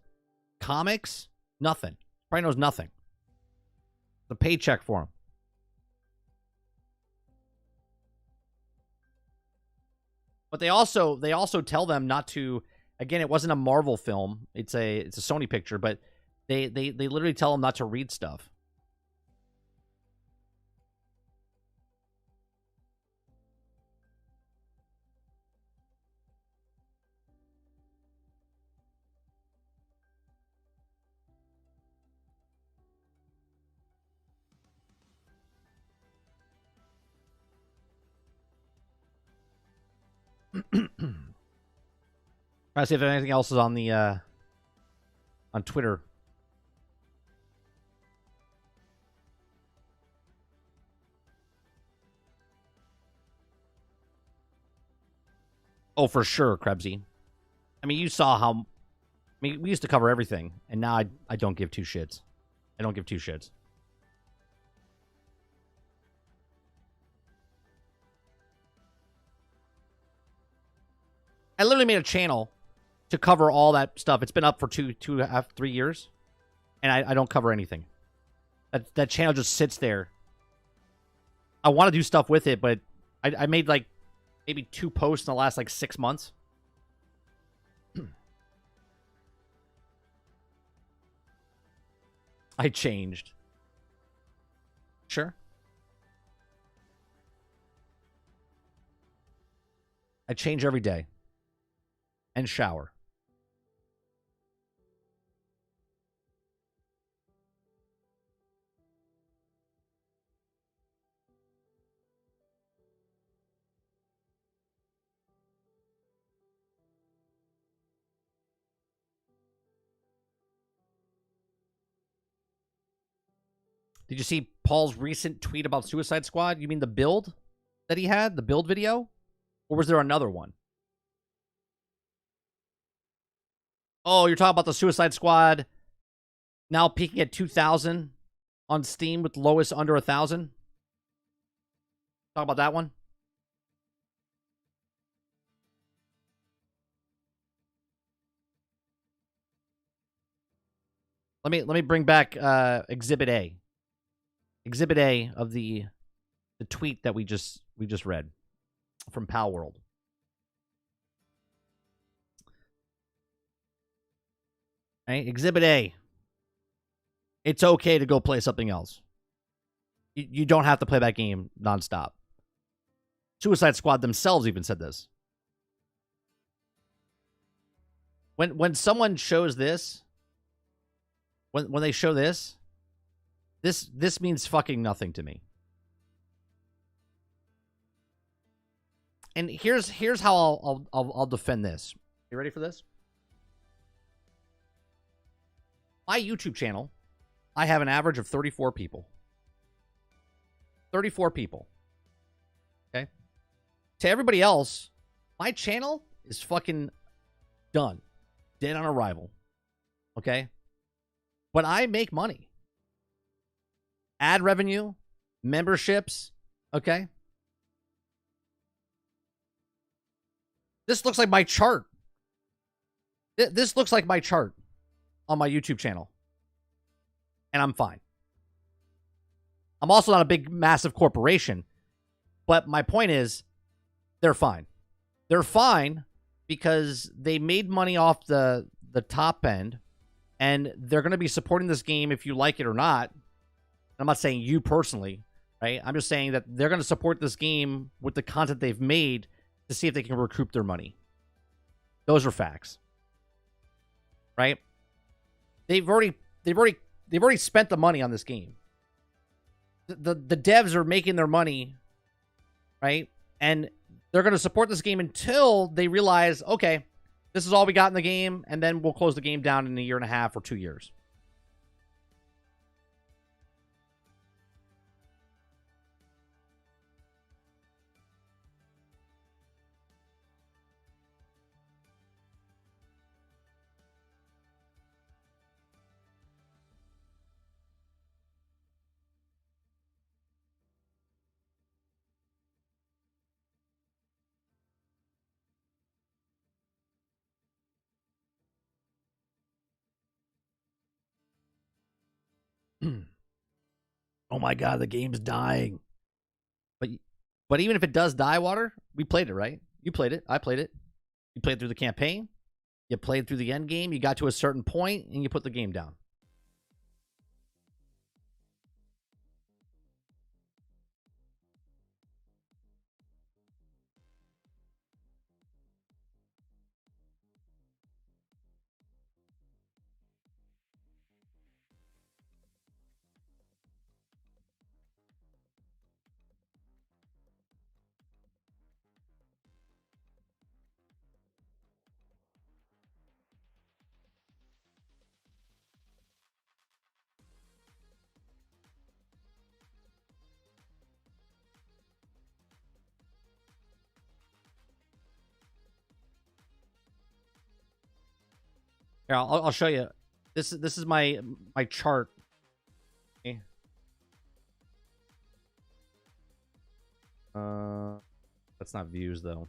comics, nothing. Probably knows nothing. The paycheck for him. But they also tell them not to. Again, it wasn't a Marvel film. It's a Sony picture, but they literally tell them not to read stuff. Trying to see if anything else is on the on Twitter. Oh, for sure, Krebsy. I mean, you saw how. I mean, we used to cover everything, and now I don't give 2 shits. I don't give 2 shits. I literally made a channel to cover all that stuff. It's been up for 3 years, and I don't cover anything. That channel just sits there. I want to do stuff with it, but I made like maybe 2 posts in the last like 6 months. I changed. Sure. I change every day. And shower. Did you see Paul's recent tweet about Suicide Squad? You mean the build that he had? The build video? Or was there another one? Oh, you're talking about the Suicide Squad now peaking at 2,000 on Steam with lowest under 1,000? Talk about that one? Let me bring back Exhibit A. Exhibit A of the tweet that we just read from Pal World. Right? Exhibit A. It's okay to go play something else. You don't have to play that game nonstop. Suicide Squad themselves even said this. When someone shows this, when they show this means fucking nothing to me. And here's how I'll defend this. You ready for this? My YouTube channel, I have an average of 34 people. 34 people. Okay? To everybody else, my channel is fucking done. Dead on arrival. Okay? But I make money. Ad revenue, memberships, okay? This looks like my chart. This looks like my chart on my YouTube channel. And I'm fine. I'm also not a big, massive corporation. But my point is, they're fine. They're fine because they made money off the top end. And they're going to be supporting this game if you like it or not. I'm not saying you personally, right? I'm just saying that they're going to support this game with the content they've made to see if they can recoup their money. Those are facts. Right? They've already spent the money on this game. The devs are making their money, right? And they're going to support this game until they realize, okay, this is all we got in the game, and then we'll close the game down in 1.5 years or 2 years. Oh my god, the game's dying. But even if it does die, Water, we played it, right? You played it. I played it. You played through the campaign. You played through the end game. You got to a certain point, and you put the game down. Here, I'll show you. This is my chart. Okay. That's not views though.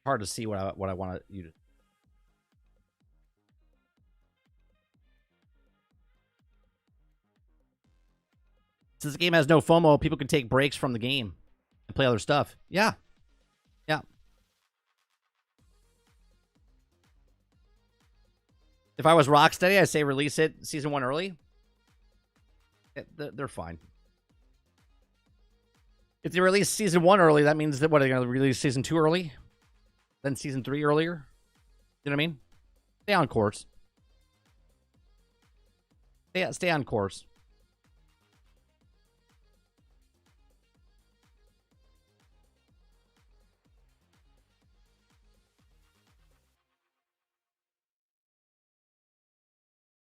Hard to see what I want you to. Since the game has no FOMO, people can take breaks from the game and play other stuff. Yeah. Yeah. If I was Rocksteady, I'd say release it Season 1 early. They're fine. If they release Season 1 early, that means that, what, are they going to release Season 2 early? Then Season 3 earlier? You know what I mean? Stay on course. Stay on course.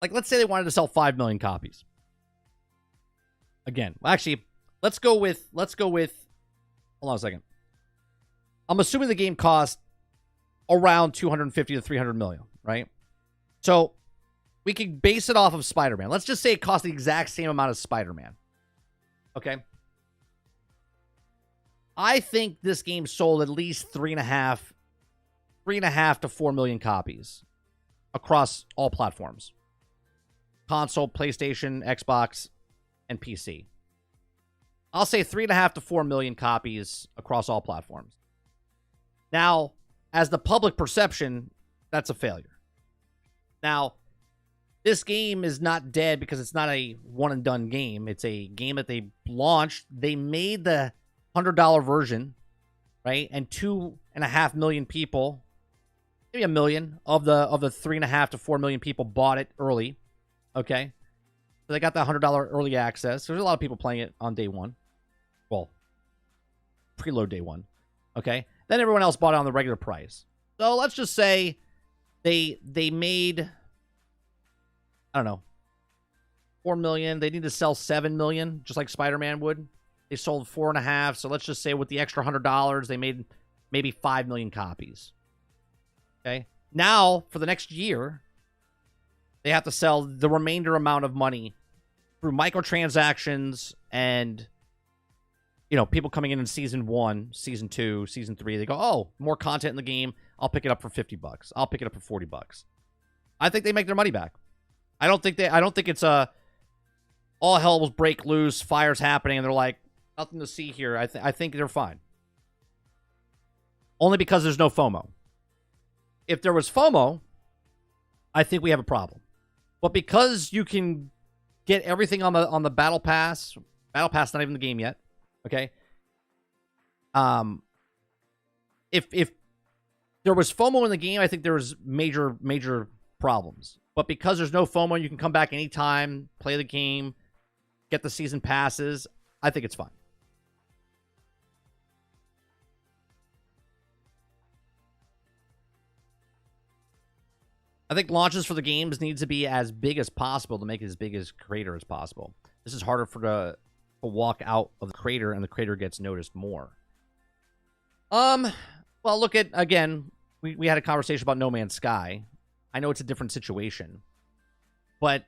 Like, let's say they wanted to sell 5 million copies. Again, actually, let's go with, hold on a second. I'm assuming the game cost around 250 to 300 million, right? So we can base it off of Spider-Man. Let's just say it cost the exact same amount as Spider-Man. Okay. I think this game sold at least 3.5 to 4 million copies across all platforms. Console, PlayStation, Xbox, and PC. I'll say 3.5 to 4 million copies across all platforms. Now, as the public perception, that's a failure. Now, this game is not dead because it's not a one-and-done game. It's a game that they launched. They made the $100 version, right? And 2.5 million people, maybe a million of the 3.5 to 4 million people bought it early. Okay, so they got the $100 early access. There's a lot of people playing it on day one. Well, preload day one. Okay, then everyone else bought it on the regular price. So let's just say they made, I don't know, 4 million. They need to sell 7 million, just like Spider-Man would. They sold 4.5. So let's just say with the extra $100, they made maybe 5 million copies. Okay, now for the next year, they have to sell the remainder amount of money through microtransactions and, you know, people coming in Season 1, Season 2, Season 3. They go, oh, more content in the game. I'll pick it up for $50. I'll pick it up for $40. I think they make their money back. I don't think it's all hell will break loose, fire's happening, and they're like, nothing to see here. I think they're fine. Only because there's no FOMO. If there was FOMO, I think we have a problem. But because you can get everything on the Battle Pass not even the game yet, okay? If there was FOMO in the game, I think there was major problems. But because there's no FOMO, you can come back anytime, play the game, get the season passes. I think it's fine. I think launches for the games needs to be as big as possible to make it as big as creator as possible. This is harder for to walk out of the creator, and the creator gets noticed more. Well, look at, again, we had a conversation about No Man's Sky. I know it's a different situation, but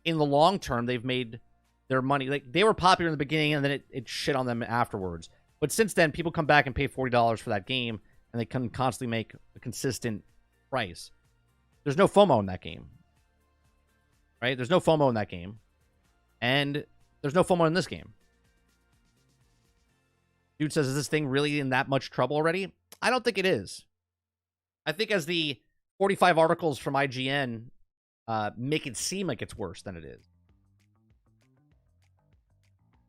in the long term, they've made their money. Like, they were popular in the beginning, and then it shit on them afterwards. But since then, people come back and pay $40 for that game, and they can constantly make a consistent price. There's no FOMO in that game, right? There's no FOMO in that game, and there's no FOMO in this game. Dude says, is this thing really in that much trouble already? I don't think it is. I think as the 45 articles from IGN make it seem like it's worse than it is.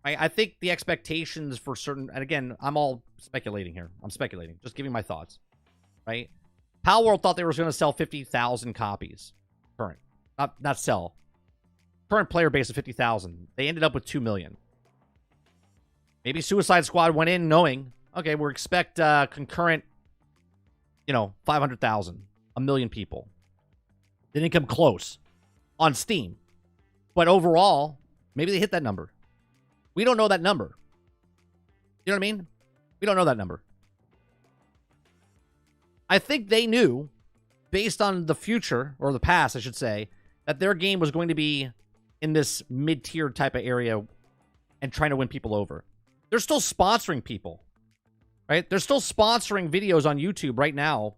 I think the expectations for certain, and again, I'm all speculating here. I'm speculating, just giving my thoughts, right? Palworld thought they were going to sell 50,000 copies. Current. Not sell. Current player base of 50,000. They ended up with 2 million. Maybe Suicide Squad went in knowing, okay, we expect concurrent, 500,000. 1 million people. They didn't come close on Steam. But overall, maybe they hit that number. We don't know that number. You know what I mean? We don't know that number. I think they knew, based on the future, or the past, I should say, that their game was going to be in this mid-tier type of area and trying to win people over. They're still sponsoring people. right? They're still sponsoring videos on YouTube right now.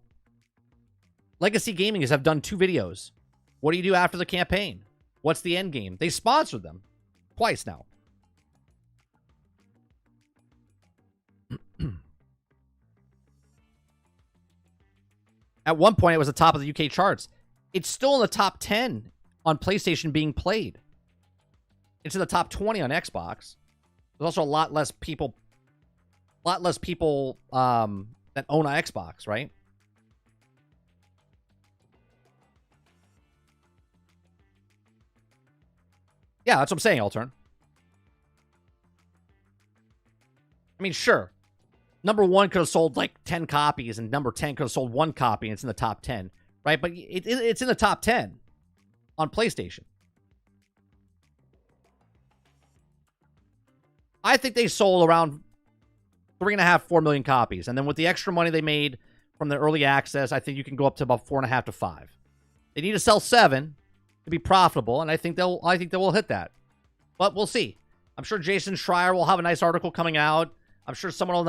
Legacy Gaming have done 2 videos. What do you do after the campaign? What's the end game? They sponsor them twice now. At one point, it was the top of the UK charts. It's still in the top 10 on PlayStation being played. It's in the top 20 on Xbox. There's also a lot less people that own an Xbox, right? Yeah, that's what I'm saying, Altern. I mean, sure. Number 1 could have sold like 10 copies, and number 10 could have sold 1 copy, and it's in the top 10, right? But it's in the top 10 on PlayStation. I think they sold around 3.5, 4 million copies. And then with the extra money they made from the early access, I think you can go up to about 4.5 to 5. They need to sell 7 to be profitable, and I think they will hit that. But we'll see. I'm sure Jason Schreier will have a nice article coming out. I'm sure someone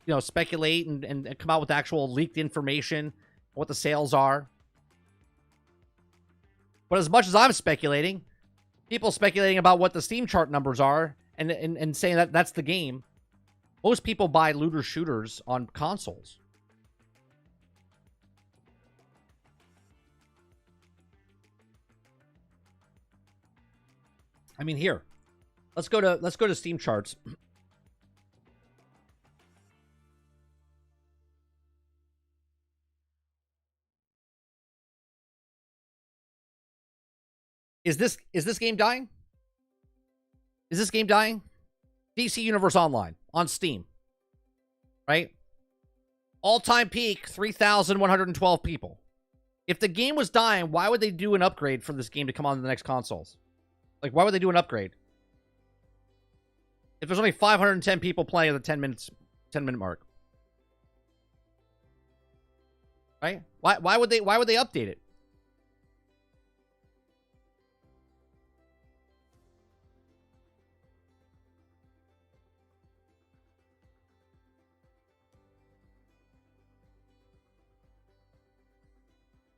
will speculate and come out with actual leaked information, what the sales are. But as much as I'm speculating, people speculating about what the Steam chart numbers are and saying that that's the game. Most people buy looter shooters on consoles. I mean, here. Let's go to Steam charts. Is this game dying? Is this game dying? DC Universe Online on Steam. Right? All-time peak, 3,112 people. If the game was dying, why would they do an upgrade for this game to come on to the next consoles? Like, why would they do an upgrade? If there's only 510 people playing at the 10-minute mark. Right? Why would they update it?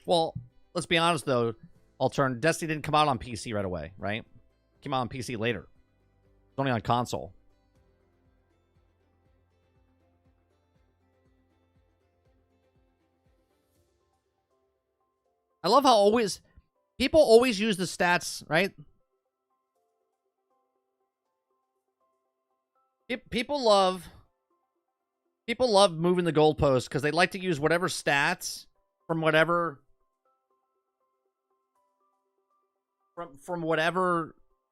Well, let's be honest, though, Altern. Destiny didn't come out on PC right away, right? It came out on PC later. It's only on console. I love how people always use the stats, right? People love moving the goalposts because they like to use whatever stats from whatever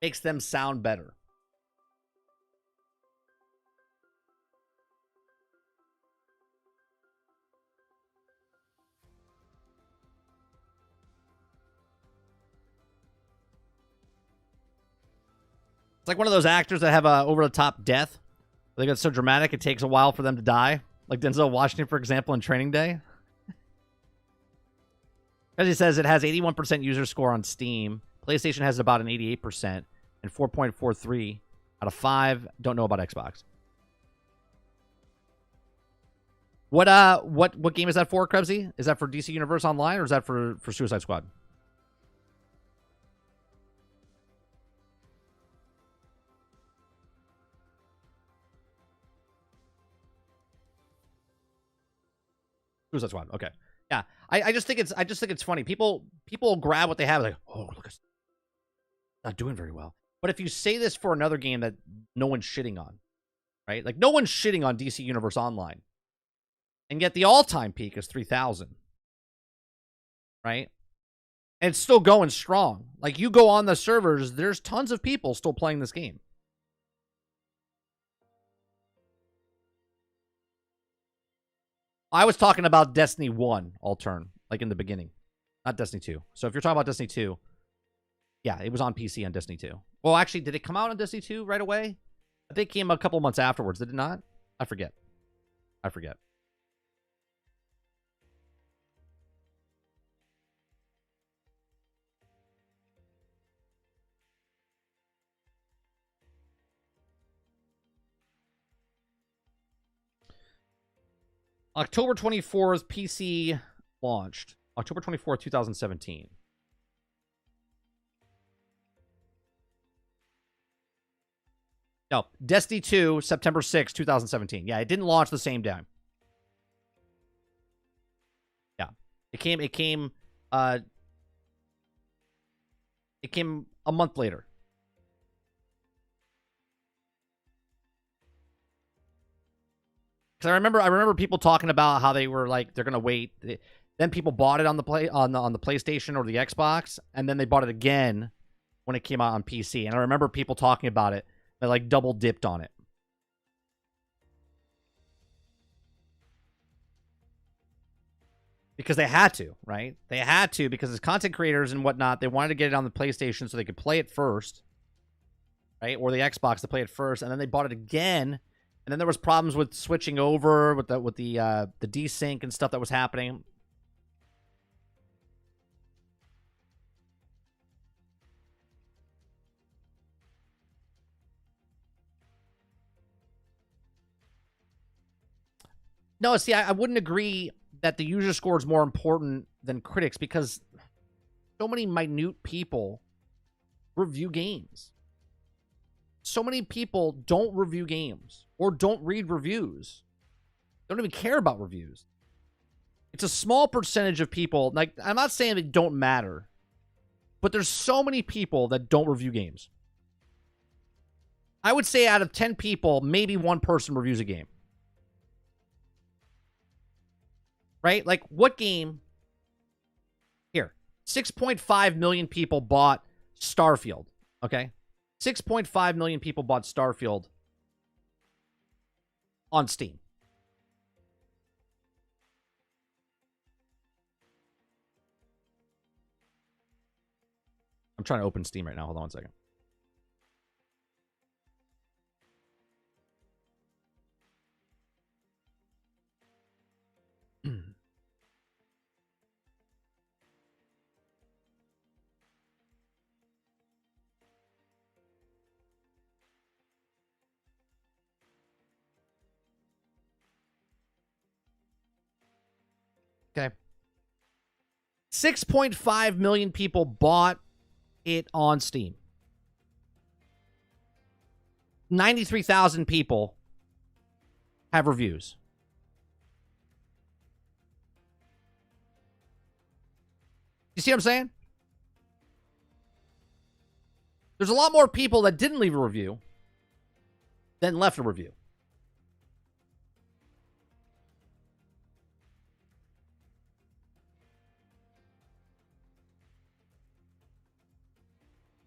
makes them sound better. It's like one of those actors that have a over-the-top death. They get so dramatic it takes a while for them to die. Like Denzel Washington, for example, in Training Day. As he says, it has 81% user score on Steam. PlayStation has about an 88% and 4.43 out of 5. Don't know about Xbox. What game is that for, Krebsy? Is that for DC Universe Online or is that for Suicide Squad? Suicide Squad. Okay. Yeah. I just think it's funny. People grab what they have like, oh, look, it's not doing very well. But if you say this for another game that no one's shitting on, right? Like no one's shitting on DC Universe Online. And yet the all-time peak is 3,000. Right? And it's still going strong. Like you go on the servers, there's tons of people still playing this game. I was talking about Destiny 1, Altern, like in the beginning. Not Destiny 2. So if you're talking about Destiny 2, yeah, it was on PC on Destiny 2. Well, actually, did it come out on Destiny 2 right away? I think it came a couple months afterwards. Did it not? I forget. October 24th, PC launched. October 24th, 2017. No, Destiny 2, September 6th, 2017. Yeah, it didn't launch the same day. Yeah. It came a month later. Because I remember people talking about how they were like they're gonna wait. Then people bought it on the PlayStation or the Xbox, and then they bought it again when it came out on PC. And I remember people talking about it. They like double dipped on it. Because they had to, right? They had to because as content creators and whatnot, they wanted to get it on the PlayStation so they could play it first, right? Or the Xbox to play it first, and then they bought it again. And then there was problems with switching over with the desync and stuff that was happening. No, see, I wouldn't agree that the user score is more important than critics because so many minute people review games. So many people don't review games or don't read reviews. They don't even care about reviews. It's a small percentage of people. Like, I'm not saying they don't matter, but there's so many people that don't review games. I would say out of 10 people, maybe one person reviews a game. Right? Like, what game? Here. 6.5 million people bought Starfield. Okay? 6.5 million people bought Starfield on Steam. I'm trying to open Steam right now. Hold on one second. Okay. 6.5 million people bought it on Steam. 93,000 people have reviews. You see what I'm saying? There's a lot more people that didn't leave a review than left a review.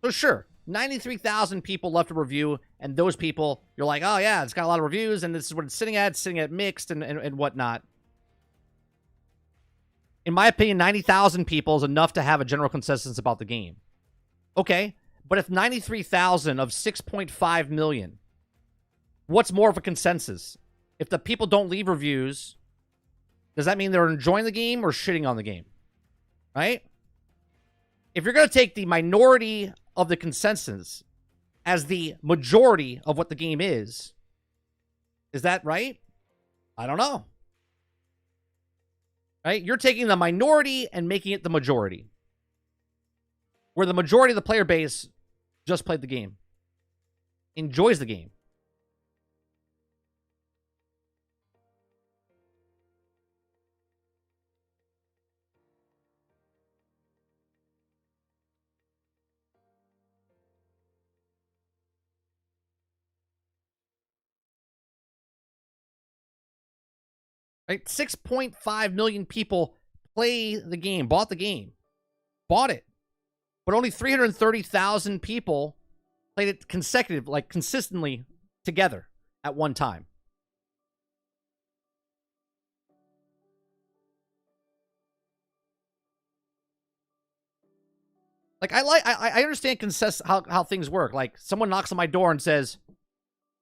So sure, 93,000 people left a review, and those people, you're like, oh yeah, it's got a lot of reviews, and this is what it's sitting at mixed and whatnot. In my opinion, 90,000 people is enough to have a general consensus about the game. Okay, but if 93,000 of 6.5 million, what's more of a consensus? If the people don't leave reviews, does that mean they're enjoying the game or shitting on the game? Right? If you're going to take the minority of the consensus as the majority of what the game is that right? I don't know. Right? You're taking the minority and making it the majority. Where the majority of the player base just played the game. Enjoys the game. Right? 6.5 million people play the game, bought it. But only 330,000 people played it consistently together at one time. Like, I understand how things work. Like, someone knocks on my door and says,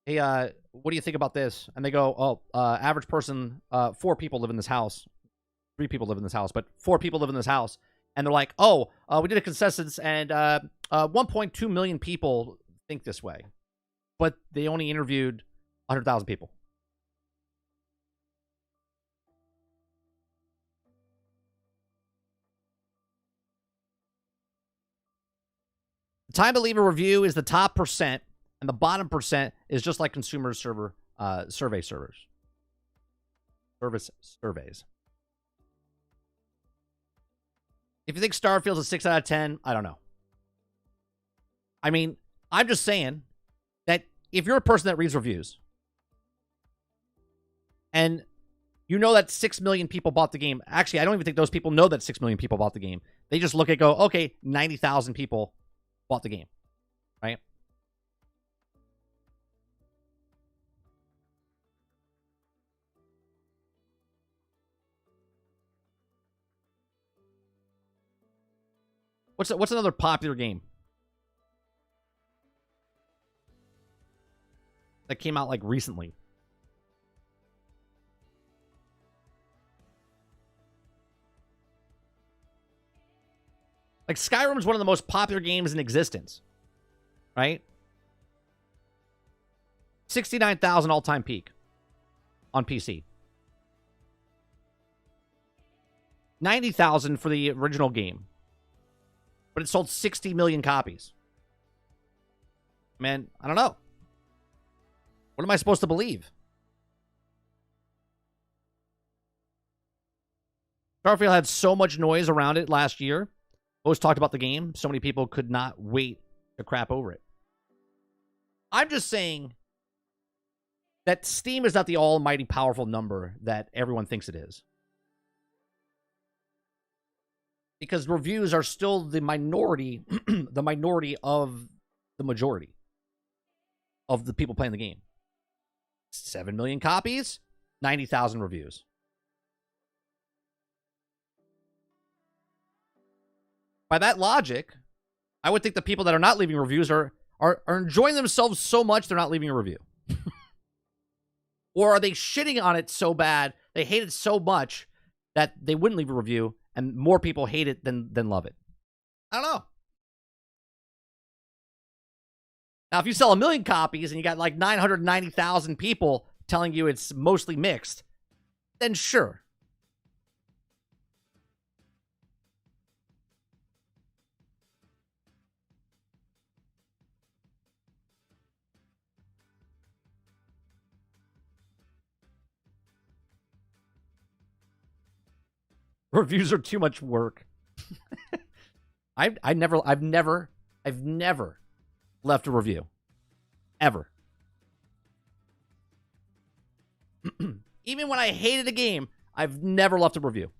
hey, what do you think about this? And they go, average person, 4 people live in this house. 3 people live in this house, but 4 people live in this house. And they're like, we did a consensus, and 1.2 million people think this way. But they only interviewed 100,000 people. Time to leave a review is the top percent, and the bottom percent is just like consumer survey servers. Service surveys. If you think Starfield's a 6 out of 10, I don't know. I mean, I'm just saying that if you're a person that reads reviews, and you know that 6 million people bought the game. Actually, I don't even think those people know that 6 million people bought the game. They just look at go, okay, 90,000 people bought the game, right? What's another popular game that came out like recently? Like, Skyrim is one of the most popular games in existence, right? 69,000 all-time peak on PC. 90,000 for the original game. But it sold 60 million copies. Man, I don't know. What am I supposed to believe? Starfield had so much noise around it last year. Always talked about the game. So many people could not wait to crap over it. I'm just saying that Steam is not the almighty powerful number that everyone thinks it is. Because reviews are still the minority, the minority of the majority of the people playing the game. 7 million copies, 90,000 reviews. By that logic, I would think the people that are not leaving reviews are enjoying themselves so much they're not leaving a review. Or are they shitting on it so bad, they hate it so much that they wouldn't leave a review, and more people hate it than love it? I don't know. Now, if you sell 1 million copies and you got like 990,000 people telling you it's mostly mixed, then sure. Reviews are too much work. I've never left a review. Ever. Even when I hated a game, I've never left a review.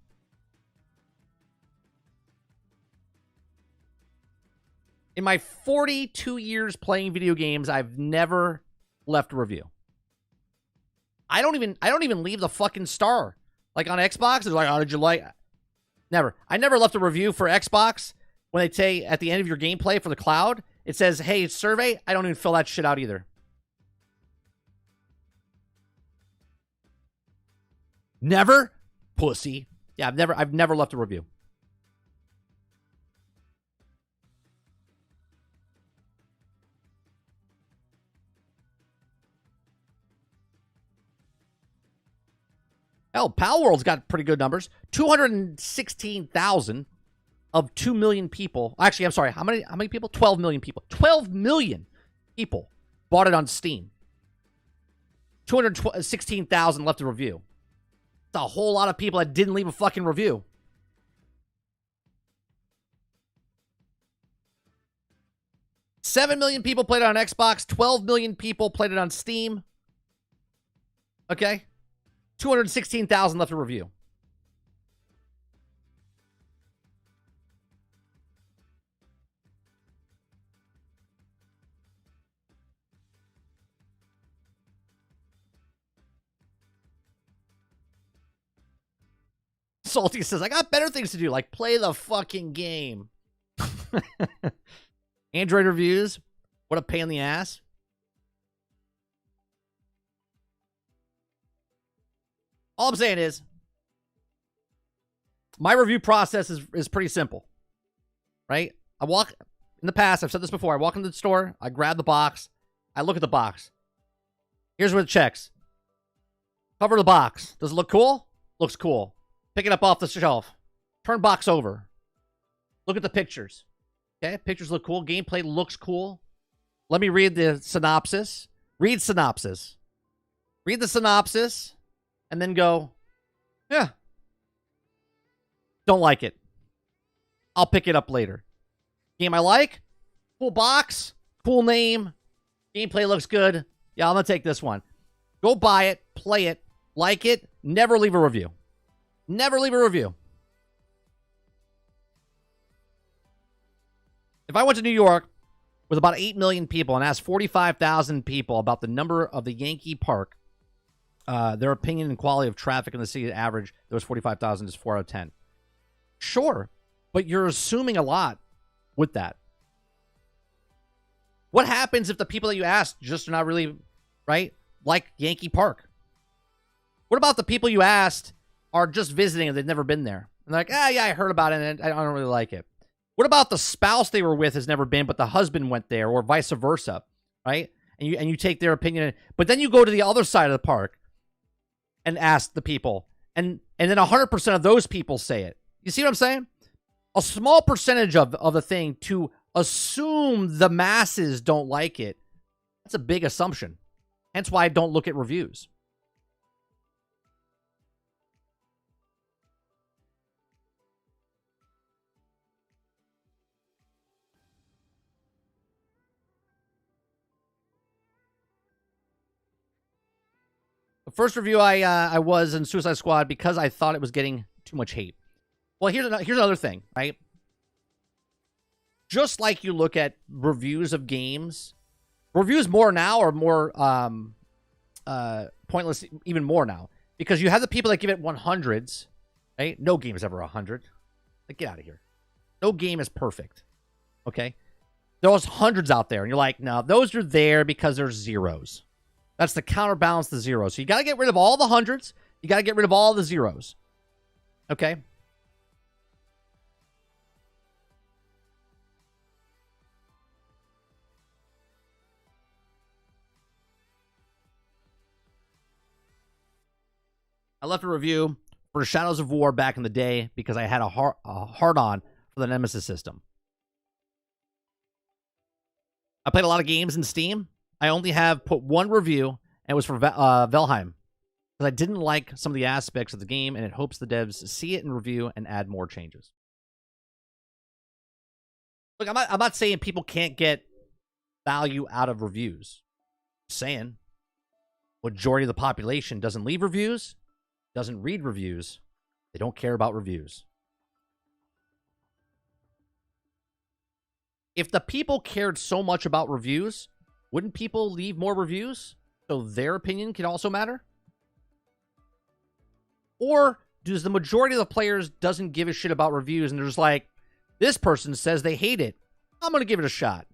In my 42 years playing video games, I've never left a review. I don't even leave the fucking star. Like on Xbox, it's like, how did you like? Never. I never left a review for Xbox when they say at the end of your gameplay for the cloud, it says, hey, survey. I don't even fill that shit out either. Never? Pussy. Yeah, I've never left a review. Hell, Pal World's got pretty good numbers. 216,000 of 2 million people. Actually, I'm sorry. How many people? 12 million people. 12 million people bought it on Steam. 216,000 left a review. That's a whole lot of people that didn't leave a fucking review. $7 million people played it on Xbox. 12 million people played it on Steam. Okay. 216,000 left a review. Salty says, I got better things to do, like play the fucking game. Android reviews. What a pain in the ass. All I'm saying is, my review process is pretty simple, right? I walk, in the past, I've said this before, I walk into the store, I grab the box, I look at the box. Here's what it checks. Cover the box. Does it look cool? Looks cool. Pick it up off the shelf. Turn box over. Look at the pictures. Okay, pictures look cool. Gameplay looks cool. Let me read the synopsis. Read synopsis. Read the synopsis, and then go, yeah. Don't like it. I'll pick it up later. Game I like. Cool box. Cool name. Gameplay looks good. Yeah, I'm going to take this one. Go buy it. Play it. Like it. Never leave a review. Never leave a review. If I went to New York with about 8 million people and asked 45,000 people about the number of the Yankee Park, their opinion and quality of traffic in the city average, those 45,000 is 4 out of 10. Sure, but you're assuming a lot with that. What happens if the people that you asked just are not really, right, like Yankee Park? What about the people you asked are just visiting and they've never been there? And they're like, yeah, I heard about it and I don't really like it. What about the spouse they were with has never been, but the husband went there, or vice versa, right? And you take their opinion, but then you go to the other side of the park and ask the people, and then 100% of those people say it. You see what I'm saying? A small percentage of the thing to assume the masses don't like it. That's a big assumption. Hence why I don't look at reviews. The first review I was in Suicide Squad because I thought it was getting too much hate. Well, here's another thing, right? Just like you look at reviews of games, reviews more now are more pointless, even more now, because you have the people that give it 100s, right? No game is ever 100. Like, get out of here. No game is perfect, okay? There's hundreds out there, and you're like, no, those are there because there's zeros. That's to counterbalance the zeros. So you got to get rid of all the hundreds. You got to get rid of all the zeros. Okay? I left a review for Shadows of War back in the day because I had a hard-on for the Nemesis system. I played a lot of games in Steam. I only have put one review, and it was for Valheim, because I didn't like some of the aspects of the game, and it hopes the devs see it in review and add more changes. Look, I'm not saying people can't get value out of reviews. I'm saying majority of the population doesn't leave reviews, doesn't read reviews. They don't care about reviews. If the people cared so much about reviews, wouldn't people leave more reviews so their opinion can also matter? Or does the majority of the players doesn't give a shit about reviews and they're just like, this person says they hate it, I'm going to give it a shot?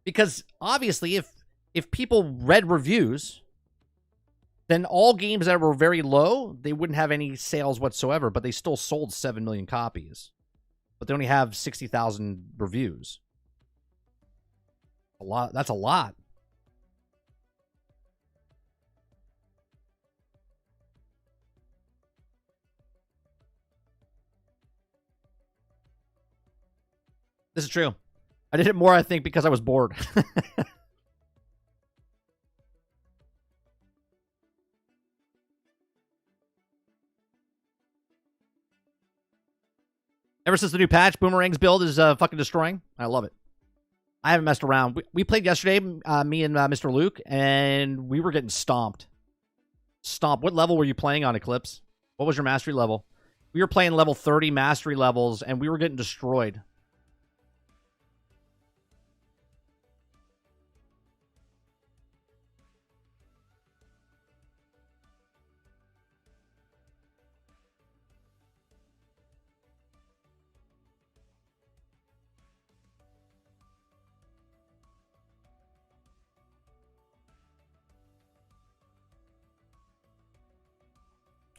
Because obviously if people read reviews, then all games that were very low, they wouldn't have any sales whatsoever, but they still sold 7 million copies. But they only have 60,000 reviews. A lot. That's a lot. This is true. I did it more, I think, because I was bored. Ever since the new patch, Boomerang's build is fucking destroying. I love it. I haven't messed around. We played yesterday, me and Mr. Luke, and we were getting stomped. Stomped. What level were you playing on, Eclipse? What was your mastery level? We were playing level 30 mastery levels, and we were getting destroyed.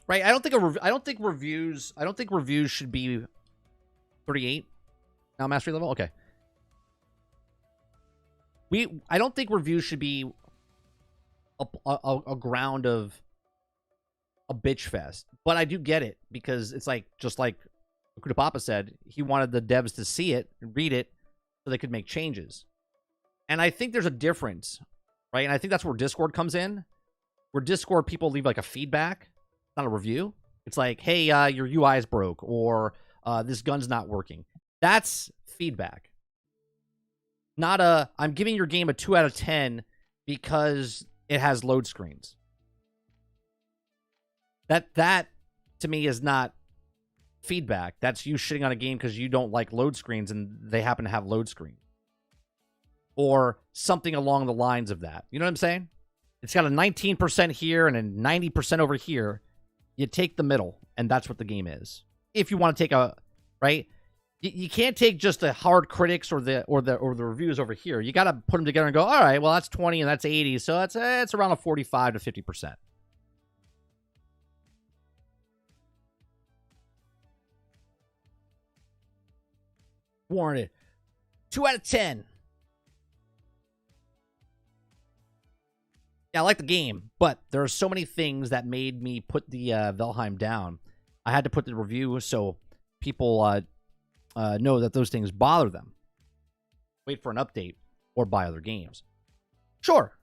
Right? I don't think reviews should be 38 now mastery level. Okay. I don't think reviews should be a ground of a bitch fest. But I do get it, because it's like, just like Akuda Papa said, he wanted the devs to see it and read it so they could make changes. And I think there's a difference, right? And I think that's where Discord comes in. Where Discord people leave like a feedback, not a review. It's like, hey, your UI is broke, or this gun's not working. That's feedback. Not a, I'm giving your game a 2 out of 10 because it has load screens. That to me is not feedback. That's you shitting on a game because you don't like load screens and they happen to have load screens. Or something along the lines of that. You know what I'm saying? It's got a 19% here and a 90% over here. You take the middle, and that's what the game is. If you want to take a, right? You can't take just the hard critics or the reviews over here. You got to put them together and go, all right, well, that's 20 and that's 80, so it's around a 45 to 50%. Warranted. 2 out of 10. Yeah, I like the game, but there are so many things that made me put the Valheim down. I had to put the review so people know that those things bother them. Wait for an update or buy other games. Sure.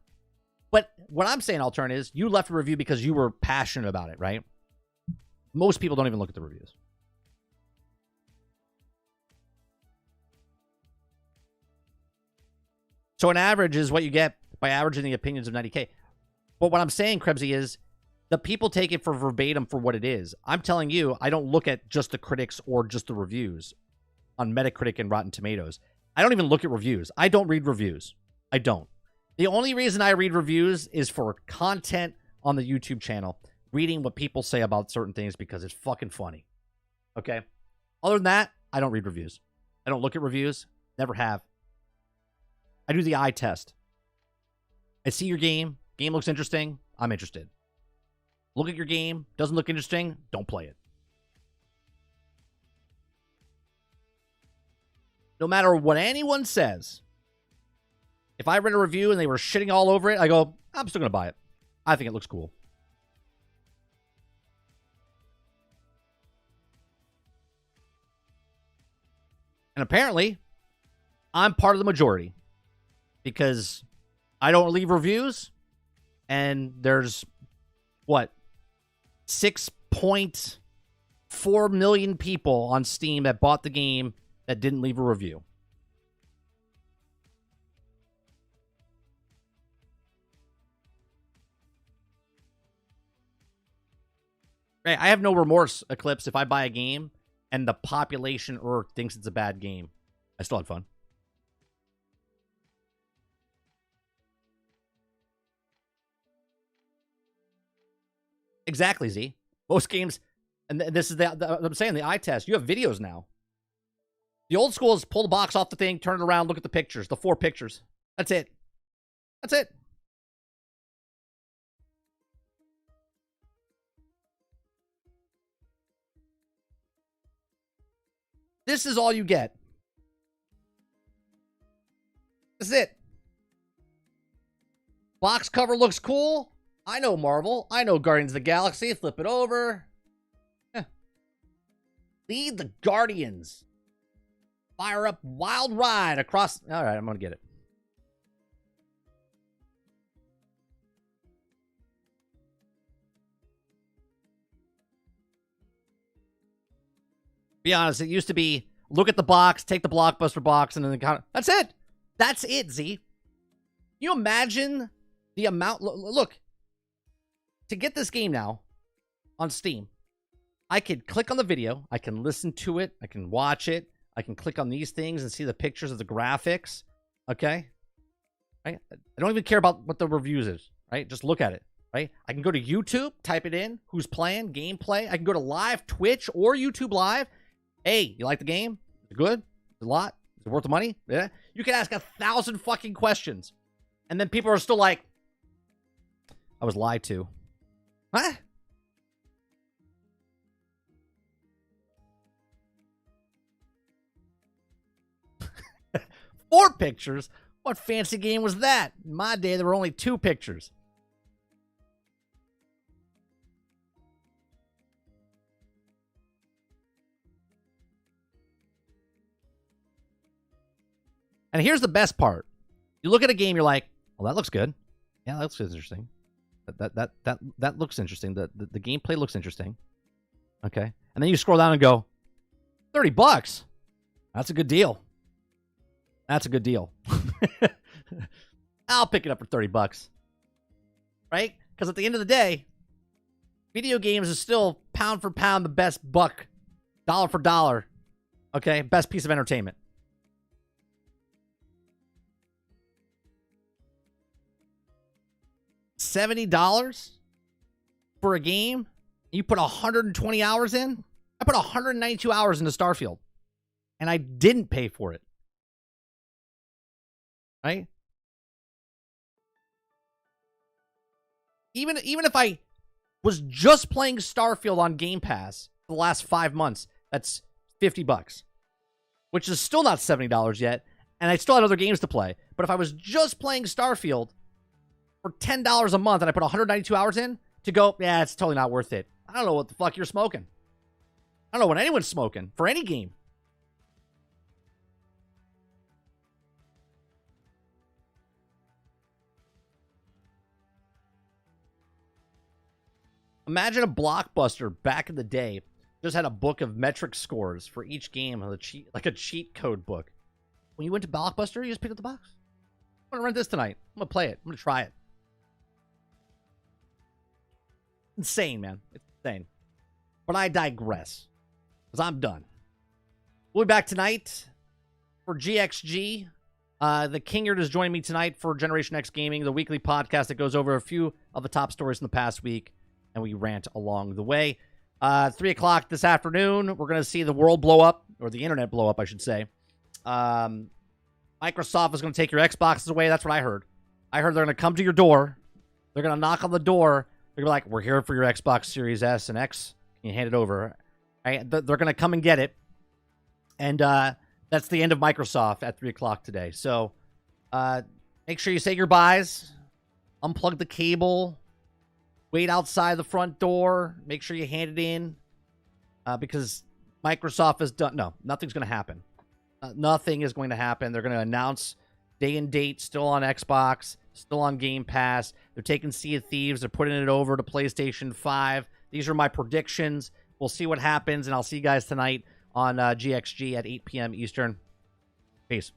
But what I'm saying, Altern, is you left a review because you were passionate about it, right? Most people don't even look at the reviews. So an average is what you get by averaging the opinions of 90K. But what I'm saying, Krebsy, is the people take it for verbatim for what it is. I'm telling you, I don't look at just the critics or just the reviews on Metacritic and Rotten Tomatoes. I don't even look at reviews. I don't read reviews. I don't. The only reason I read reviews is for content on the YouTube channel, reading what people say about certain things because it's fucking funny. Okay? Other than that, I don't read reviews. I don't look at reviews. Never have. I do the eye test. I see your game. Game looks interesting. I'm interested. Look at your game. Doesn't look interesting. Don't play it. No matter what anyone says, if I read a review and they were shitting all over it, I go, I'm still going to buy it. I think it looks cool. And apparently, I'm part of the majority. Because I don't leave reviews, and there's, what, 6.4 million people on Steam that bought the game that didn't leave a review. Right, I have no remorse, Eclipse, if I buy a game and the population thinks it's a bad game. I still had fun. Exactly, Z. Most games, and this is I'm saying, the eye test. You have videos now. The old school is pull the box off the thing, turn it around, look at the pictures, the 4 pictures. That's it. That's it. This is all you get. This is it. Box cover looks cool. I know Marvel. I know Guardians of the Galaxy. Flip it over. Yeah. Lead the Guardians. Fire up Wild Ride across. All right, I'm going to get it. Be honest, it used to be look at the box, take the blockbuster box, and then that's it. That's it, Z. Can you imagine the amount? Look. To get this game now on Steam, I could click on the video, I can listen to it, I can watch it, I can click on these things and see the pictures of the graphics, okay? Right? I don't even care about what the reviews is, right? Just look at it, right? I can go to YouTube, type it in, who's playing, gameplay. I can go to live Twitch or YouTube Live. Hey, you like the game? Is it good? Is it a lot? Is it worth the money? Yeah. You can ask 1,000 fucking questions. And then people are still like, I was lied to. What? Four pictures? What fancy game was that? In my day, there were only 2 pictures. And here's the best part. You look at a game, you're like, well, that looks good. Yeah, that looks interesting. That looks interesting. The gameplay looks interesting. Okay. And then you scroll down and go, $30. That's a good deal. That's a good deal. I'll pick it up for $30. Right? Because at the end of the day, video games is still pound for pound the best buck, dollar for dollar. Okay? Best piece of entertainment. $70 for a game? You put 120 hours in? I put 192 hours into Starfield. And I didn't pay for it. Right? Even if I was just playing Starfield on Game Pass for the last 5 months, that's $50. Which is still not $70 yet. And I still had other games to play. But if I was just playing Starfield for $10 a month and I put 192 hours in, to go, yeah, it's totally not worth it. I don't know what the fuck you're smoking. I don't know what anyone's smoking for any game. Imagine a Blockbuster back in the day just had a book of metric scores for each game, like a cheat code book. When you went to Blockbuster, you just picked up the box. I'm going to rent this tonight. I'm going to play it. I'm going to try it. Insane, man. It's insane. But I digress. Because I'm done. We'll be back tonight for GXG. The Kingyard is joining me tonight for Generation X Gaming, the weekly podcast that goes over a few of the top stories from the past week, and we rant along the way. 3 o'clock this afternoon, we're going to see the world blow up, or the internet blow up, I should say. Microsoft is going to take your Xboxes away. That's what I heard. I heard they're going to come to your door. They're going to knock on the door. They're going to be like, we're here for your Xbox Series S and X. Can you hand it over? Right? They're going to come and get it. And that's the end of Microsoft at 3 o'clock today. So make sure you say your buys. Unplug the cable. Wait outside the front door. Make sure you hand it in. Because Microsoft has done... No, nothing's going to happen. Nothing is going to happen. They're going to announce day and date still on Xbox, still on Game Pass. They're taking Sea of Thieves. They're putting it over to PlayStation 5. These are my predictions. We'll see what happens, and I'll see you guys tonight on GXG at 8 p.m. Eastern. Peace.